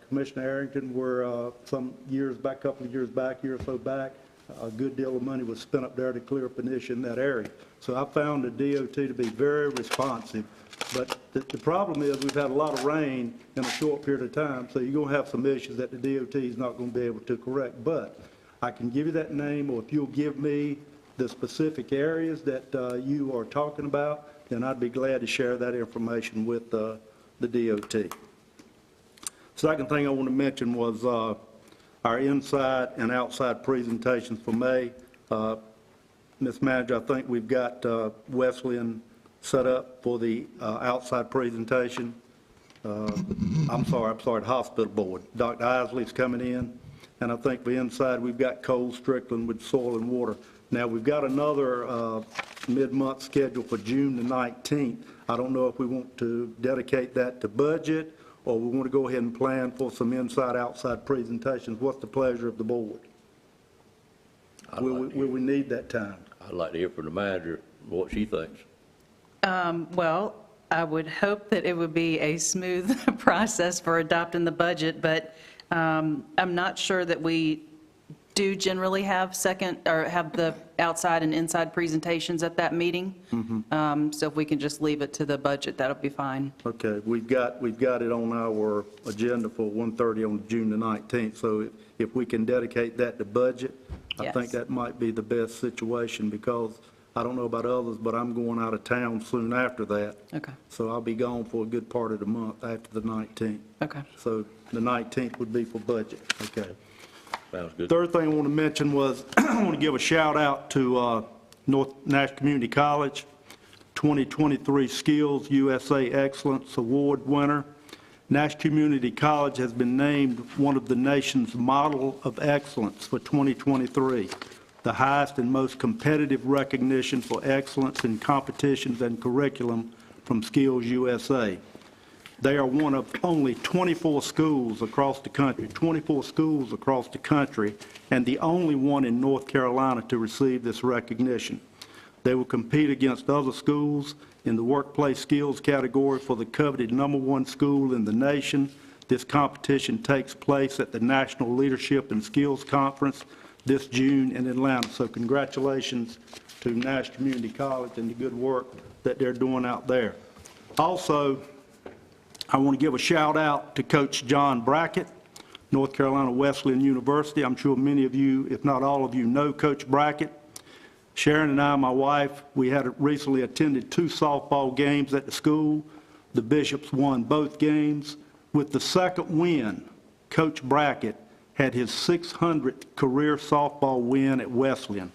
Commissioner Harrington, where some years back, couple of years back, year or so back, a good deal of money was spent up there to clear up an issue in that area. So I found the DOT to be very responsive. But the problem is we've had a lot of rain in a short period of time, so you're going to have some issues that the DOT is not going to be able to correct. But I can give you that name, or if you'll give me the specific areas that you are talking about, then I'd be glad to share that information with the DOT. Second thing I want to mention was our inside and outside presentations for May. Ms. Manager, I think we've got Wesleyan set up for the outside presentation. I'm sorry, the hospital board. Dr. Isley's coming in. and I think for inside, we've got Cole Strickland with Soil and Water. Now, we've got another mid-month schedule for June the 19th. I don't know if we want to dedicate that to budget, or we want to go ahead and plan for some inside-outside presentations. What's the pleasure of the board? Will we need that time? I'd like to hear from the manager what she thinks. Well, I would hope that it would be a smooth process for adopting the budget, but I'm not sure that we do generally have have the outside and inside presentations at that meeting. So if we can just leave it to the budget, that'll be fine. Okay, we've got it on our agenda for 1:30 on June the 19th, so if we can dedicate that to budget, I think that might be the best situation, because I don't know about others, but I'm going out of town soon after that. Okay. So I'll be gone for a good part of the month after the 19th. Okay. So the 19th would be for budget. Okay. Sounds good. Third thing I want to mention was, I want to give a shout out to North Nash Community College, 2023 Skills USA Excellence Award winner. Nash Community College has been named one of the nation's model of excellence for 2023, the highest and most competitive recognition for excellence in competitions and curriculum from Skills USA. They are one of only 24 schools across the country, and the only one in North Carolina to receive this recognition. They will compete against other schools in the workplace skills category for the coveted #1 school in the nation. This competition takes place at the National Leadership and Skills Conference this June in Atlanta. So congratulations to Nash Community College and the good work that they're doing out there. Also, I want to give a shout out to Coach John Brackett, North Carolina Wesleyan University. I'm sure many of you, if not all of you, know Coach Brackett. Sharon and I, my wife, we had recently attended 2 softball games at the school. The Bishops won both games. With the second win, Coach Brackett had his 600th career softball win at Wesleyan.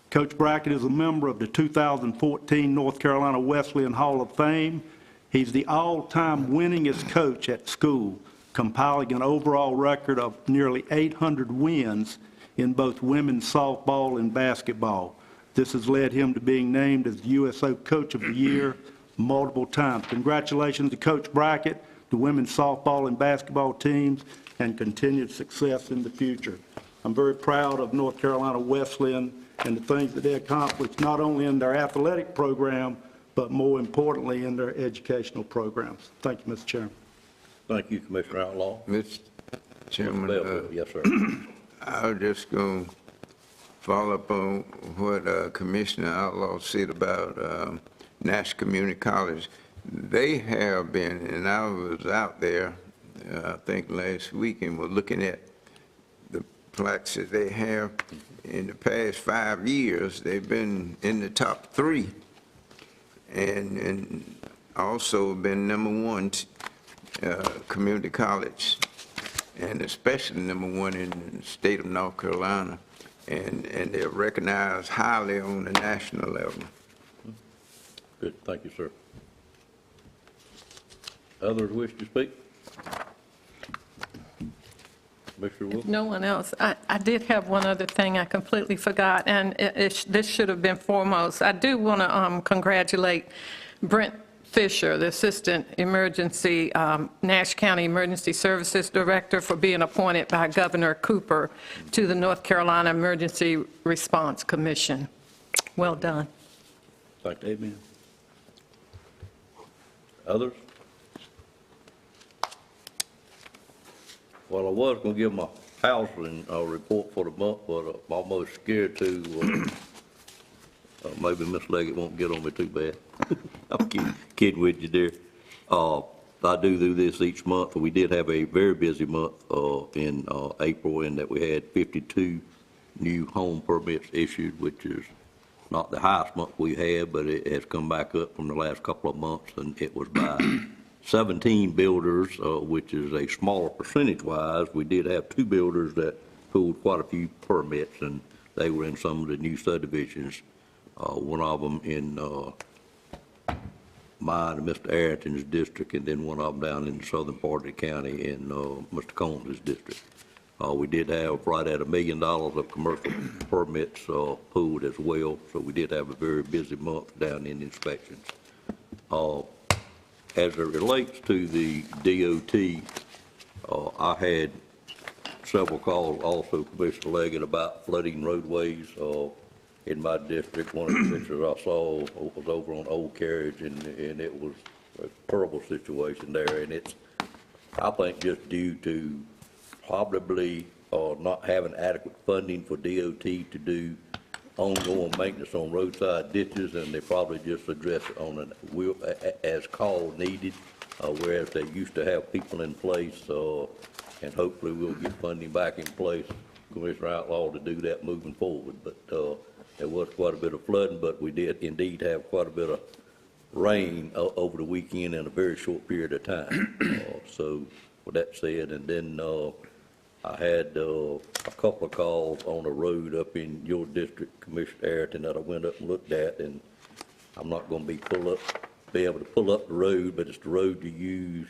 Coach Brackett is a member of the 2014 North Carolina Wesleyan Hall of Fame. He's the all-time winningest coach at school, compiling an overall record of nearly 800 wins in both women's softball and basketball. This has led him to being named as the USO Coach of the Year multiple times. Congratulations to Coach Brackett, the women's softball and basketball teams, and continued success in the future. I'm very proud of North Carolina Wesleyan and the things that they accomplished, not only in their athletic program, but more importantly, in their educational programs. Thank you, Mr. Chairman. Thank you, Commissioner Outlaw. Mr. Chairman, Yes, sir. I was just going to follow up on what Commissioner Outlaw said about Nash Community College. They have been, and I was out there, I think last week, and was looking at the plaques that they have. In the past 5 years, they've been in the top 3, and also been #1 community college, and especially #1 in the state of North Carolina, and they're recognized highly on the national level. Good, thank you, sir. Others wish to speak? Commissioner Wilson? No one else. I did have one other thing I completely forgot, and this should have been foremost. I do want to congratulate Brent Fisher, the Assistant Emergency, Nash County Emergency Services Director, for being appointed by Governor Cooper to the North Carolina Emergency Response Commission. Well done. Thank you. Amen. Others? Well, I was going to give my housing report for the month, but I'm almost scared to, maybe Miss Leggett won't get on me too bad. I'm kidding with you there. I do this each month. We did have a very busy month in April, in that we had 52 new home permits issued, which is not the highest month we had, but it has come back up from the last couple of months, and it was by 17 builders, which is a smaller percentage-wise. We did have 2 builders that pulled quite a few permits, and they were in some of the new subdivisions. One of them in mine and Mr. Arrington's district, and then one of them down in the southern part of the county in Mr. Combs' district. We did have right at $1 million of commercial permits pulled as well, so we did have a very busy month down in inspections. As it relates to the DOT, I had several calls also, Commissioner Leggett, about flooding roadways in my district. One of the pictures I saw was over on Old Carriage, and it was a terrible situation there, and it's, I think, just due to probably not having adequate funding for DOT to do ongoing maintenance on roadside ditches, and they probably just address it on as call needed, whereas they used to have people in place, and hopefully we'll get funding back in place, Commissioner Outlaw, to do that moving forward. But there was quite a bit of flooding, but we did indeed have quite a bit of rain over the weekend in a very short period of time. So with that said, and then I had a couple of calls on a road up in your district, Commissioner Ayrton, that I went up and looked at, and I'm not going to be able to pull up the road, but it's the road you use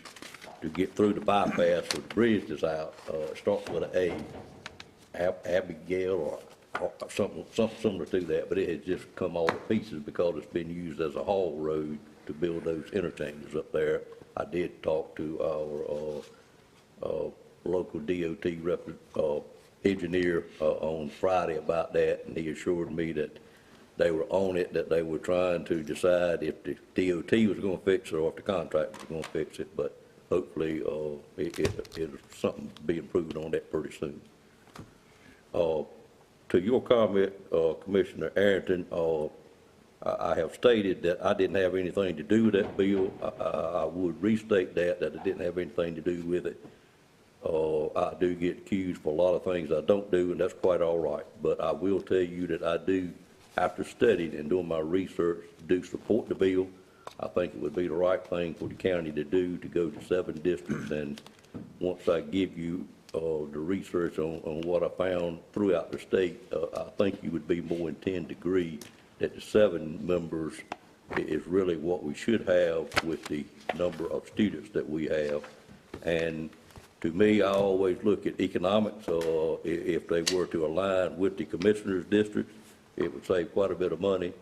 to get through the bypass where the bridge is out. It starts with an A, Abigail or something similar to that, but it has just come all to pieces because it's been used as a haul road to build those interchanges up there. I did talk to our local DOT engineer on Friday about that, and he assured me that they were on it, that they were trying to decide if the DOT was going to fix it or if the contractor was going to fix it, but hopefully it'll something be improved on that pretty soon. To your comment, Commissioner Arrington, I have stated that I didn't have anything to do with that bill. I would restate that I didn't have anything to do with it. I do get accused for a lot of things I don't do, and that's quite all right. But I will tell you that I do, after studying and doing my research, do support the bill. I think it would be the right thing for the county to do, to go to 7 districts. And once I give you the research on what I found throughout the state, I think you would be more in 10 to agree that the 7 members is really what we should have with the number of students that we have. And to me, I always look at economics. If they were to align with the commissioner's district, it would save quite a bit of money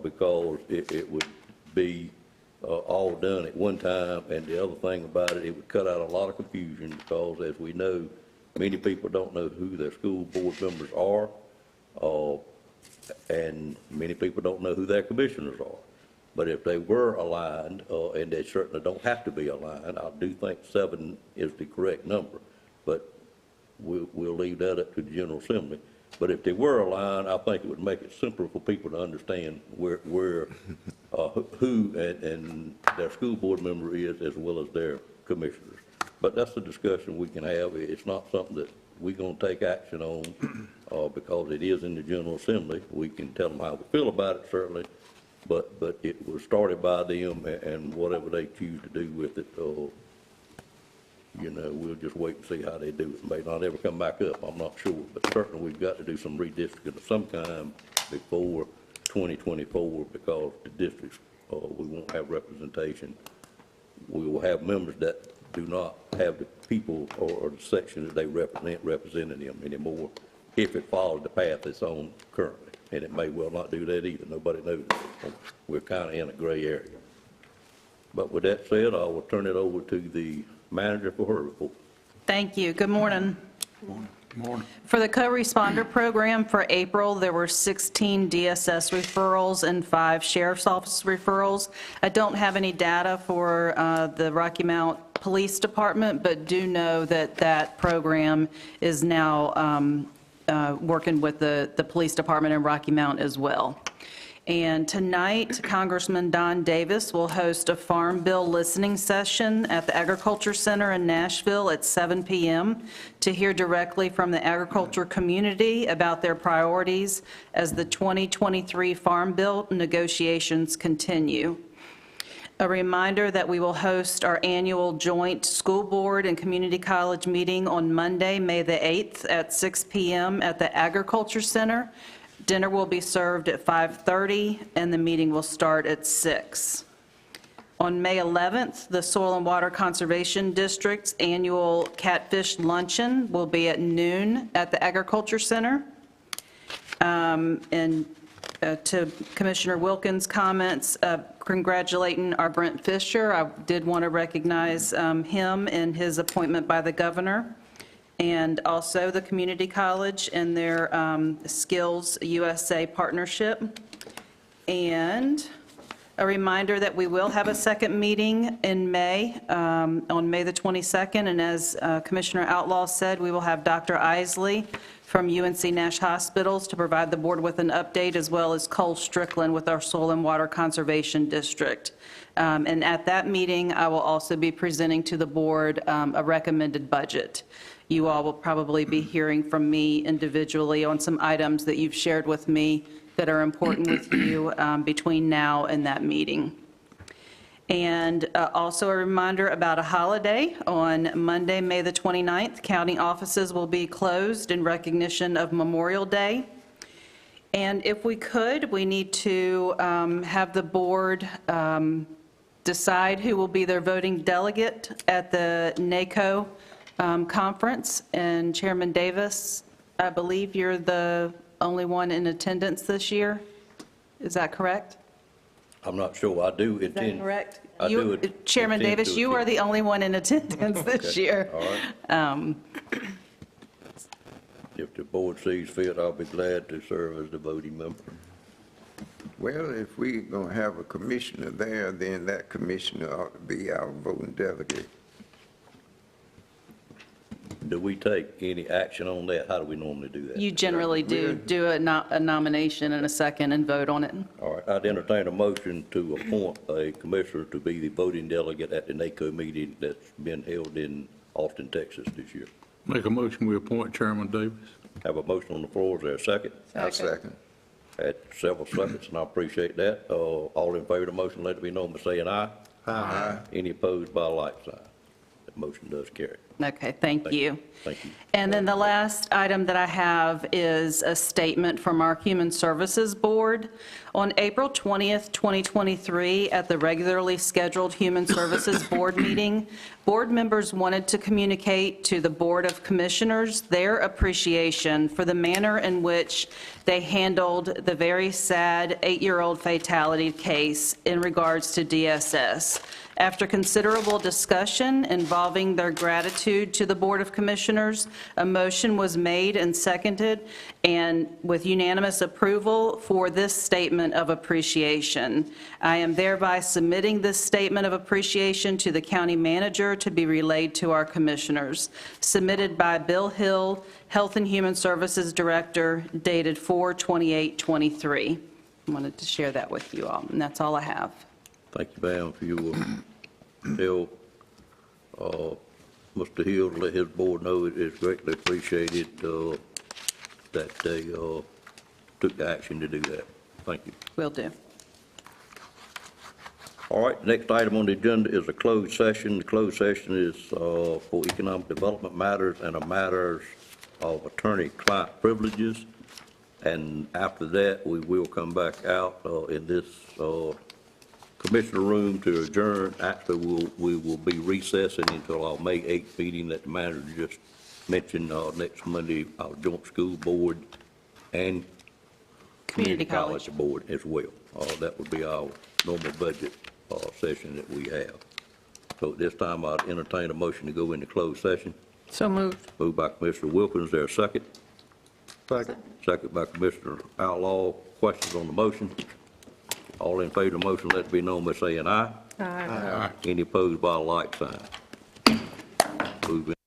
because it would be all done at one time. And the other thing about it, it would cut out a lot of confusion because, as we know, many people don't know who their school board members are, and many people don't know who their commissioners are. But if they were aligned, and they certainly don't have to be aligned, I do think 7 is the correct number, but we'll leave that up to the General Assembly. But if they were aligned, I think it would make it simpler for people to understand where who and their school board member is, as well as their commissioners. But that's a discussion we can have. It's not something that we're going to take action on because it is in the General Assembly. We can tell them how we feel about it, certainly, but it was started by them, and whatever they choose to do with it, you know, we'll just wait and see how they do it. It may not ever come back up, I'm not sure, but certainly we've got to do some redistricting of some kind before 2024 because the districts, we won't have representation. We will have members that do not have the people or the section that they represent representing them anymore if it follows the path it's on currently. And it may well not do that either. Nobody knows. We're kind of in a gray area. But with that said, I will turn it over to the manager for her report. Thank you. Good morning. Good morning. For the co-responder program for April, there were 16 DSS referrals and 5 Sheriff's Office referrals. I don't have any data for the Rocky Mount Police Department, but do know that that program is now working with the Police Department in Rocky Mount as well. And tonight, Congressman Don Davis will host a Farm Bill listening session at the Agriculture Center in Nashville at 7 p.m. to hear directly from the agriculture community about their priorities as the 2023 Farm Bill negotiations continue. A reminder that we will host our annual joint school board and community college meeting on Monday, May the 8th at 6 p.m. at the Agriculture Center. Dinner will be served at 5:30 and the meeting will start at 6. On May 11th, the Soil and Water Conservation District's annual Catfish Luncheon will be at noon at the Agriculture Center. And to Commissioner Wilkins' comments, congratulating our Brent Fisher, I did want to recognize him in his appointment by the governor, and also the community college and their Skills USA partnership. And a reminder that we will have a second meeting in May, on May the 22nd, and as Commissioner Outlaw said, we will have Dr. Isley from UNC Nash Hospitals to provide the board with an update, as well as Cole Strickland with our Soil and Water Conservation District. And at that meeting, I will also be presenting to the board a recommended budget. You all will probably be hearing from me individually on some items that you've shared with me that are important with you between now and that meeting. And also a reminder about a holiday. On Monday, May the 29th, county offices will be closed in recognition of Memorial Day. And if we could, we need to have the board decide who will be their voting delegate at the NACO conference. And Chairman Davis, I believe you're the only one in attendance this year. Is that correct? I'm not sure. I do Is that intend. correct? I do Chairman intend Davis, to you are attend. the only one in attendance this Okay. year. All right. If the board sees fit, I'll be glad to serve as the voting member. Well, if we're going to have a commissioner there, then that commissioner ought to be our voting delegate. Do we take any action on that? How do we normally do that? You generally do a nomination and a second and vote on it. All right, I'd entertain a motion to appoint a commissioner to be the voting delegate at the NACO meeting that's been held in Austin, Texas this year. Make a motion, we appoint Chairman Davis. Have a motion on the floor, is there a second? I'll second. Had several seconds, and I appreciate that. All in favor of the motion, let it be known by saying aye. Aye. Any opposed by a like sign? The motion does carry. Okay, thank you. Thank you. And then the last item that I have is a statement from our Human Services Board. On April 20th, 2023, at the regularly scheduled Human Services Board meeting, board members wanted to communicate to the Board of Commissioners their appreciation for the manner in which they handled the very sad 8-year-old fatality case in regards to DSS. After considerable discussion involving their gratitude to the Board of Commissioners, a motion was made and seconded, and with unanimous approval for this statement of appreciation. I am thereby submitting this statement of appreciation to the county manager to be relayed to our commissioners. Submitted by Bill Hill, Health and Human Services Director, dated 4/28/23. I wanted to share that with you all, and that's all I have. Thank you, ma'am, for your tell Mr. Hill to let his board know it is greatly appreciated that they took the action to do that. Thank you. Will do. All right, the next item on the agenda is a closed session. The closed session is for economic development matters and a matters of attorney-client privileges. And after that, we will come back out in this commissioner room to adjourn. Actually, we will be recessing until our May 8th meeting that the manager just mentioned, next Monday, our joint school board and community college board as well. That would be our normal budget session that we have. So at this time, I'd entertain a motion to go into closed session. So moved. Moved by Commissioner Wilkins, is there a second? Second. Second by Commissioner Outlaw. Questions on the motion? All in favor of the motion, let it be known by saying aye. Aye. Any opposed by a like sign? Move in.